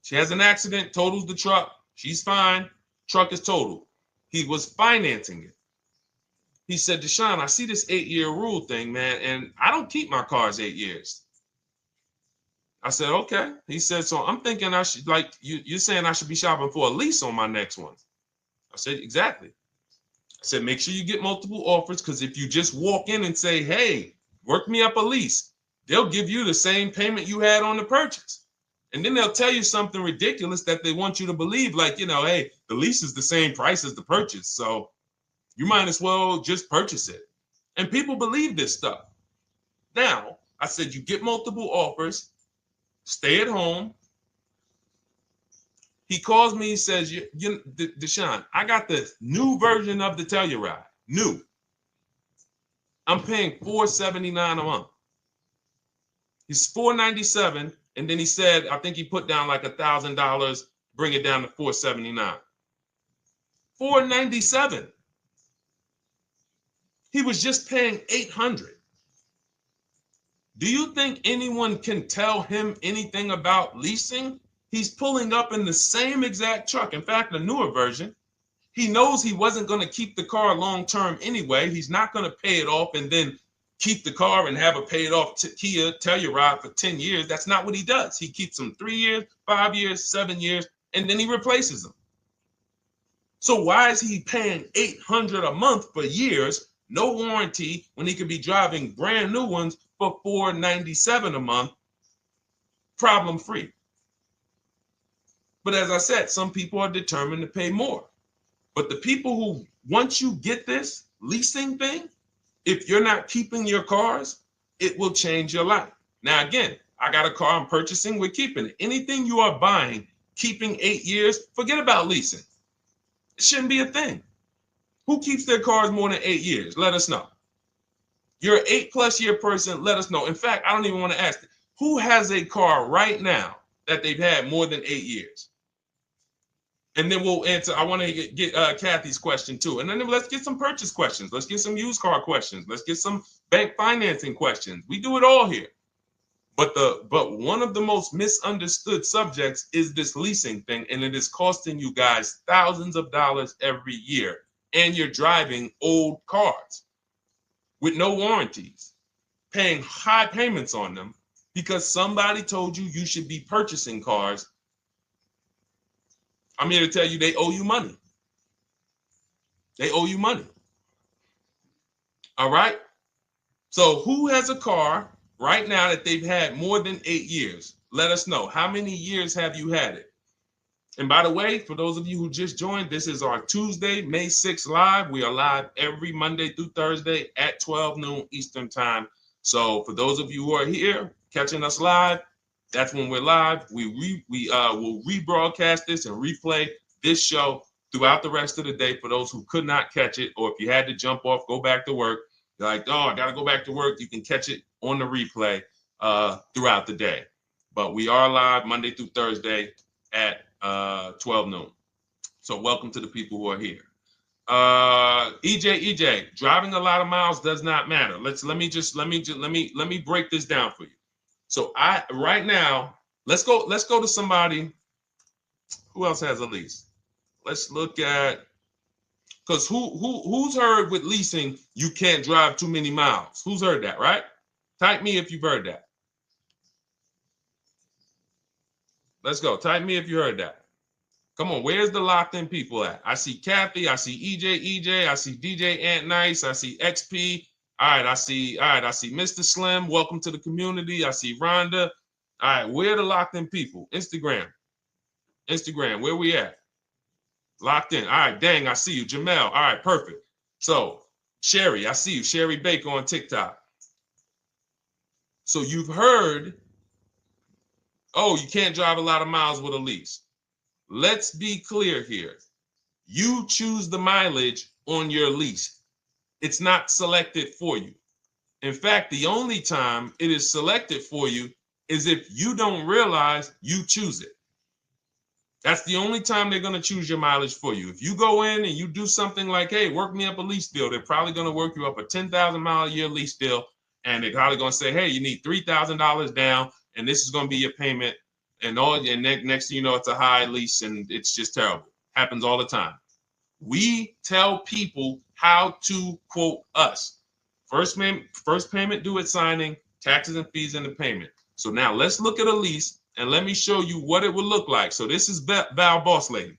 She has an accident, totals the truck. She's fine. Truck is totaled. He was financing it. He said, Deshone, I see this 8-year rule thing, man, and I don't keep my cars 8 years. I said, okay. He said, so I'm thinking I should, like, you're saying I should be shopping for a lease on my next one. I said, exactly. I said, make sure you get multiple offers, because if you just walk in and say, hey, work me up a lease, they'll give you the same payment you had on the purchase. And then they'll tell you something ridiculous that they want you to believe, like, hey, the lease is the same price as the purchase, so you might as well just purchase it. And people believe this stuff. Now, I said, you get multiple offers, stay at home. He calls me, he says, Deshone, I got the new version of the Telluride, new. I'm paying $479 a month. He's $497, and then he said, I think he put down like $1,000, bring it down to $479. $497. He was just paying $800. Do you think anyone can tell him anything about leasing? He's pulling up in the same exact truck. In fact, the newer version. He knows he wasn't going to keep the car long term anyway. He's not going to pay it off and then keep the car and have a paid off Kia Telluride for 10 years. That's not what he does. He keeps them 3 years, 5 years, 7 years, and then he replaces them. So why is he paying $800 a month for years, no warranty, when he could be driving brand new ones for $497 a month, problem free? But as I said, some people are determined to pay more. But the people who, once you get this leasing thing, if you're not keeping your cars, it will change your life. Now, again, I got a car I'm purchasing, we're keeping it. Anything you are buying, keeping 8 years, forget about leasing. It shouldn't be a thing. Who keeps their cars more than 8 years? Let us know. You're an 8+ year person, let us know. In fact, I don't even want to ask, who has a car right now that they've had more than 8 years? And then we'll answer. I want to get Kathy's question too. And then let's get some purchase questions. Let's get some used car questions. Let's get some bank financing questions. We do it all here. But one of the most misunderstood subjects is this leasing thing, and it is costing you guys thousands of dollars every year. And you're driving old cars with no warranties, paying high payments on them because somebody told you you should be purchasing cars. I'm here to tell you they owe you money. They owe you money. All right? So who has a car right now that they've had more than 8 years? Let us know. How many years have you had it? And by the way, for those of you who just joined, this is our Tuesday, May 6th live. We are live every Monday through Thursday at 12 noon Eastern time. So for those of you who are here catching us live, that's when we're live. We will rebroadcast this and replay this show throughout the rest of the day for those who could not catch it, or if you had to jump off, go back to work. You're like, oh, I got to go back to work. You can catch it on the replay throughout the day. But we are live Monday through Thursday at 12 noon. So welcome to the people who are here. EJ, driving a lot of miles does not matter. Let me break this down for you. So right now, let's go to somebody who else has a lease. Let's look at, because who's heard with leasing you can't drive too many miles? Who's heard that, right? Type me if you've heard that. Let's go. Type me if you heard that. Come on, where's the locked in people at? I see Kathy, I see EJ, I see DJ Ant Nice, I see XP. All right, I see Mr. Slim. Welcome to the community. I see Rhonda. All right, where are the locked in people? Instagram, where we at? Locked in. All right, dang, I see you. Jamel. All right, perfect. So, Sherry, I see you. Sherry Baker on TikTok. So you've heard, oh, you can't drive a lot of miles with a lease. Let's be clear here. You choose the mileage on your lease. It's not selected for you. In fact, the only time it is selected for you is if you don't realize you choose it. That's the only time they're going to choose your mileage for you. If you go in and you do something like, hey, work me up a lease deal, they're probably going to work you up a 10,000 mile a year lease deal. And they're probably going to say, hey, you need $3,000 down, and this is going to be your payment. And next thing you know, it's a high lease, and it's just terrible. Happens all the time. We tell people how to quote us. First payment due at signing, taxes and fees in the payment. So now let's look at a lease, and let me show you what it would look like. So this is Val Boss Lady.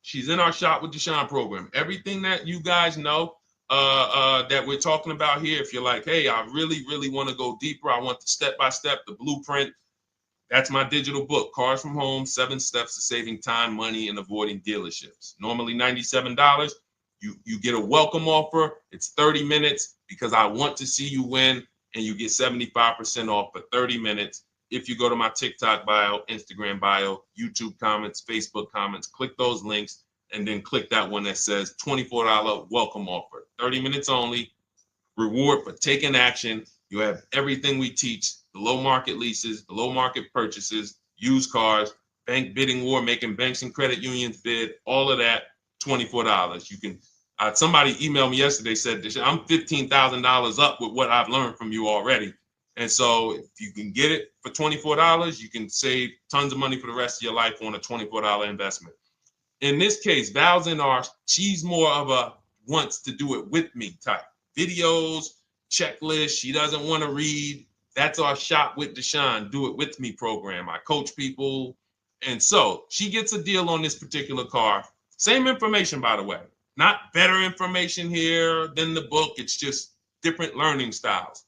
She's in our Shop with Deshone program. Everything that you guys know that we're talking about here, if you're like, hey, I really, really want to go deeper, I want the step-by-step, the blueprint, that's my digital book, Cars from Home, 7 Steps to Saving Time, Money, and Avoiding Dealerships. Normally $97. You get a welcome offer. It's 30 minutes because I want to see you win, and you get 75% off for 30 minutes. If you go to my TikTok bio, Instagram bio, YouTube comments, Facebook comments, click those links, and then click that one that says $24 welcome offer. 30 minutes only, reward for taking action. You have everything we teach, the low market leases, the low market purchases, used cars, bank bidding war, making banks and credit unions bid, all of that, $24. You can, somebody emailed me yesterday, said, I'm $15,000 up with what I've learned from you already. And so if you can get it for $24, you can save tons of money for the rest of your life on a $24 investment. In this case, Val's in our, she's more of a wants to do it with me type. Videos, checklist, she doesn't want to read. That's our Shop with Deshone, do it with me program. I coach people. And so she gets a deal on this particular car. Same information, by the way. Not better information here than the book. It's just different learning styles.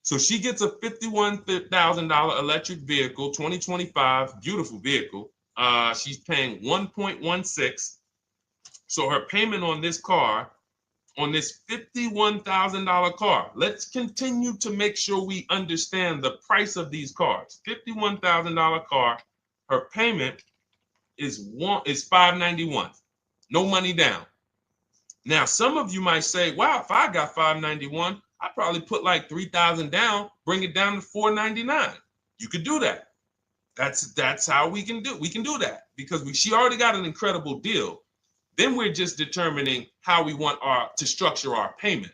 So she gets a $51,000 electric vehicle, 2025, beautiful vehicle. She's paying 1.16. So her payment on this car, on this $51,000 car, let's continue to make sure we understand the price of these cars. $51,000 car, her payment is $591. No money down. Now, some of you might say, wow, if I got $591, I'd probably put like $3,000 down, bring it down to $499. You could do that. That's how we can do. We can do that because she already got an incredible deal. Then we're just determining how we want to structure our payment.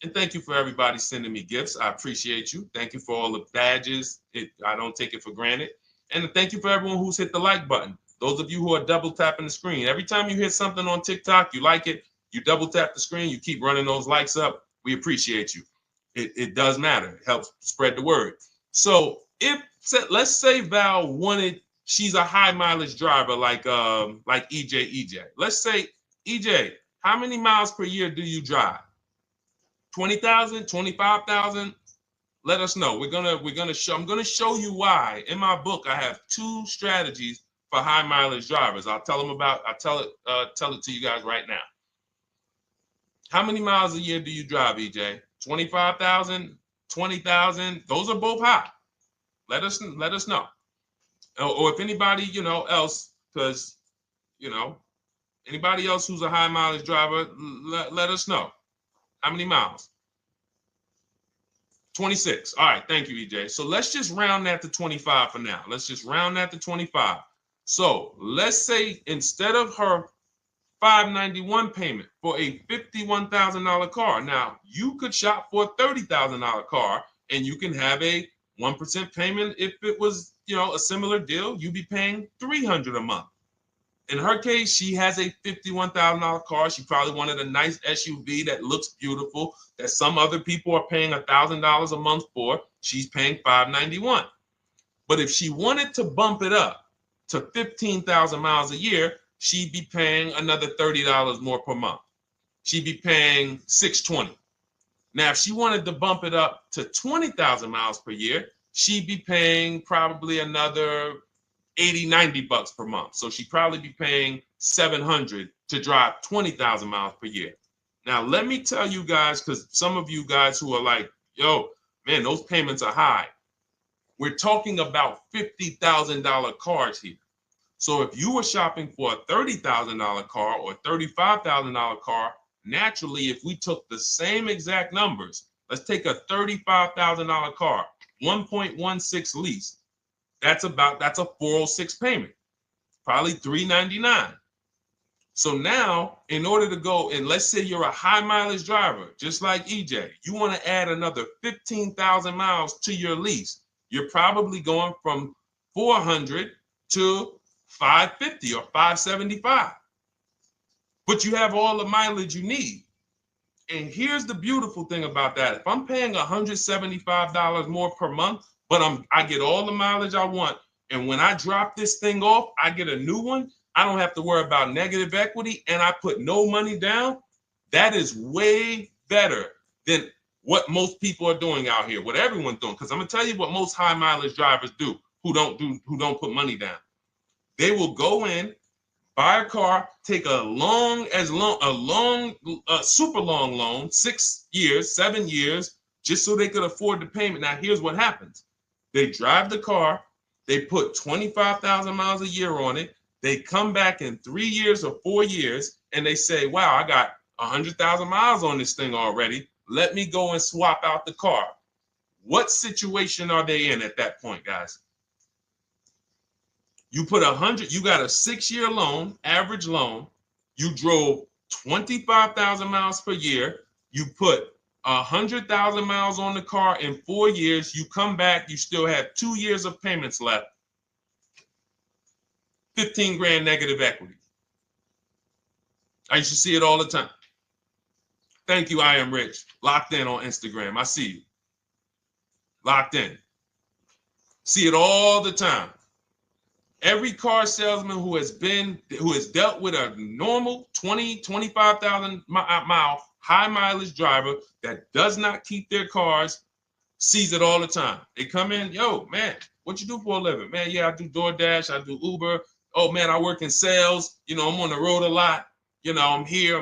And thank you for everybody sending me gifts. I appreciate you. Thank you for all the badges. I don't take it for granted. And thank you for everyone who's hit the like button. Those of you who are double tapping the screen. Every time you hit something on TikTok, you like it, you double tap the screen, you keep running those likes up. We appreciate you. It does matter. It helps spread the word. So let's say Val wanted, she's a high mileage driver like EJ. Let's say, EJ, how many miles per year do you drive? 20,000, 25,000? Let us know. I'm gonna show you why. In my book, I have 2 strategies for high mileage drivers. I'll tell it to you guys right now. How many miles a year do you drive, EJ? 25,000, 20,000? Those are both high. Let us know. Or if anybody, else, because, anybody else who's a high mileage driver, let us know. How many miles? 26. All right. Thank you, EJ. So let's just round that to 25 for now. Let's just round that to 25. So let's say instead of her $591 payment for a $51,000 car, now you could shop for a $30,000 car and you can have a 1% payment. If it was, a similar deal, you'd be paying $300 a month. In her case, she has a $51,000 car. She probably wanted a nice SUV that looks beautiful, that some other people are paying $1,000 a month for. She's paying $591. But if she wanted to bump it up to 15,000 miles a year, she'd be paying another $30 more per month. She'd be paying $620. Now, if she wanted to bump it up to 20,000 miles per year, she'd be paying probably another $80-90 per month. So she'd probably be paying $700 to drive 20,000 miles per year. Now, let me tell you guys, because some of you guys who are like, yo, man, those payments are high. We're talking about $50,000 cars here. So if you were shopping for a $30,000 car or $35,000 car, naturally, if we took the same exact numbers, let's take a $35,000 car, 1.16 lease. That's a 406 payment, probably $399. So now, in order to go, and let's say you're a high mileage driver, just like EJ, you want to add another 15,000 miles to your lease. You're probably going from 400 to 550 or 575. But you have all the mileage you need. And here's the beautiful thing about that. If I'm paying $175 more per month, but I get all the mileage I want, and when I drop this thing off, I get a new one, I don't have to worry about negative equity, and I put no money down. That is way better than what most people are doing out here, what everyone's doing. Because I'm gonna tell you what most high mileage drivers do who don't put money down. They will go in, buy a car, take a super long loan, 6 years, 7 years, just so they could afford the payment. Now, here's what happens. They drive the car, they put 25,000 miles a year on it. They come back in 3 years or 4 years, and they say, wow, I got 100,000 miles on this thing already. Let me go and swap out the car. What situation are they in at that point, guys? You put 100, you got a 6-year loan, average loan. You drove 25,000 miles per year. You put 100,000 miles on the car in 4 years. You come back, you still have 2 years of payments left. 15 grand negative equity. I used to see it all the time. Thank you, I am rich. Locked in on Instagram. I see you. Locked in. See it all the time. Every car salesman who has dealt with a normal 25,000 mile high mileage driver that does not keep their cars sees it all the time. They come in, yo, man, what you do for a living? Man, yeah, I do DoorDash, I do Uber. Oh man, I work in sales. You know, I'm on the road a lot. You know, I'm here.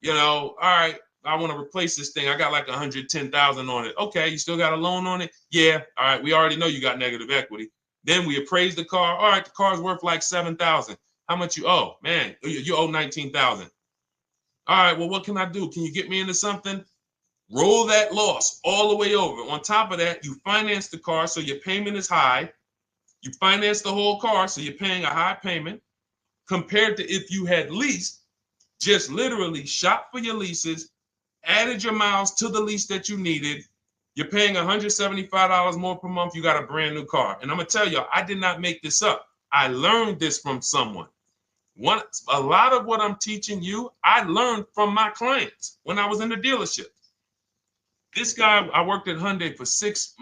You know, all right, I want to replace this thing. I got like 110,000 on it. Okay, you still got a loan on it? Yeah. All right, we already know you got negative equity. Then we appraise the car. All right, the car's worth like 7,000. How much you owe? Man, you owe 19,000. All right, well, what can I do? Can you get me into something? Roll that loss all the way over. On top of that, you finance the car, so your payment is high. You finance the whole car, so you're paying a high payment compared to if you had leased, just literally shop for your leases, added your miles to the lease that you needed. You're paying $175 more per month. You got a brand new car. And I'm going to tell you, I did not make this up. I learned this from someone. A lot of what I'm teaching you, I learned from my clients when I was in the dealership. This guy, I worked at Hyundai for six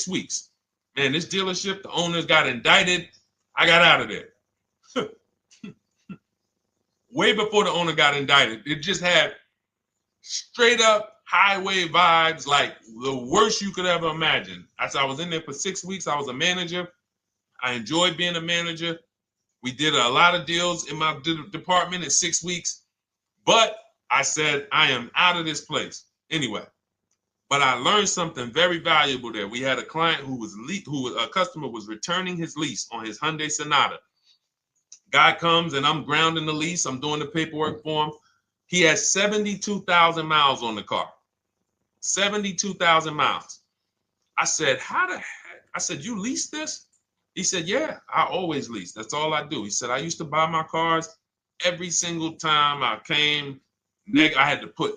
weeks. Man, this dealership, the owners got indicted. I got out of there. Way before the owner got indicted. It just had straight up highway vibes, like the worst you could ever imagine. As I was in there for 6 weeks, I was a manager. I enjoyed being a manager. We did a lot of deals in my department in 6 weeks. But I said, I am out of this place. Anyway. But I learned something very valuable there. We had a client a customer was returning his lease on his Hyundai Sonata. Guy comes and I'm grounding the lease. I'm doing the paperwork for him. He has 72,000 miles on the car. 72,000 miles. I said, how the heck? I said, you lease this? He said, yeah, I always lease. That's all I do. He said, I used to buy my cars every single time I came. I had to put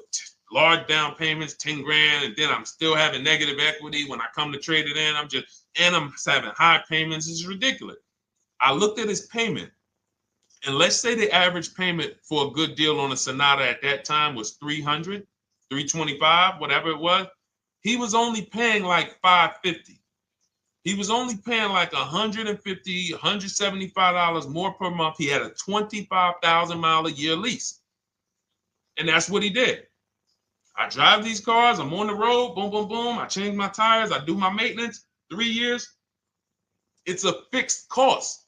large down payments, 10 grand, and then I'm still having negative equity when I come to trade it in. I'm having high payments. It's ridiculous. I looked at his payment, and let's say the average payment for a good deal on a Sonata at that time was $300, $325, whatever it was. He was only paying like $550. He was only paying like $150, $175 more per month. He had a 25,000 mile a year lease. And that's what he did. I drive these cars. I'm on the road. Boom, boom, boom. I change my tires. I do my maintenance. 3 years. It's a fixed cost.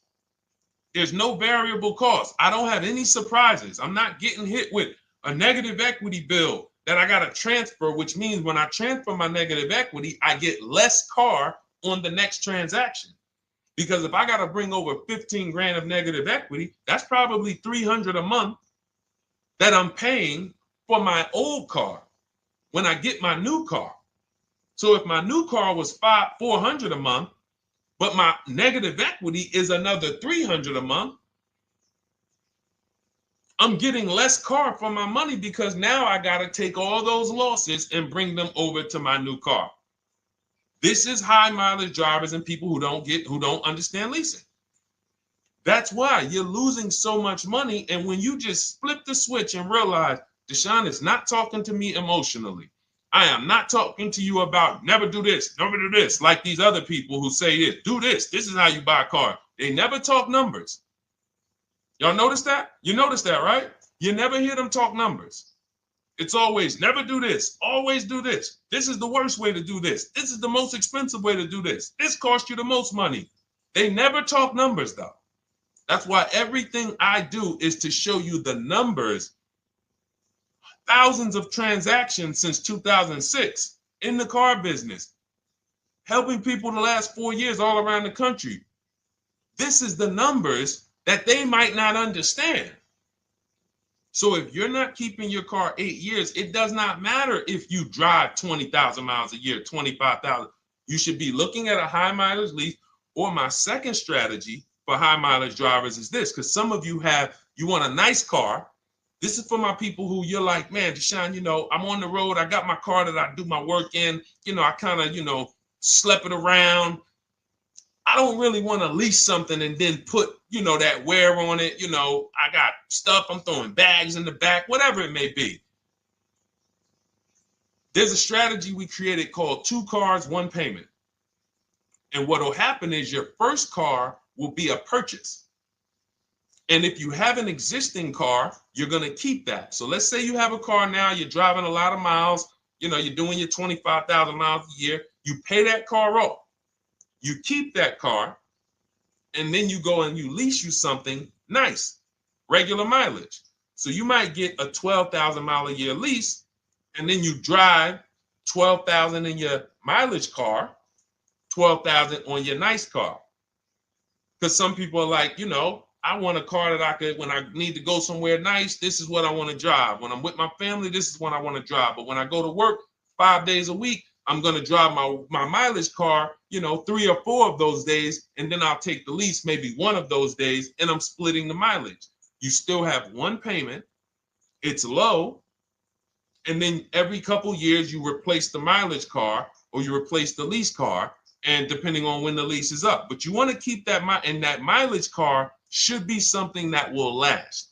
There's no variable cost. I don't have any surprises. I'm not getting hit with a negative equity bill that I got to transfer, which means when I transfer my negative equity, I get less car on the next transaction. Because if I got to bring over 15 grand of negative equity, that's probably 300 a month that I'm paying for my old car when I get my new car. So if my new car was 400 a month, but my negative equity is another 300 a month, I'm getting less car for my money because now I got to take all those losses and bring them over to my new car. This is high mileage drivers and people who don't understand leasing. That's why you're losing so much money. And when you just flip the switch and realize Deshone is not talking to me emotionally, I am not talking to you about never do this, never do this, like these other people who say this, do this. This is how you buy a car. They never talk numbers. Y'all notice that? You notice that, right? You never hear them talk numbers. It's always never do this, always do this. This is the worst way to do this. This is the most expensive way to do this. This costs you the most money. They never talk numbers, though. That's why everything I do is to show you the numbers. Thousands of transactions since 2006 in the car business, helping people the last 4 years all around the country. This is the numbers that they might not understand. So if you're not keeping your car 8 years, it does not matter if you drive 20,000 miles a year, 25,000. You should be looking at a high mileage lease. Or my second strategy for high mileage drivers is this, because some of you want a nice car. This is for my people who you're like, man, Deshone, I'm on the road. I got my car that I do my work in. I kind of, slep it around. I don't really want to lease something and then put, that wear on it. I got stuff. I'm throwing bags in the back, whatever it may be. There's a strategy we created called 2 cars, 1 payment. And what will happen is your first car will be a purchase. And if you have an existing car, you're going to keep that. So let's say you have a car now, you're driving a lot of miles, you're doing your 25,000 miles a year. You pay that car off. You keep that car, and then you go and you lease you something nice, regular mileage. So you might get a 12,000 mile a year lease, and then you drive 12,000 in your mileage car, 12,000 on your nice car. Because some people are like, I want a car that I could, when I need to go somewhere nice, this is what I want to drive. When I'm with my family, this is what I want to drive. But when I go to work 5 days a week, I'm going to drive my mileage car, 3 or 4 of those days, and then I'll take the lease maybe 1 of those days, and I'm splitting the mileage. You still have 1 payment. It's low. And then every couple years, you replace the mileage car or you replace the lease car, and depending on when the lease is up. But you want to keep that, and that mileage car should be something that will last.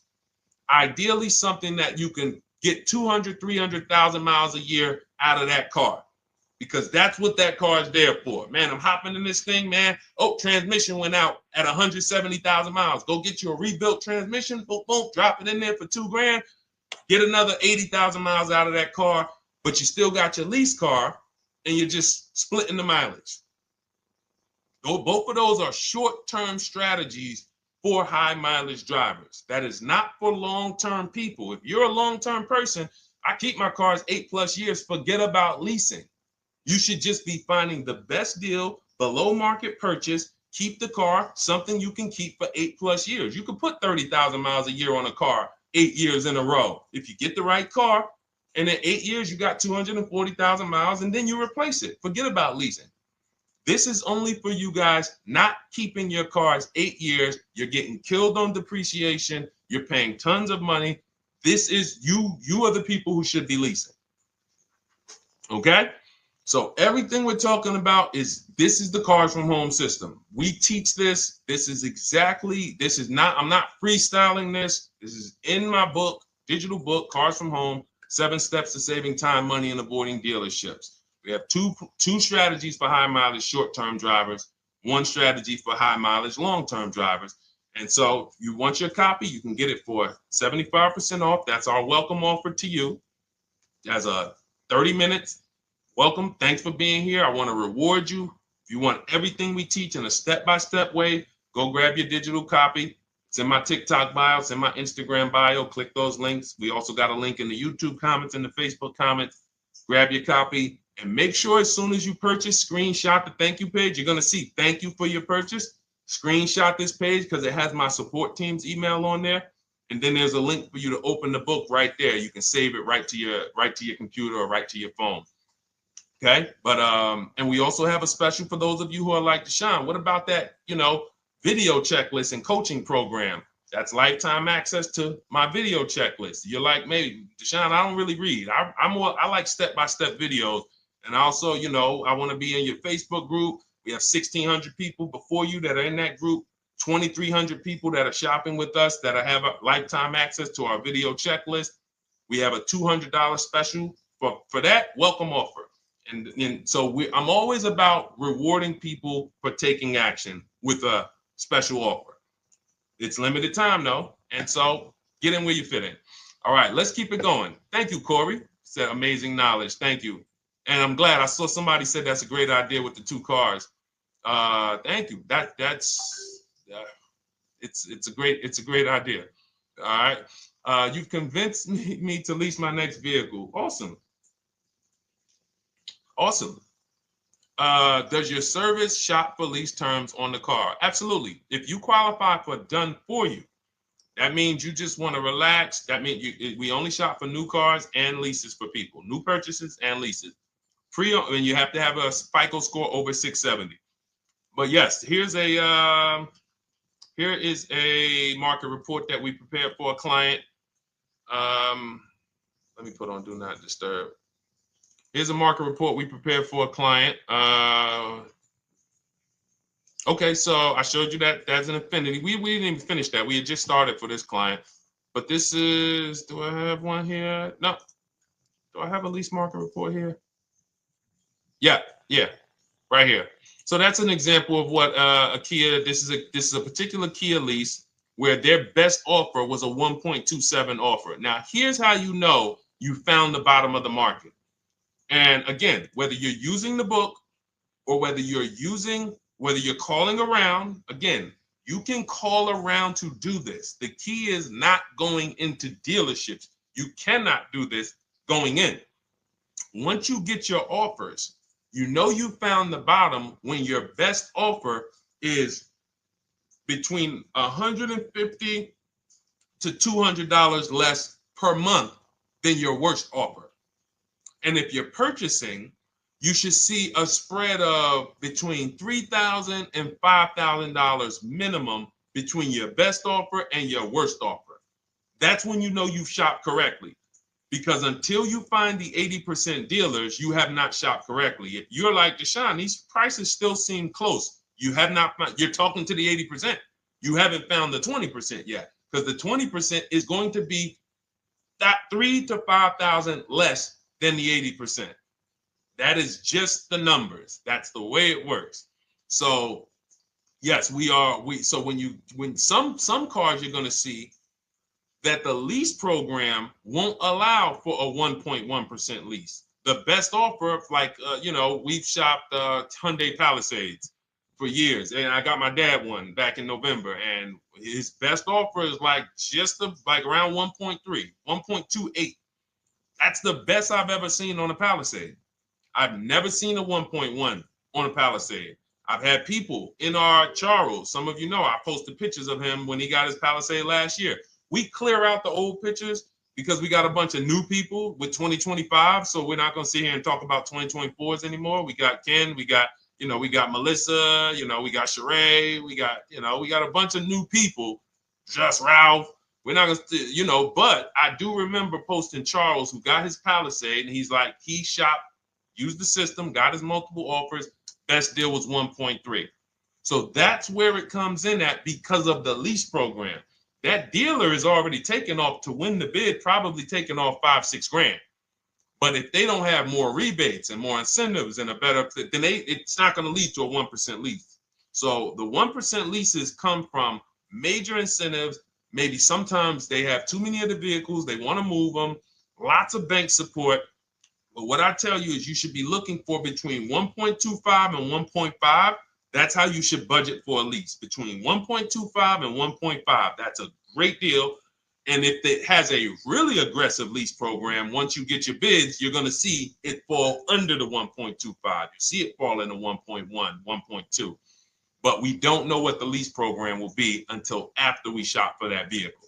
Ideally, something that you can get 200, 300,000 miles a year out of that car. Because that's what that car is there for. Man, I'm hopping in this thing, man. Oh, transmission went out at 170,000 miles. Go get you a rebuilt transmission. Boom, boom, drop it in there for $2 grand. Get another 80,000 miles out of that car, but you still got your lease car, and you're just splitting the mileage. Both of those are short-term strategies for high mileage drivers. That is not for long-term people. If you're a long-term person, I keep my cars 8+ years. Forget about leasing. You should just be finding the best deal, below market purchase, keep the car, something you can keep for 8+ years. You can put 30,000 miles a year on a car 8 years in a row. If you get the right car, and in 8 years, you got 240,000 miles, and then you replace it. Forget about leasing. This is only for you guys not keeping your cars 8 years. You're getting killed on depreciation. You're paying tons of money. This is you are the people who should be leasing. Okay? So everything we're talking about this is the Cars from Home system. We teach this. I'm not freestyling this. This is in my book, digital book, Cars from Home, 7 Steps to Saving Time, Money, and Avoiding Dealerships. We have two strategies for high mileage short-term drivers, 1 strategy for high mileage long-term drivers. And so if you want your copy, you can get it for 75% off. That's our welcome offer to you. As a 30 minutes. Welcome. Thanks for being here. I want to reward you. If you want everything we teach in a step-by-step way, go grab your digital copy. It's in my TikTok bio. It's in my Instagram bio. Click those links. We also got a link in the YouTube comments and the Facebook comments. Grab your copy and make sure as soon as you purchase, screenshot the thank you page. You're going to see thank you for your purchase. screenshot this page because it has my support team's email on there. And then there's a link for you to open the book right there. You can save it right to your computer or right to your phone. Okay. But and we also have a special for those of you who are like Deshone. What about that, video checklist and coaching program? That's lifetime access to my video checklist. You're like, maybe Deshone, I don't really read. I like step-by-step videos. And also, I want to be in your Facebook group. We have 1,600 people before you that are in that group. 2,300 people that are shopping with us that have a lifetime access to our video checklist. We have a $200 special for that welcome offer. And so I'm always about rewarding people for taking action with a special offer. It's limited time though. And so get in where you fit in. All right, let's keep it going. Thank you, Corey. Said amazing knowledge. Thank you. And I'm glad I saw somebody said that's a great idea with the 2 cars. Thank you. It's a great idea. All right. You've convinced me to lease my next vehicle. Awesome. Awesome. Does your service shop for lease terms on the car? Absolutely. If you qualify for done for you, that means you just want to relax. That means we only shop for new cars and leases for people, new purchases and leases. And you have to have a FICO score over 670. But yes, here is a market report that we prepared for a client. Let me put on Do Not Disturb. Here's a market report we prepared for a client. Okay, so I showed you that that's an affinity. We didn't even finish that. We had just started for this client. But this is, do I have one here? No. Do I have a lease market report here? Yeah, right here. So that's an example of what a Kia, this is a particular Kia lease where their best offer was a 1.27 offer. Now, here's how you know you found the bottom of the market. And again, whether you're using the book or whether you're calling around, again, you can call around to do this. The key is not going into dealerships. You cannot do this going in. Once you get your offers, you know you found the bottom when your best offer is between $150 to $200 less per month than your worst offer. And if you're purchasing, you should see a spread of between $3,000 and $5,000 minimum between your best offer and your worst offer. That's when you know you've shopped correctly. Because until you find the 80% dealers, you have not shopped correctly. If you're like Deshone, these prices still seem close. You have not found, you're talking to the 80%. You haven't found the 20% yet. Because the 20% is going to be that $3,000 to $5,000 less than the 80%. That is just the numbers. That's the way it works. So yes, so when some cars you're going to see that the lease program won't allow for a 1.1% lease. The best offer, like, we've shopped Hyundai Palisades for years. And I got my dad one back in November. And his best offer is like around 1.3, 1.28. That's the best I've ever seen on a Palisade. I've never seen a 1.1 on a Palisade. I've had people in our Charles. Some of you know I posted pictures of him when he got his Palisade last year. We clear out the old pictures because we got a bunch of new people with 2025. So we're not going to sit here and talk about 2024s anymore. We got Ken, we got Melissa, we got Sheree, we got a bunch of new people, just Ralph. We're not going to, but I do remember posting Charles who got his Palisade and he's like, he shopped, used the system, got his multiple offers. Best deal was 1.3. So that's where it comes in at because of the lease program. That dealer is already taken off to win the bid, probably taking off $5-6 grand. But if they don't have more rebates and more incentives and a better, then it's not going to lead to a 1% lease. So the 1% leases come from major incentives. Maybe sometimes they have too many of the vehicles. They want to move them. Lots of bank support. But what I tell you is you should be looking for between 1.25 and 1.5. That's how you should budget for a lease, between 1.25 and 1.5. That's a great deal. And if it has a really aggressive lease program, once you get your bids, you're going to see it fall under the 1.25. You see it fall into 1.1, 1.2. but we don't know what the lease program will be until after we shop for that vehicle.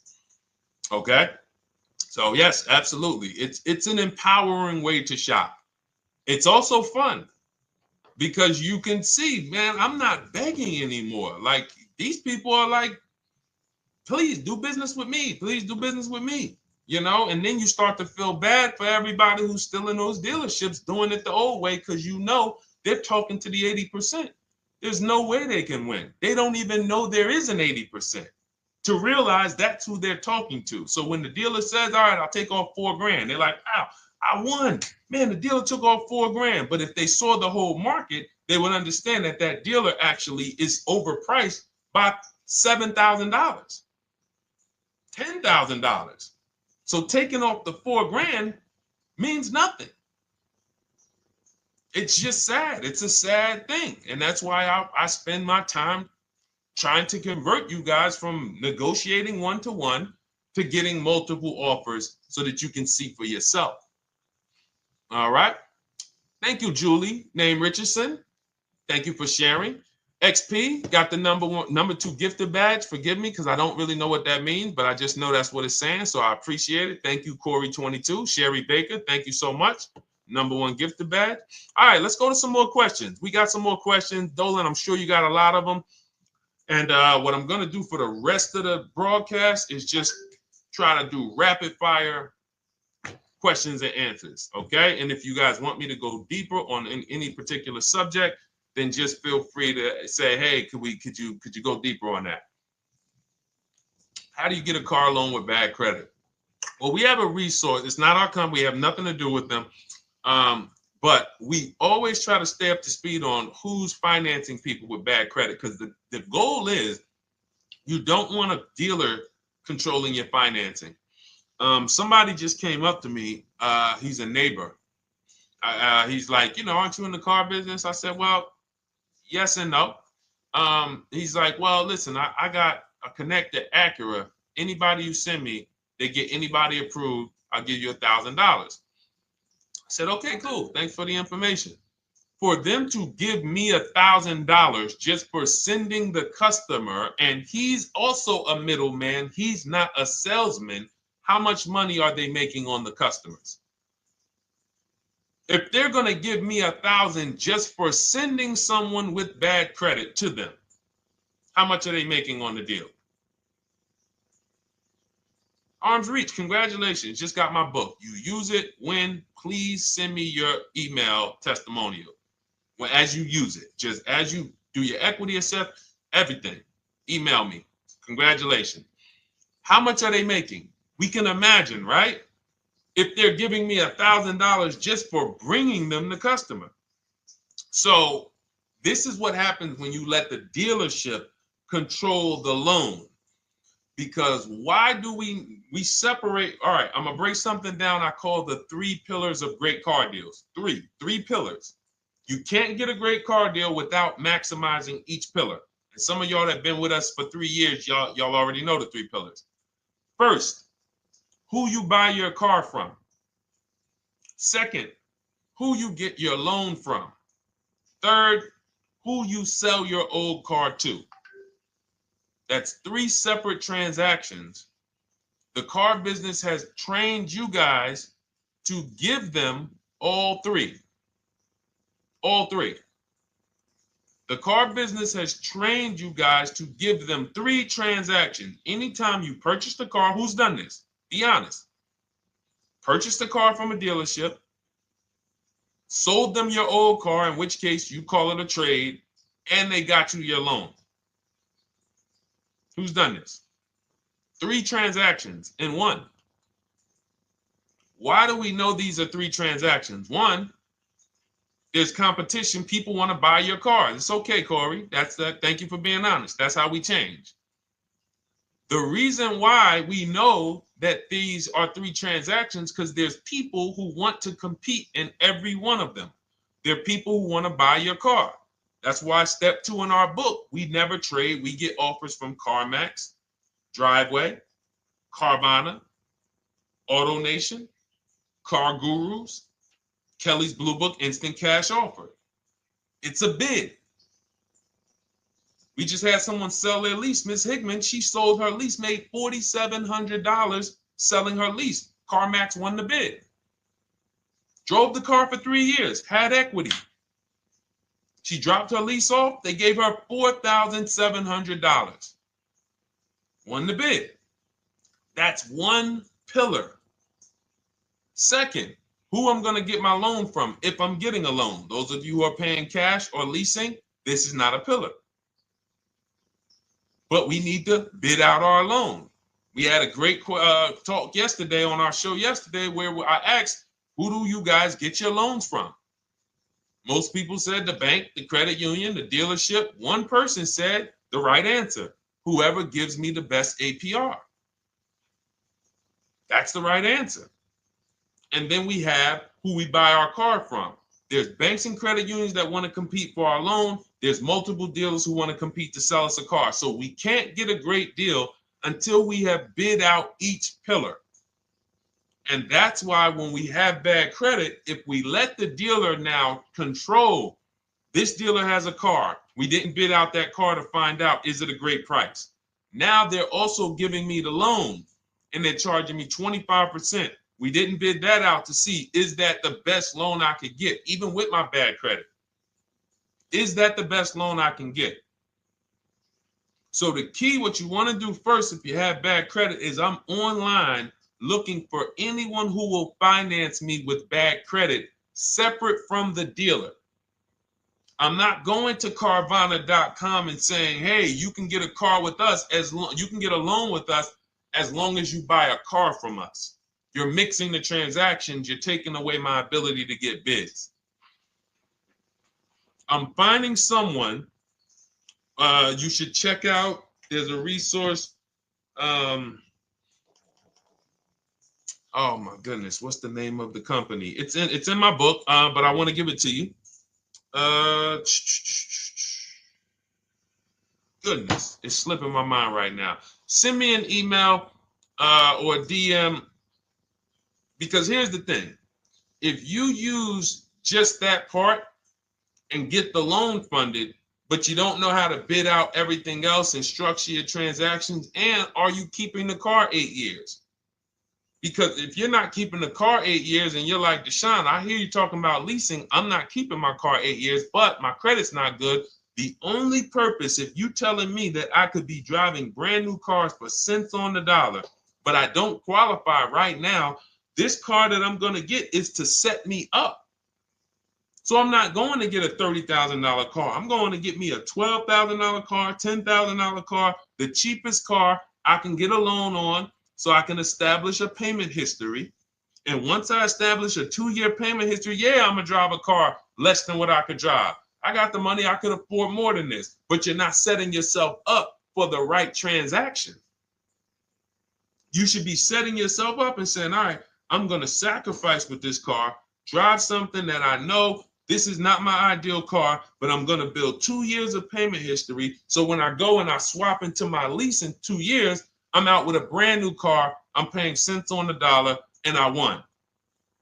Okay? So yes, absolutely. It's an empowering way to shop. It's also fun because you can see, man, I'm not begging anymore. Like these people are like, please do business with me. Please do business with me. And then you start to feel bad for everybody who's still in those dealerships doing it the old way because they're talking to the 80%. There's no way they can win. They don't even know there is an 80% to realize that's who they're talking to. So when the dealer says, all right, I'll take off $4,000, they're like, wow, I won. Man, the dealer took off $4,000. But if they saw the whole market, they would understand that that dealer actually is overpriced by $7,000, $10,000. So taking off the $4,000 means nothing. It's just sad. It's a sad thing. And that's why I spend my time trying to convert you guys from negotiating one-to-one to getting multiple offers so that you can see for yourself. All right. Thank you, Julie, name Richardson. Thank you for sharing. XP got the number 2 gifted badge. Forgive me because I don't really know what that means, but I just know that's what it's saying. So I appreciate it. Thank you, Corey22. Sherry Baker, thank you so much. Number 1 gifted badge. All right, let's go to some more questions. We got some more questions. Dolan, I'm sure you got a lot of them. And what I'm going to do for the rest of the broadcast is just try to do rapid fire questions and answers. Okay. And if you guys want me to go deeper on any particular subject, then just feel free to say, hey, could you go deeper on that? How do you get a car loan with bad credit? Well, we have a resource. It's not our company. We have nothing to do with them. But we always try to stay up to speed on who's financing people with bad credit, because the goal is you don't want a dealer controlling your financing. Somebody just came up to me. He's a neighbor. He's like, aren't you in the car business? I said, well, yes and no. He's like, well, listen, I got a connected Acura. Anybody you send me, they get anybody approved, I'll give you $1,000. I said, okay, cool. Thanks for the information. For them to give me $1,000 just for sending the customer, and he's also a middleman, he's not a salesman, how much money are they making on the customers? If they're going to give me $1,000 just for sending someone with bad credit to them, how much are they making on the deal? Arms Reach, congratulations. Just got my book. You use it when, please send me your email testimonial. Well, as you use it, just as you do your equity assess, everything, email me. Congratulations. How much are they making? We can imagine, right? If they're giving me $1,000 just for bringing them the customer. So this is what happens when you let the dealership control the loan. Because why do we separate? All right, I'm gonna break something down I call the 3 pillars of great car deals. Three pillars. You can't get a great car deal without maximizing each pillar. And some of y'all that have been with us for 3 years, y'all already know the 3 pillars. First, who you buy your car from. Second, who you get your loan from. Third, who you sell your old car to. That's 3 separate transactions. The car business has trained you guys to give them all 3. All 3. The car business has trained you guys to give them 3 transactions. Anytime you purchase the car, who's done this? Be honest. Purchased the car from a dealership, sold them your old car, in which case you call it a trade, and they got you your loan. Who's done this? 3 transactions in one. Why do we know these are 3 transactions? One, there's competition. People want to buy your car. It's okay, Corey. That's that. Thank you for being honest. That's how we change. The reason why we know that these are 3 transactions because there's people who want to compete in every one of them. There are people who want to buy your car. That's why step 2 in our book, we never trade. We get offers from CarMax, Driveway, Carvana, AutoNation, Car Gurus, Kelly's Blue Book Instant Cash Offer. It's a bid. We just had someone sell their lease. Miss Hickman, she sold her lease, made $4,700 selling her lease. CarMax won the bid. Drove the car for 3 years, had equity. She dropped her lease off. They gave her $4,700. Won the bid. That's one pillar. Second, who I'm going to get my loan from if I'm getting a loan. Those of you who are paying cash or leasing, this is not a pillar. But we need to bid out our loan. We had a great talk yesterday on our show yesterday where I asked, who do you guys get your loans from? Most people said the bank, the credit union, the dealership. One person said the right answer, whoever gives me the best APR. That's the right answer. And then we have who we buy our car from. There's banks and credit unions that want to compete for our loan. There's multiple dealers who want to compete to sell us a car. So we can't get a great deal until we have bid out each pillar. And that's why when we have bad credit, if we let the dealer now control, this dealer has a car. We didn't bid out that car to find out, is it a great price? Now they're also giving me the loan and they're charging me 25%. We didn't bid that out to see, is that the best loan I could get, even with my bad credit? Is that the best loan I can get? So the key, what you want to do first, if you have bad credit, is I'm online looking for anyone who will finance me with bad credit separate from the dealer. I'm not going to Carvana.com and saying, hey, you can get a car with us you can get a loan with us as long as you buy a car from us. You're mixing the transactions. You're taking away my ability to get bids. I'm finding someone you should check out. There's a resource. Oh my goodness, what's the name of the company? It's in my book, but I want to give it to you. Goodness, it's slipping my mind right now. Send me an email or a DM, because here's the thing. If you use just that part and get the loan funded, but you don't know how to bid out everything else and structure your transactions, and are you keeping the car 8 years? Because if you're not keeping the car 8 years and you're like, Deshone, I hear you talking about leasing. I'm not keeping my car 8 years, but my credit's not good. The only purpose, if you telling me that I could be driving brand new cars for cents on the dollar, but I don't qualify right now, this car that I'm going to get is to set me up. So I'm not going to get a $30,000 car. I'm going to get me a $12,000 car, $10,000 car, the cheapest car I can get a loan on, so I can establish a payment history. And once I establish a 2-year payment history, yeah, I'm going to drive a car less than what I could drive. I got the money. I could afford more than this. But you're not setting yourself up for the right transaction. You should be setting yourself up and saying, all right, I'm going to sacrifice with this car, drive something that I know this is not my ideal car, but I'm going to build 2 years of payment history. So when I go and I swap into my lease in 2 years, I'm out with a brand new car. I'm paying cents on the dollar, and I won.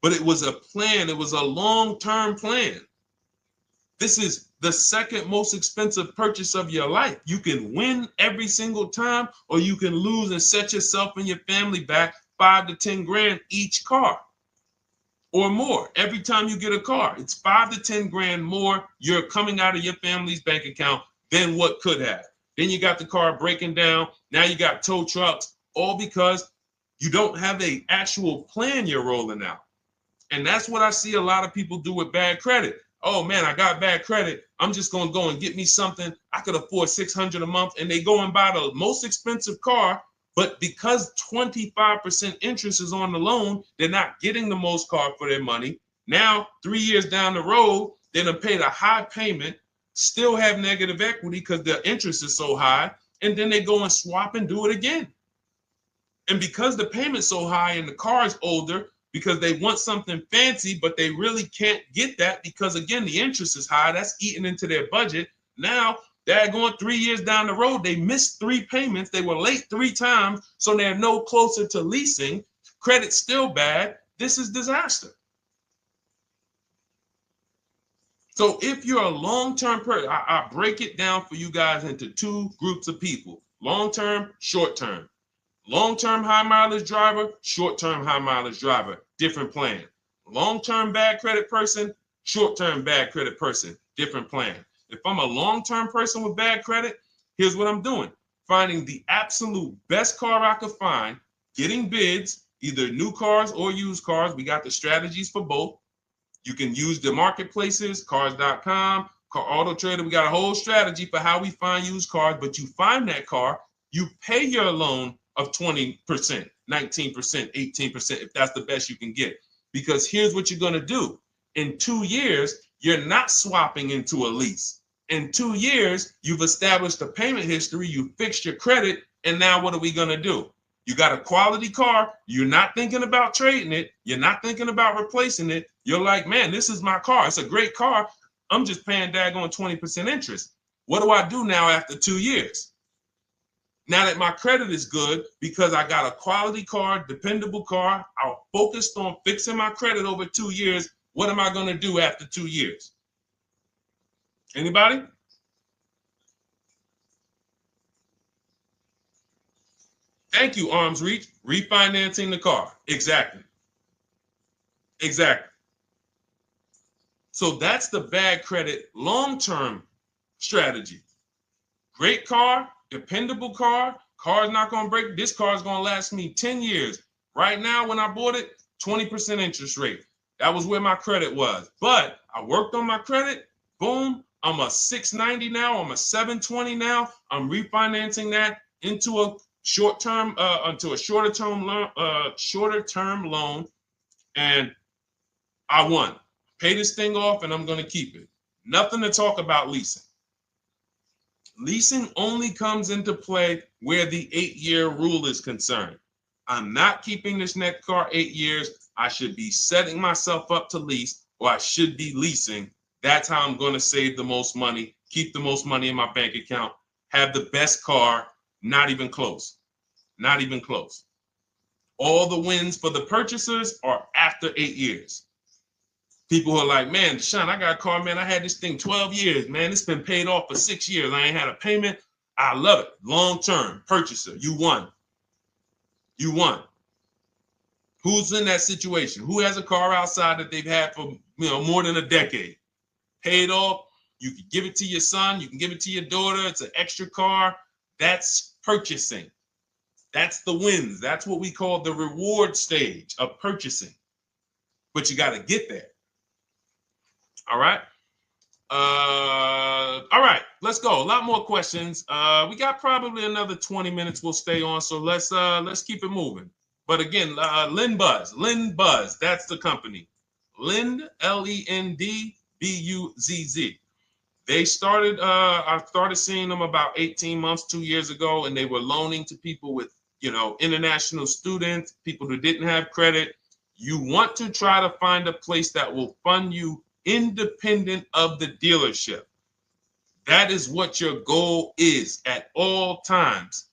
But it was a plan. It was a long-term plan. This is the second most expensive purchase of your life. You can win every single time, or you can lose and set yourself and your family back 5 to 10 grand each car or more. Every time you get a car, it's 5 to 10 grand more you're coming out of your family's bank account than what could have. Then you got the car breaking down. Now you got tow trucks, all because you don't have an actual plan you're rolling out. And that's what I see a lot of people do with bad credit. Oh man, I got bad credit. I'm just going to go and get me something. I could afford $600 a month. And they go and buy the most expensive car. But because 25% interest is on the loan, they're not getting the most car for their money. Now, 3 years down the road, they're going to pay the high payment, still have negative equity because the interest is so high, and then they go and swap and do it again. And because the payment's so high and the car is older, because they want something fancy, but they really can't get that because, again, the interest is high. That's eating into their budget. Now they're going 3 years down the road. They missed 3 payments. They were late 3 times, so they're no closer to leasing. Credit's still bad. This is disaster. So if you're a long-term person, I break it down for you guys into two groups of people: long-term, short-term. Long-term high mileage driver, short-term high mileage driver, different plan. Long-term bad credit person, short-term bad credit person, different plan. If I'm a long-term person with bad credit, here's what I'm doing: finding the absolute best car I could find, getting bids, either new cars or used cars. We got the strategies for both. You can use the marketplaces, cars.com, Car Auto Trader. We got a whole strategy for how we find used cars, but you find that car, you pay your loan of 20%, 19%, 18%, if that's the best you can get. Because here's what you're going to do. In 2 years, you're not swapping into a lease. In 2 years, you've established a payment history, you fixed your credit, and now what are we going to do? You got a quality car. You're not thinking about trading it. You're not thinking about replacing it. You're like, man, this is my car. It's a great car. I'm just paying daggone 20% interest. What do I do now after 2 years? Now that my credit is good because I got a quality car, dependable car, I'm focused on fixing my credit over 2 years. What am I going to do after 2 years? Anybody? Thank you, Arms Reach. Refinancing the car. Exactly. Exactly. So that's the bad credit long-term strategy. Great car, dependable car, car's not going to break. This car is going to last me 10 years. Right now, when I bought it, 20% interest rate. That was where my credit was. But I worked on my credit. Boom. I'm a 690 now. I'm a 720 now. I'm refinancing that into a short-term, into a shorter-term loan, and I won. Pay this thing off, and I'm going to keep it. Nothing to talk about leasing. Leasing only comes into play where the 8-year rule is concerned. I'm not keeping this next car 8 years. I should be setting myself up to lease, or I should be leasing. That's how I'm going to save the most money, keep the most money in my bank account, have the best car. Not even close. Not even close. All the wins for the purchasers are after 8 years. People who are like, man, Deshone, I got a car, man. I had this thing 12 years, man. It's been paid off for 6 years. I ain't had a payment. I love it. Long-term purchaser. You won. You won. Who's in that situation? Who has a car outside that they've had for more than a decade? Paid off. You can give it to your son. You can give it to your daughter. It's an extra car. That's purchasing. That's the wins. That's what we call the reward stage of purchasing. But you got to get there. All right. All right, let's go. A lot more questions. We got probably another 20 minutes we'll stay on, so let's keep it moving. But again, Lend Buzz, that's the company. Lend, Lendbuzz. They started, I started seeing them about 18 months, 2 years ago, and they were loaning to people with, international students, people who didn't have credit. You want to try to find a place that will fund you independent of the dealership. That is what your goal is at all times.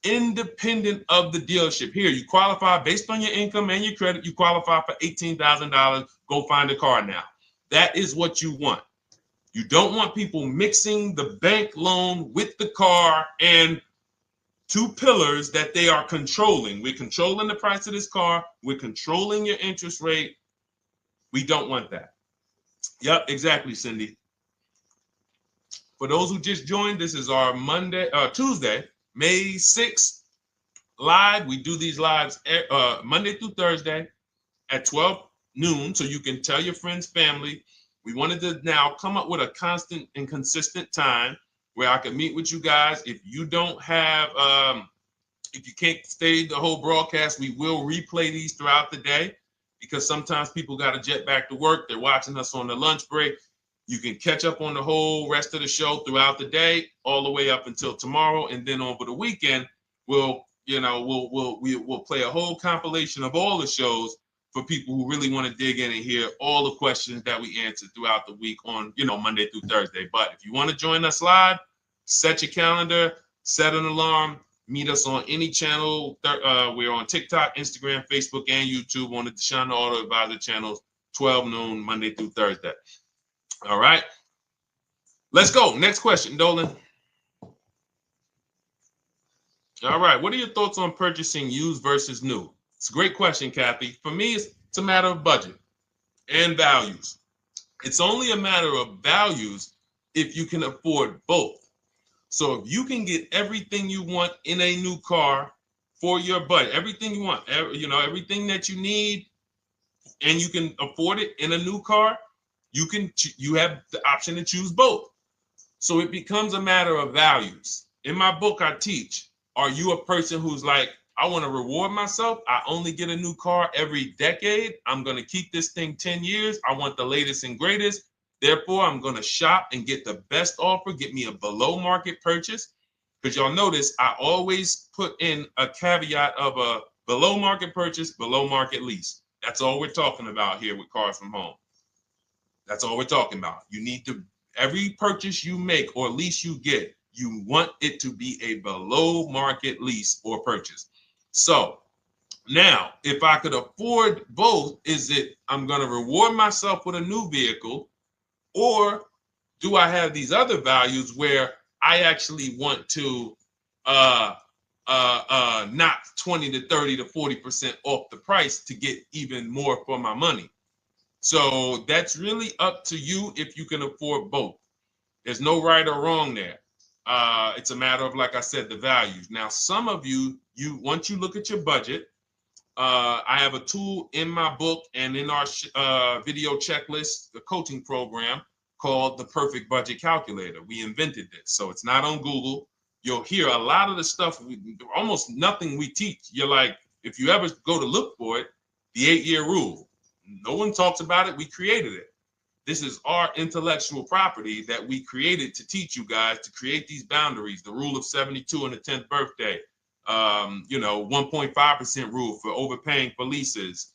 Independent of the dealership. Here, you qualify based on your income and your credit. You qualify for $18,000. Go find a car now. That is what you want. You don't want people mixing the bank loan with the car and two pillars that they are controlling. We're controlling the price of this car. We're controlling your interest rate. We don't want that. Yep, exactly, Cindy. For those who just joined, this is our Tuesday, May 6th live. We do these lives Monday through Thursday at 12 noon, so you can tell your friends, family. We wanted to now come up with a constant and consistent time where I can meet with you guys. If you don't have, if you can't stay the whole broadcast, we will replay these throughout the day because sometimes people got to jet back to work. They're watching us on the lunch break. You can catch up on the whole rest of the show throughout the day, all the way up until tomorrow, and then over the weekend, we'll play a whole compilation of all the shows for people who really want to dig in and hear all the questions that we answered throughout the week on, Monday through Thursday. But if you want to join us live, set your calendar, set an alarm, meet us on any channel. We're on TikTok, Instagram, Facebook, and YouTube on the Deshone the Auto Advisor channels, 12 noon, Monday through Thursday. All right. Let's go. Next question, Dolan. All right. What are your thoughts on purchasing used versus new? It's a great question, Kathy. For me, it's a matter of budget and values. It's only a matter of values if you can afford both. So if you can get everything you want in a new car for your budget, everything you want, everything that you need, and you can afford it in a new car, you have the option to choose both. So it becomes a matter of values. In my book, I teach, are you a person who's like, I want to reward myself. I only get a new car every decade. I'm going to keep this thing 10 years. I want the latest and greatest. Therefore, I'm going to shop and get the best offer, get me a below market purchase. Because y'all notice I always put in a caveat of a below market purchase, below market lease. That's all we're talking about here with Cars from Home. That's all we're talking about. You need to, every purchase you make or lease you get, you want it to be a below market lease or purchase. So now, if I could afford both, is it I'm going to reward myself with a new vehicle, or do I have these other values where I actually want to knock 20 to 30 to 40% off the price to get even more for my money? So that's really up to you if you can afford both. There's no right or wrong there. It's a matter of, like I said, the values. Now, some of you once you look at your budget, I have a tool in my book and in our video checklist, the coaching program called the Perfect Budget Calculator. We invented this. So it's not on Google. You'll hear a lot of the stuff, almost nothing we teach. You're like, if you ever go to look for it, the 8-year rule. No one talks about it. We created it. This is our intellectual property that we created to teach you guys to create these boundaries, the rule of 72 and the 10th birthday, 1.5% rule for overpaying for leases.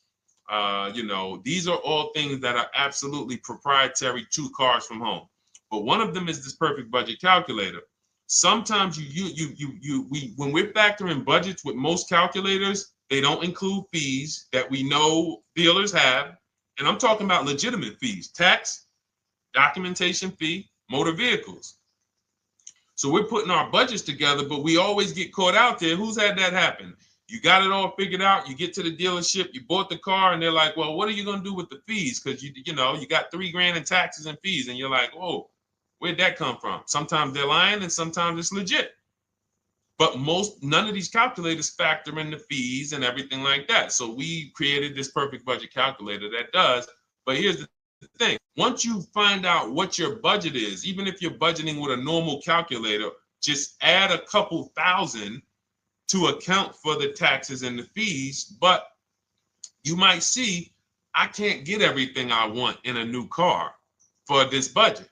These are all things that are absolutely proprietary to Cars from Home. But one of them is this Perfect Budget Calculator. Sometimes when we're factoring budgets with most calculators, they don't include fees that we know dealers have. And I'm talking about legitimate fees, tax, documentation fee, motor vehicles. So we're putting our budgets together, but we always get caught out there. Who's had that happen? You got it all figured out. You get to the dealership, you bought the car, and they're like, well, what are you going to do with the fees? Because you got $3,000 in taxes and fees. And you're like, oh, where'd that come from? Sometimes they're lying and sometimes it's legit. But none of these calculators factor in the fees and everything like that. So we created this Perfect Budget Calculator that does. But here's the thing. Once you find out what your budget is, even if you're budgeting with a normal calculator, just add a couple thousand to account for the taxes and the fees. But you might see, I can't get everything I want in a new car for this budget.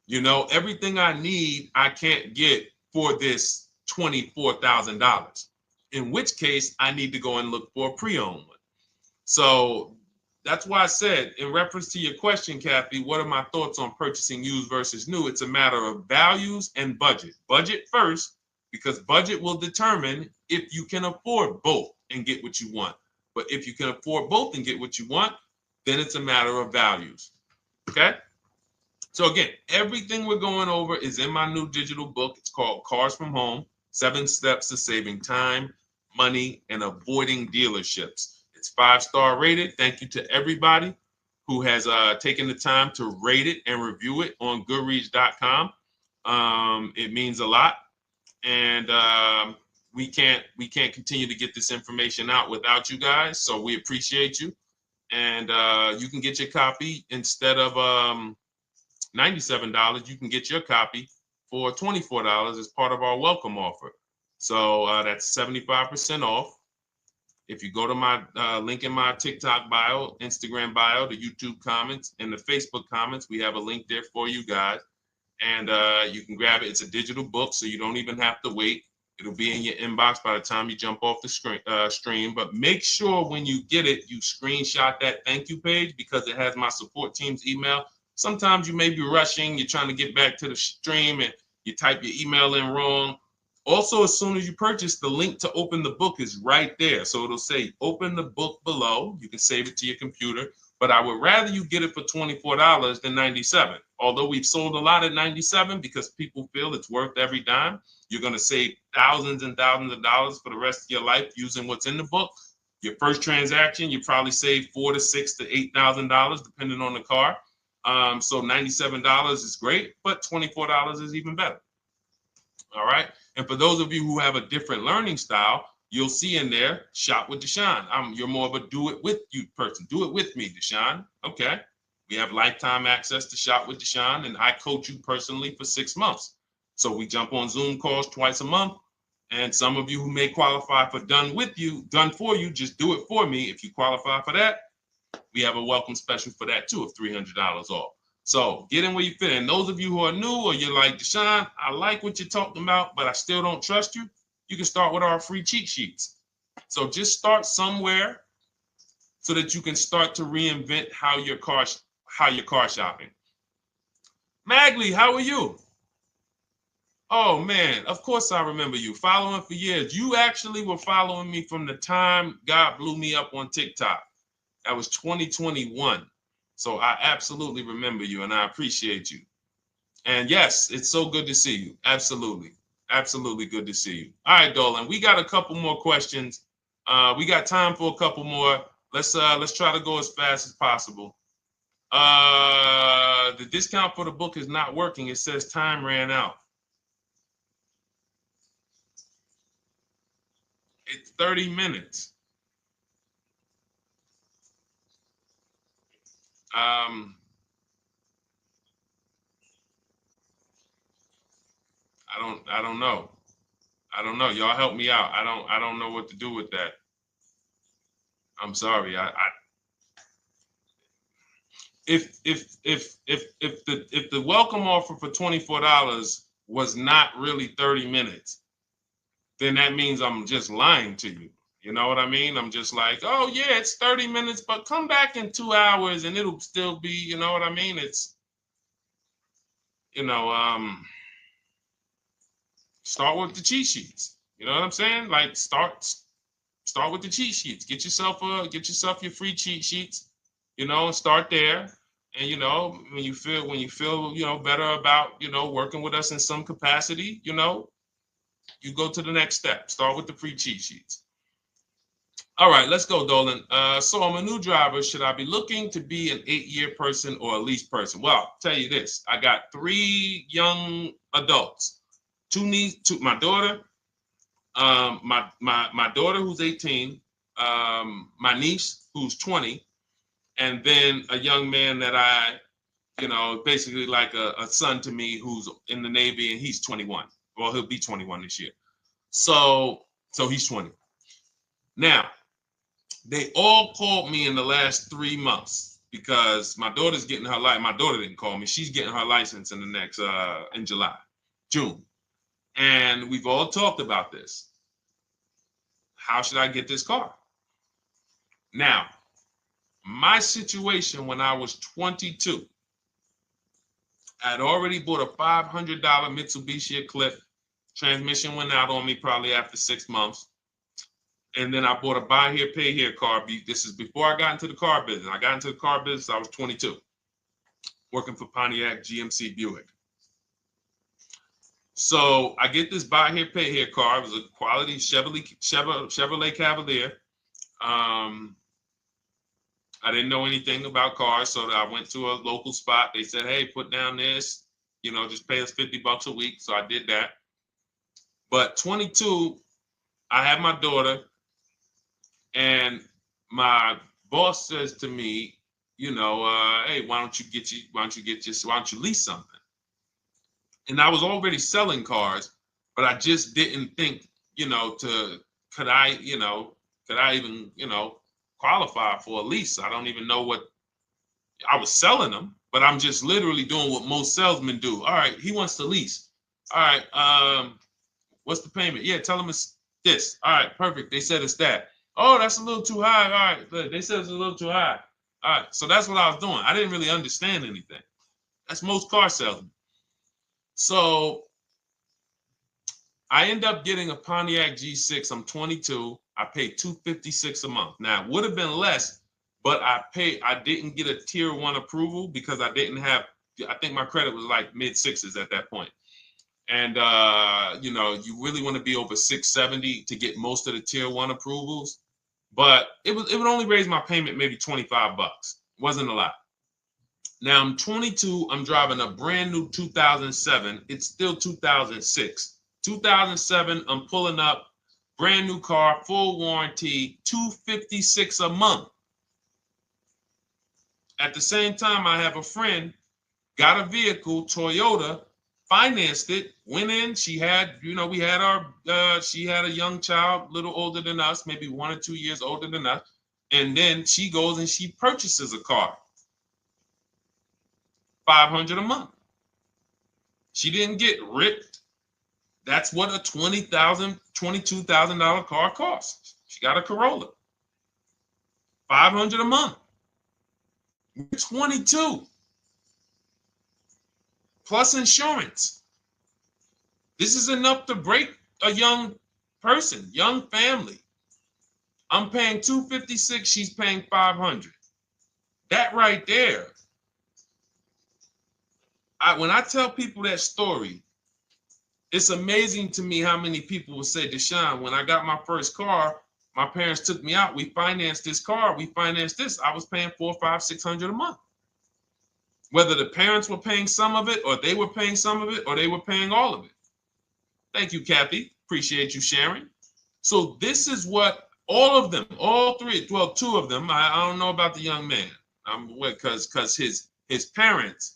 Everything I need, I can't get for this $24,000, in which case I need to go and look for a pre-owned one. So that's why I said, in reference to your question, Kathy, what are my thoughts on purchasing used versus new? It's a matter of values and budget. Budget first, because budget will determine if you can afford both and get what you want. But if you can afford both and get what you want, then it's a matter of values. Okay? So again, everything we're going over is in my new digital book. It's called Cars from Home, 7 Steps to Saving Time, Money, and Avoiding Dealerships. It's 5-star rated. Thank you to everybody who has taken the time to rate it and review it on Goodreads.com. It means a lot. And we can't continue to get this information out without you guys. So we appreciate you. And you can get your copy instead of $97, you can get your copy for $24 as part of our welcome offer. So that's 75% off. If you go to my link in my TikTok bio, Instagram bio, the YouTube comments, and the Facebook comments, we have a link there for you guys. And you can grab it. It's a digital book, so you don't even have to wait. It'll be in your inbox by the time you jump off the stream. But make sure when you get it, you screenshot that thank you page, because it has my support team's email. Sometimes you may be rushing, you're trying to get back to the stream and you type your email in wrong. Also, as soon as you purchase, the link to open the book is right there. So it'll say open the book below. You can save it to your computer. but I would rather you get it for $24 than $97. Although we've sold a lot at $97 because people feel it's worth every dime. You're going to save thousands and thousands of dollars for the rest of your life using what's in the book. Your first transaction, you probably save $4,000 to $6,000 to $8,000 depending on the car. So $97 is great, but $24 is even better. All right. And for those of you who have a different learning style, you'll see in there, shop with Deshone. You're more of a do it with you person. Do it with me, Deshone. Okay. We have lifetime access to shop with Deshone, and I coach you personally for 6 months. So we jump on Zoom calls twice a month. And some of you who may qualify for done for you, just do it for me. If you qualify for that, we have a welcome special for that too of $300 off. So get in where you fit. And those of you who are new or you're like, Deshone, I like what you're talking about, but I still don't trust you. You can start with our free cheat sheets. So just start somewhere so that you can start to reinvent how you're car shopping. Magley, how are you? Oh man, of course I remember you. Following for years. You actually were following me from the time God blew me up on TikTok. That was 2021. So I absolutely remember you and I appreciate you. And yes, it's so good to see you. Absolutely. Absolutely good to see you. All right, Dolan, we got a couple more questions. We got time for a couple more. Let's try to go as fast as possible. The discount for the book is not working. It says time ran out. It's 30 minutes. I don't know. I don't know. Y'all help me out. I don't know what to do with that. I'm sorry. If the welcome offer for $24 was not really 30 minutes, then that means I'm just lying to you. You know what I mean? I'm just like, oh yeah, it's 30 minutes, but come back in 2 hours and it'll still be, you know what I mean? It's, start with the cheat sheets. You know what I'm saying? Like start with the cheat sheets. Get yourself your free cheat sheets, and start there. And when you feel better about working with us in some capacity, you go to the next step. Start with the free cheat sheets. All right, let's go, Dolan. So I'm a new driver. Should I be looking to be an 8-year person or a lease person? Well, I'll tell you this. I got 3 young adults. 2 my daughter, my daughter who's 18, my niece who's 20, and then a young man that I, basically like a son to me who's in the Navy and he's 21. Well, he'll be 21 this year. So he's 20. Now, they all called me in the last 3 months because my daughter's getting her license. My daughter didn't call me. She's getting her license in the next, in June. And we've all talked about this. How should I get this car? Now, my situation when I was 22, I'd already bought a $500 Mitsubishi Eclipse. Transmission went out on me probably after 6 months. And then I bought a buy here, pay here car. This is before I got into the car business. I got into the car business, I was 22, working for Pontiac GMC Buick. So I get this buy here, pay here car. It was a quality Chevrolet Cavalier. I didn't know anything about cars, so I went to a local spot. They said, hey, put down this, just pay us $50 a week. So I did that. But 22, I had my daughter, and my boss says to me, hey, why don't you lease something? And I was already selling cars, but I just didn't think, could I even, qualify for a lease? I don't even know what I was selling them, but I'm just literally doing what most salesmen do. All right, he wants to lease. All right, what's the payment? Yeah, tell him it's this. All right, perfect. They said it's that. Oh, that's a little too high. All right, they said it's a little too high. All right, so that's what I was doing. I didn't really understand anything. That's most car salesmen. So I end up getting a Pontiac G6. I'm 22. I paid $256 a month. Now, it would have been less, but I didn't get a tier 1 approval because I didn't have, I think my credit was like mid sixes at that point. And you know, you really want to be over 670 to get most of the tier 1 approvals. But it would only raise my payment maybe 25 bucks. Wasn't a lot. Now I'm 22. I'm driving a brand new 2007. It's still 2006. 2007. I'm pulling up, brand new car, full warranty, $256 a month. At the same time, I have a friend, got a vehicle, Toyota, financed it, went in. She had, you know, we had our, she had a young child, a little older than us, maybe 1 or 2 years older than us. And then she goes and she purchases a car. $500 a month. She didn't get ripped. That's what a $20,000, $22,000 car costs. She got a Corolla. $500 a month. We're 22. Plus insurance. This is enough to break a young person, young family. I'm paying $256. She's paying $500. That right there. When I tell people that story, it's amazing to me how many people will say, Deshone, when I got my first car, my parents took me out. We financed this car. We financed this. I was paying $400, $500, $600 a month. Whether the parents were paying some of it, or they were paying some of it, or they were paying all of it. Thank you, Kathy. Appreciate you sharing. So this is what all of them, all three, well, 2 of them. I don't know about the young man. Because his parents.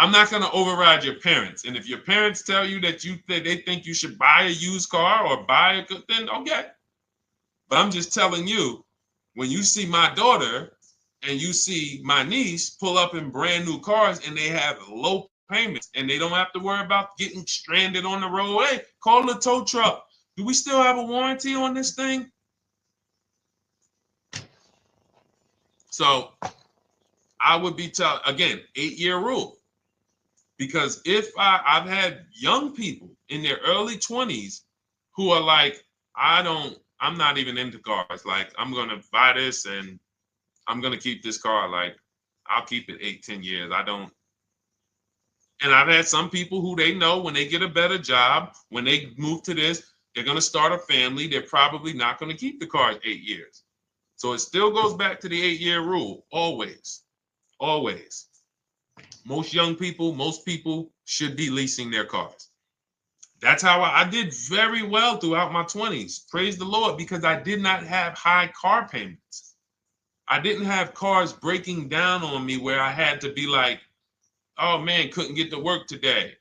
I'm not going to override your parents. And if your parents tell you that they think you should buy a used car or buy a good, then okay. But I'm just telling you, when you see my daughter and you see my niece pull up in brand new cars and they have low payments and they don't have to worry about getting stranded on the road, hey, call the tow truck. Do we still have a warranty on this thing? So I would be telling, again, 8-year rule. Because if I've had young people in their early 20s who are like, I'm not even into cars. Like, I'm going to buy this and I'm going to keep this car. Like, I'll keep it 8, 10 years. I don't. And I've had some people who they know when they get a better job, when they move to this, they're going to start a family. They're probably not going to keep the car 8 years. So it still goes back to the 8-year rule. Always. Always. Most young people, most people should be leasing their cars. That's how I did very well throughout my 20s. Praise the Lord, because I did not have high car payments. I didn't have cars breaking down on me where I had to be like, oh man, couldn't get to work today.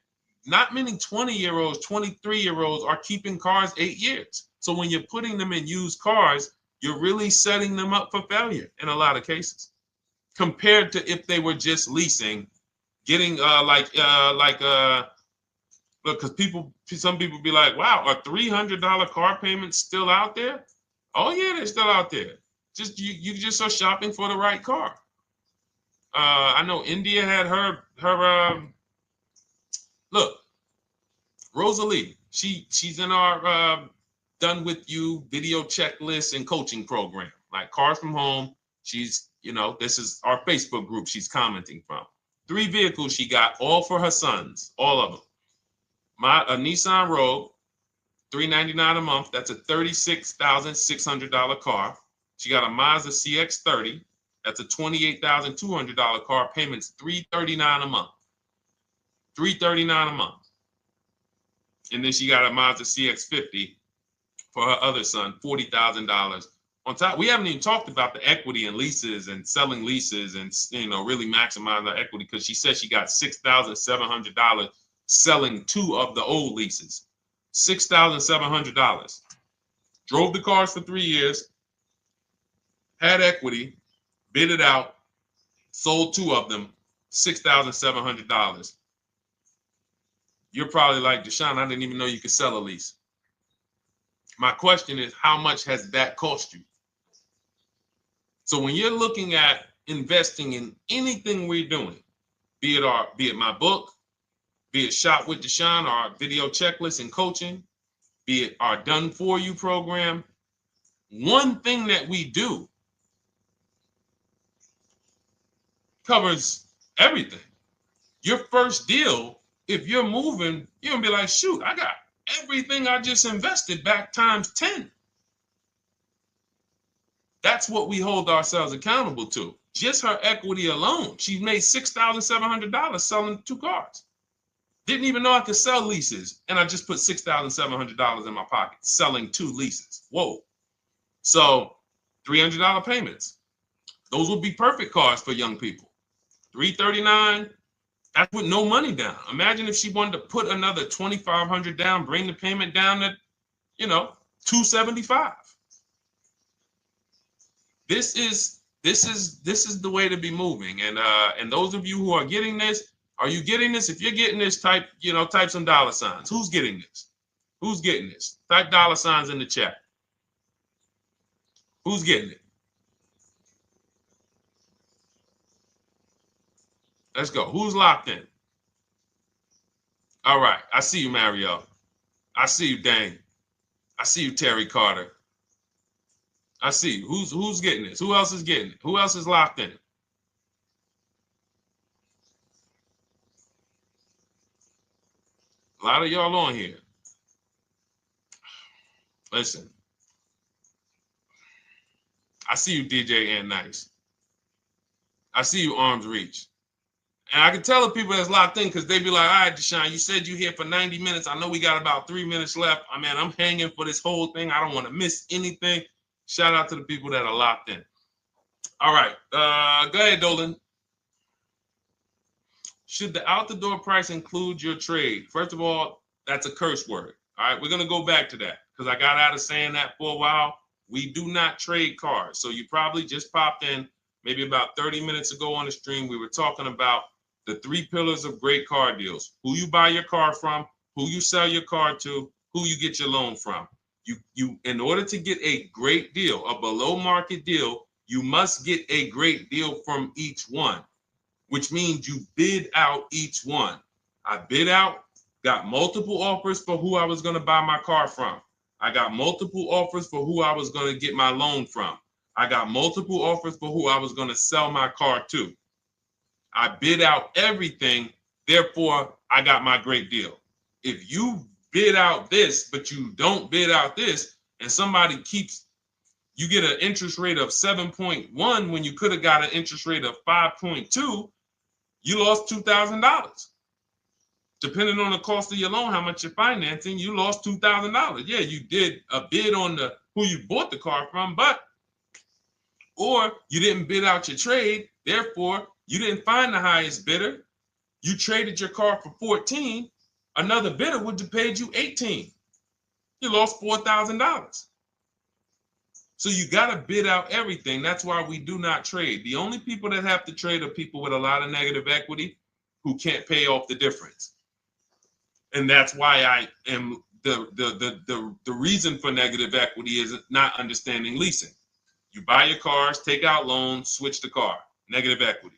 Not many 20-year-olds, 23-year-olds are keeping cars 8 years. So when you're putting them in used cars, you're really setting them up for failure in a lot of cases, compared to if they were just leasing, getting look, because some people be like, wow, are $300 car payments still out there? Oh yeah, they're still out there. Just you just are shopping for the right car. I know India had her look, Rosalie, she's in our Done With You video checklist and coaching program, like Cars from Home. She's, you know, this is our Facebook group she's commenting from. 3 vehicles she got, all for her sons, all of them. A Nissan Rogue, $399 a month. That's a $36,600 car. She got a Mazda CX-30. That's a $28,200 car. Payments $339 a month. $339 a month. And then she got a Mazda CX-50 for her other son, $40,000. On top, we haven't even talked about the equity and leases and selling leases and, you know, really maximizing the equity, because she said she got $6,700 selling 2 of the old leases. $6,700. Drove the cars for 3 years, had equity, bid it out, sold 2 of them, $6,700. You're probably like, Deshone, I didn't even know you could sell a lease. My question is, how much has that cost you? So when you're looking at investing in anything we're doing, be it my book, be it Shop with Deshone, our video checklist and coaching, be it our Done For You program. One thing that we do covers everything. Your first deal, if you're moving, you're gonna be like, shoot, I got everything I just invested back times 10. That's what we hold ourselves accountable to. Just her equity alone, she made $6,700 selling 2 cars. Didn't even know I could sell leases, and I just put $6,700 in my pocket selling 2 leases. Whoa. So $300 payments. Those would be perfect cars for young people. $339, that's with no money down. Imagine if she wanted to put another $2,500 down, bring the payment down to, $275. This is the way to be moving. And those of you who are getting this, are you getting this? If you're getting this, type some dollar signs. Who's getting this? Who's getting this? Type dollar signs in the chat. Who's getting it? Let's go. Who's locked in? All right. I see you, Mario. I see you, Dane. I see you, Terry Carter. I see you. Who's getting this? Who else is getting it? Who else is locked in? A lot of y'all on here. Listen. I see you, DJ and Nice. I see you, Arms Reach. And I can tell the people that's locked in because they be like, all right, Deshone, you said you're here for 90 minutes. I know we got about 3 minutes left. I mean, I'm hanging for this whole thing. I don't want to miss anything. Shout out to the people that are locked in. All right. Go ahead, Dolan. Should the out-the-door price include your trade? First of all, that's a curse word. All right, we're going to go back to that because I got out of saying that for a while. We do not trade cars. So you probably just popped in maybe about 30 minutes ago on the stream. We were talking about the 3 pillars of great car deals: who you buy your car from, who you sell your car to, who you get your loan from. You in order to get a great deal, a below market deal, you must get a great deal from each one, which means you bid out each one. I bid out, got multiple offers for who I was going to buy my car from. I got multiple offers for who I was going to get my loan from. I got multiple offers for who I was going to sell my car to. I bid out everything, therefore I got my great deal. If you bid out this, but you don't bid out this, and somebody you get an interest rate of 7.1 when you could have got an interest rate of 5.2, you lost $2,000. Depending on the cost of your loan, how much you're financing, you lost $2,000. Yeah, you did a bid on who you bought the car from, or you didn't bid out your trade, therefore you didn't find the highest bidder. You traded your car for 14. Another bidder would have paid you 18. You lost $4,000. So you got to bid out everything. That's why we do not trade. The only people that have to trade are people with a lot of negative equity who can't pay off the difference. And that's why I am the reason for negative equity is not understanding leasing. You buy your cars, take out loans, switch the car. Negative equity.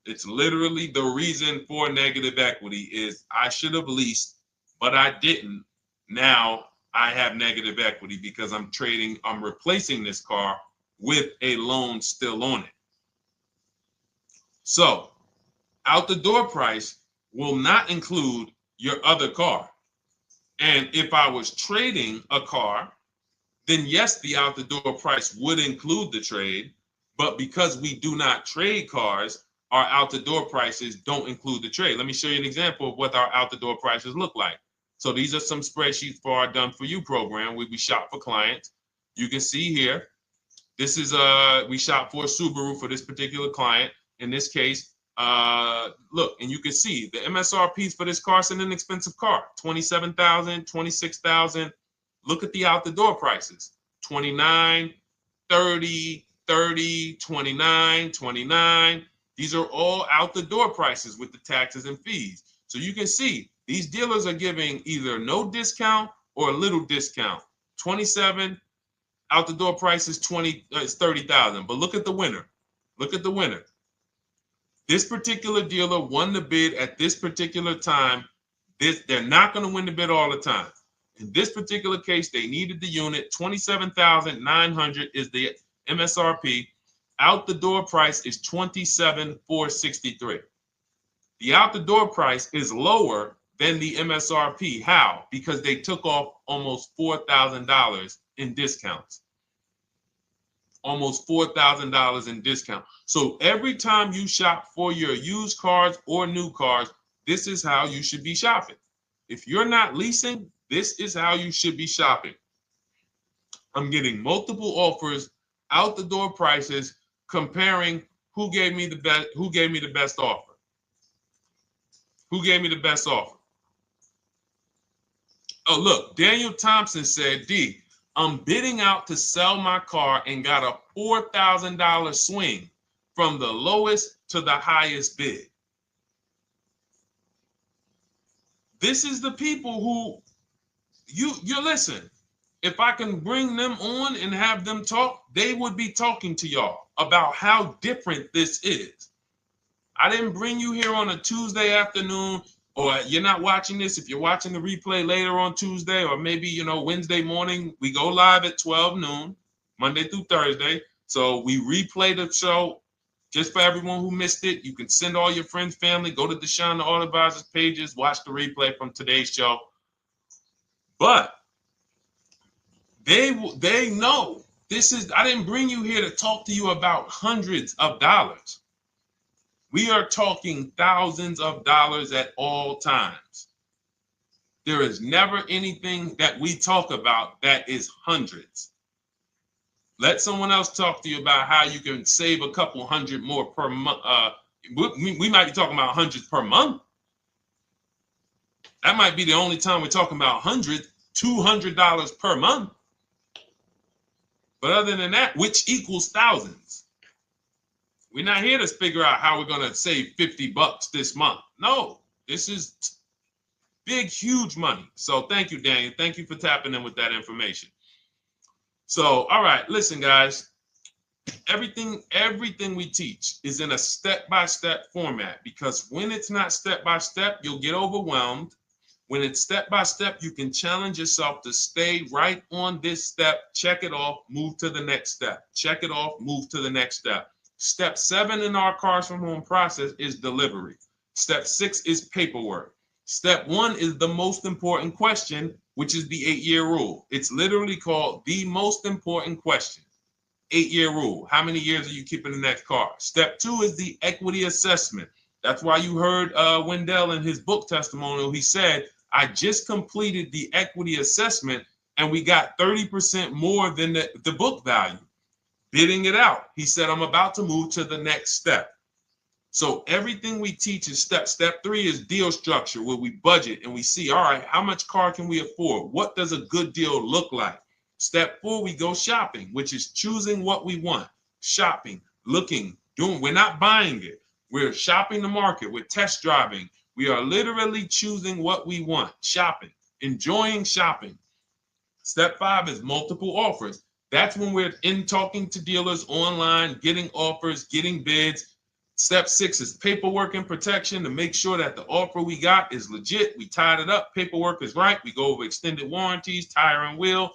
It's literally the reason for negative equity is I should have leased, but I didn't. Now I have negative equity because I'm replacing this car with a loan still on it. So out the door price will not include your other car. And if I was trading a car, then yes, the out the door price would include the trade. But because we do not trade cars, our out the door prices don't include the trade. Let me show you an example of what our out the door prices look like. So these are some spreadsheets for our Done For You program where we shop for clients. You can see here, this is we shop for a Subaru for this particular client. In this case, look, and you can see the MSRPs for this car is an inexpensive car, $27,000, $26,000. Look at the out the door prices, 29, 30, 30, 29, 29. These are all out the door prices with the taxes and fees. So you can see these dealers are giving either no discount or a little discount. 27 out the door price is 30,000. But look at the winner. Look at the winner. This particular dealer won the bid at this particular time They're not going to win the bid all the time. In this particular case, they needed the unit. $27,900 is the MSRP. Out the door price is $27,463. The out the door price is lower than the MSRP. How? Because they took off almost $4,000 in discounts. Almost $4,000 in discount. So every time you shop for your used cars or new cars, this is how you should be shopping. If you're not leasing, this is how you should be shopping. I'm getting multiple offers, out the door prices, comparing who gave me the best offer. Who gave me the best offer? Oh, look, Daniel Thompson said, D, I'm bidding out to sell my car and got a $4,000 swing from the lowest to the highest bid. This is the people who you listen. If I can bring them on and have them talk, they would be talking to y'all about how different this is. I didn't bring you here on a Tuesday afternoon, or you're not watching this. If you're watching the replay later on Tuesday, or maybe, Wednesday morning, we go live at 12 noon, Monday through Thursday. So we replay the show just for everyone who missed it. You can send all your friends, family, go to Deshone the Auto Advisor's pages, watch the replay from today's show. But they know this is, I didn't bring you here to talk to you about hundreds of dollars. We are talking thousands of dollars at all times. There is never anything that we talk about that is hundreds. Let someone else talk to you about how you can save a couple hundred more per month. We might be talking about hundreds per month. That might be the only time we're talking about hundreds, $200 per month. But other than that, which equals thousands. We're not here to figure out how we're going to save $50 this month. No, this is big, huge money. So thank you, Daniel. Thank you for tapping in with that information. So, all right, listen, guys. Everything we teach is in a step-by-step format, because when it's not step-by-step, you'll get overwhelmed. When it's step-by-step, you can challenge yourself to stay right on this step, check it off, move to the next step. Check it off, move to the next step. Step 7 in our Cars from Home process is delivery. Step 6 is paperwork. Step 1 is the most important question, which is the 8-year rule. It's literally called the most important question. 8-year rule. How many years are you keeping the next car? Step 2 is the equity assessment. That's why you heard Wendell in his book testimonial. He said, I just completed the equity assessment and we got 30% more than the book value. Bidding it out. He said, I'm about to move to the next step. So everything we teach is step. Step 3 is deal structure, where we budget and we see, all right, how much car can we afford? What does a good deal look like? Step 4, we go shopping, which is choosing what we want. Shopping, looking, doing. We're not buying it. We're shopping the market. We're test driving. We are literally choosing what we want. Shopping, enjoying shopping. Step 5 is multiple offers. That's when we're in talking to dealers online, getting offers, getting bids. Step 6 is paperwork and protection to make sure that the offer we got is legit. We tied it up. Paperwork is right. We go over extended warranties, tire and wheel,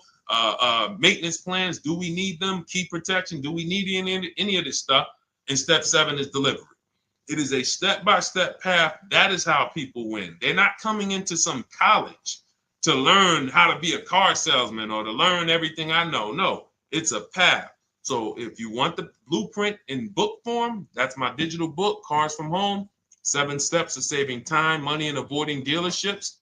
maintenance plans. Do we need them? Key protection. Do we need any of this stuff? And step 7 is delivery. It is a step-by-step path. That is how people win. They're not coming into some college to learn how to be a car salesman or to learn everything I know. No, it's a path. So if you want the blueprint in book form, that's my digital book, Cars from Home, 7 Steps of Saving Time, Money, and Avoiding Dealerships.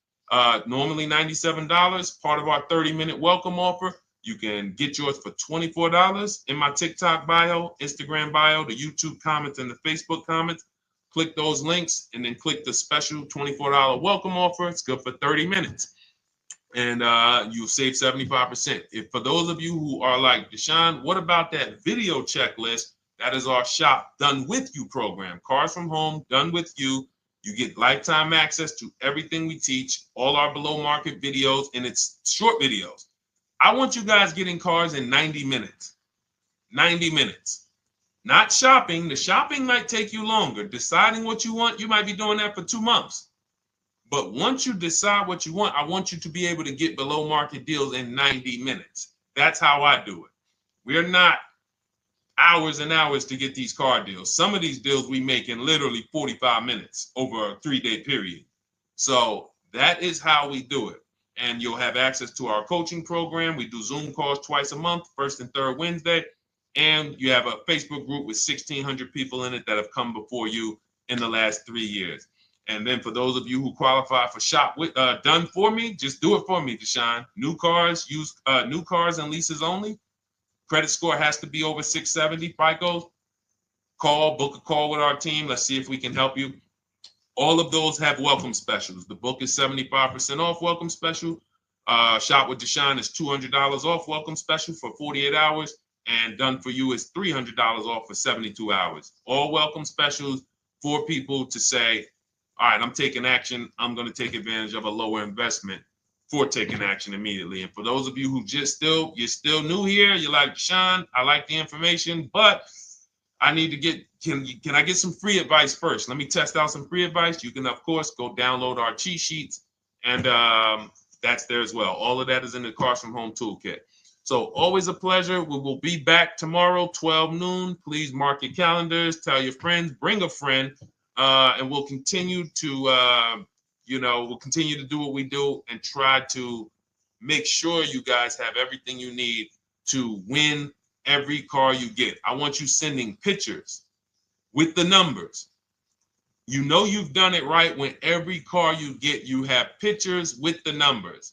Normally $97, part of our 30-minute welcome offer. You can get yours for $24 in my TikTok bio, Instagram bio, the YouTube comments, and the Facebook comments. Click those links and then click the special $24 welcome offer. It's good for 30 minutes. And you'll save 75%. If for those of you who are like, Deshone, what about that video checklist? That is our Shop Done With You program. Cars from Home, done with you. You get lifetime access to everything we teach, all our below market videos, and it's short videos. I want you guys getting cars in 90 minutes. 90 minutes. Not shopping. The shopping might take you longer. Deciding what you want, you might be doing that for 2 months. But once you decide what you want, I want you to be able to get below market deals in 90 minutes. That's how I do it. We're not hours and hours to get these car deals. Some of these deals we make in literally 45 minutes over a 3-day period. So that is how we do it. And you'll have access to our coaching program. We do Zoom calls twice a month, first and third Wednesday. And you have a Facebook group with 1,600 people in it that have come before you in the last 3 years. And then for those of you who qualify for shop with done for me, just do it for me, Deshone. New cars and leases only. Credit score has to be over 670 FICO. Book a call with our team. Let's see if we can help you. All of those have welcome specials. The book is 75% off welcome special. Shop with Deshone is $200 off welcome special for 48 hours. And done for you is $300 off for 72 hours. All welcome specials for people to say, all right, I'm taking action. I'm going to take advantage of a lower investment for taking action immediately. And for those of you who you're still new here, you're like, Deshone, I like the information, but I need to get, can I get some free advice first? Let me test out some free advice. You can, of course, go download our cheat sheets, and that's there as well. All of that is in the Cars from Home Toolkit. So always a pleasure. We will be back tomorrow, 12 noon. Please mark your calendars, tell your friends, bring a friend, and we'll continue to, we'll continue to do what we do and try to make sure you guys have everything you need to win every car you get. I want you sending pictures with the numbers. You know you've done it right when every car you get, you have pictures with the numbers.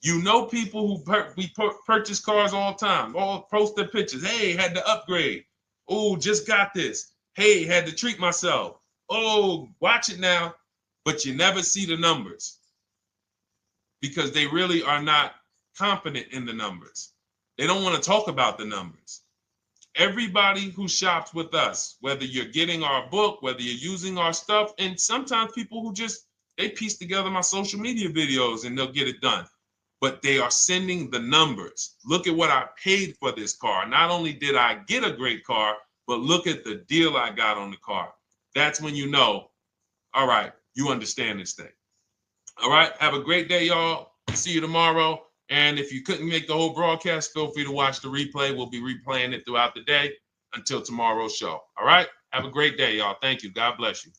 You know people who purchase cars all the time, all post their pictures. Hey, had to upgrade. Oh, just got this. Hey, had to treat myself. Oh, watch it now. But you never see the numbers because they really are not confident in the numbers. They don't want to talk about the numbers. Everybody who shops with us, whether you're getting our book, whether you're using our stuff, and sometimes people who they piece together my social media videos and they'll get it done. But they are sending the numbers. Look at what I paid for this car. Not only did I get a great car, but look at the deal I got on the car. That's when you know, all right, you understand this thing. All right, have a great day, y'all. See you tomorrow. And if you couldn't make the whole broadcast, feel free to watch the replay. We'll be replaying it throughout the day until tomorrow's show. All right, have a great day, y'all. Thank you. God bless you.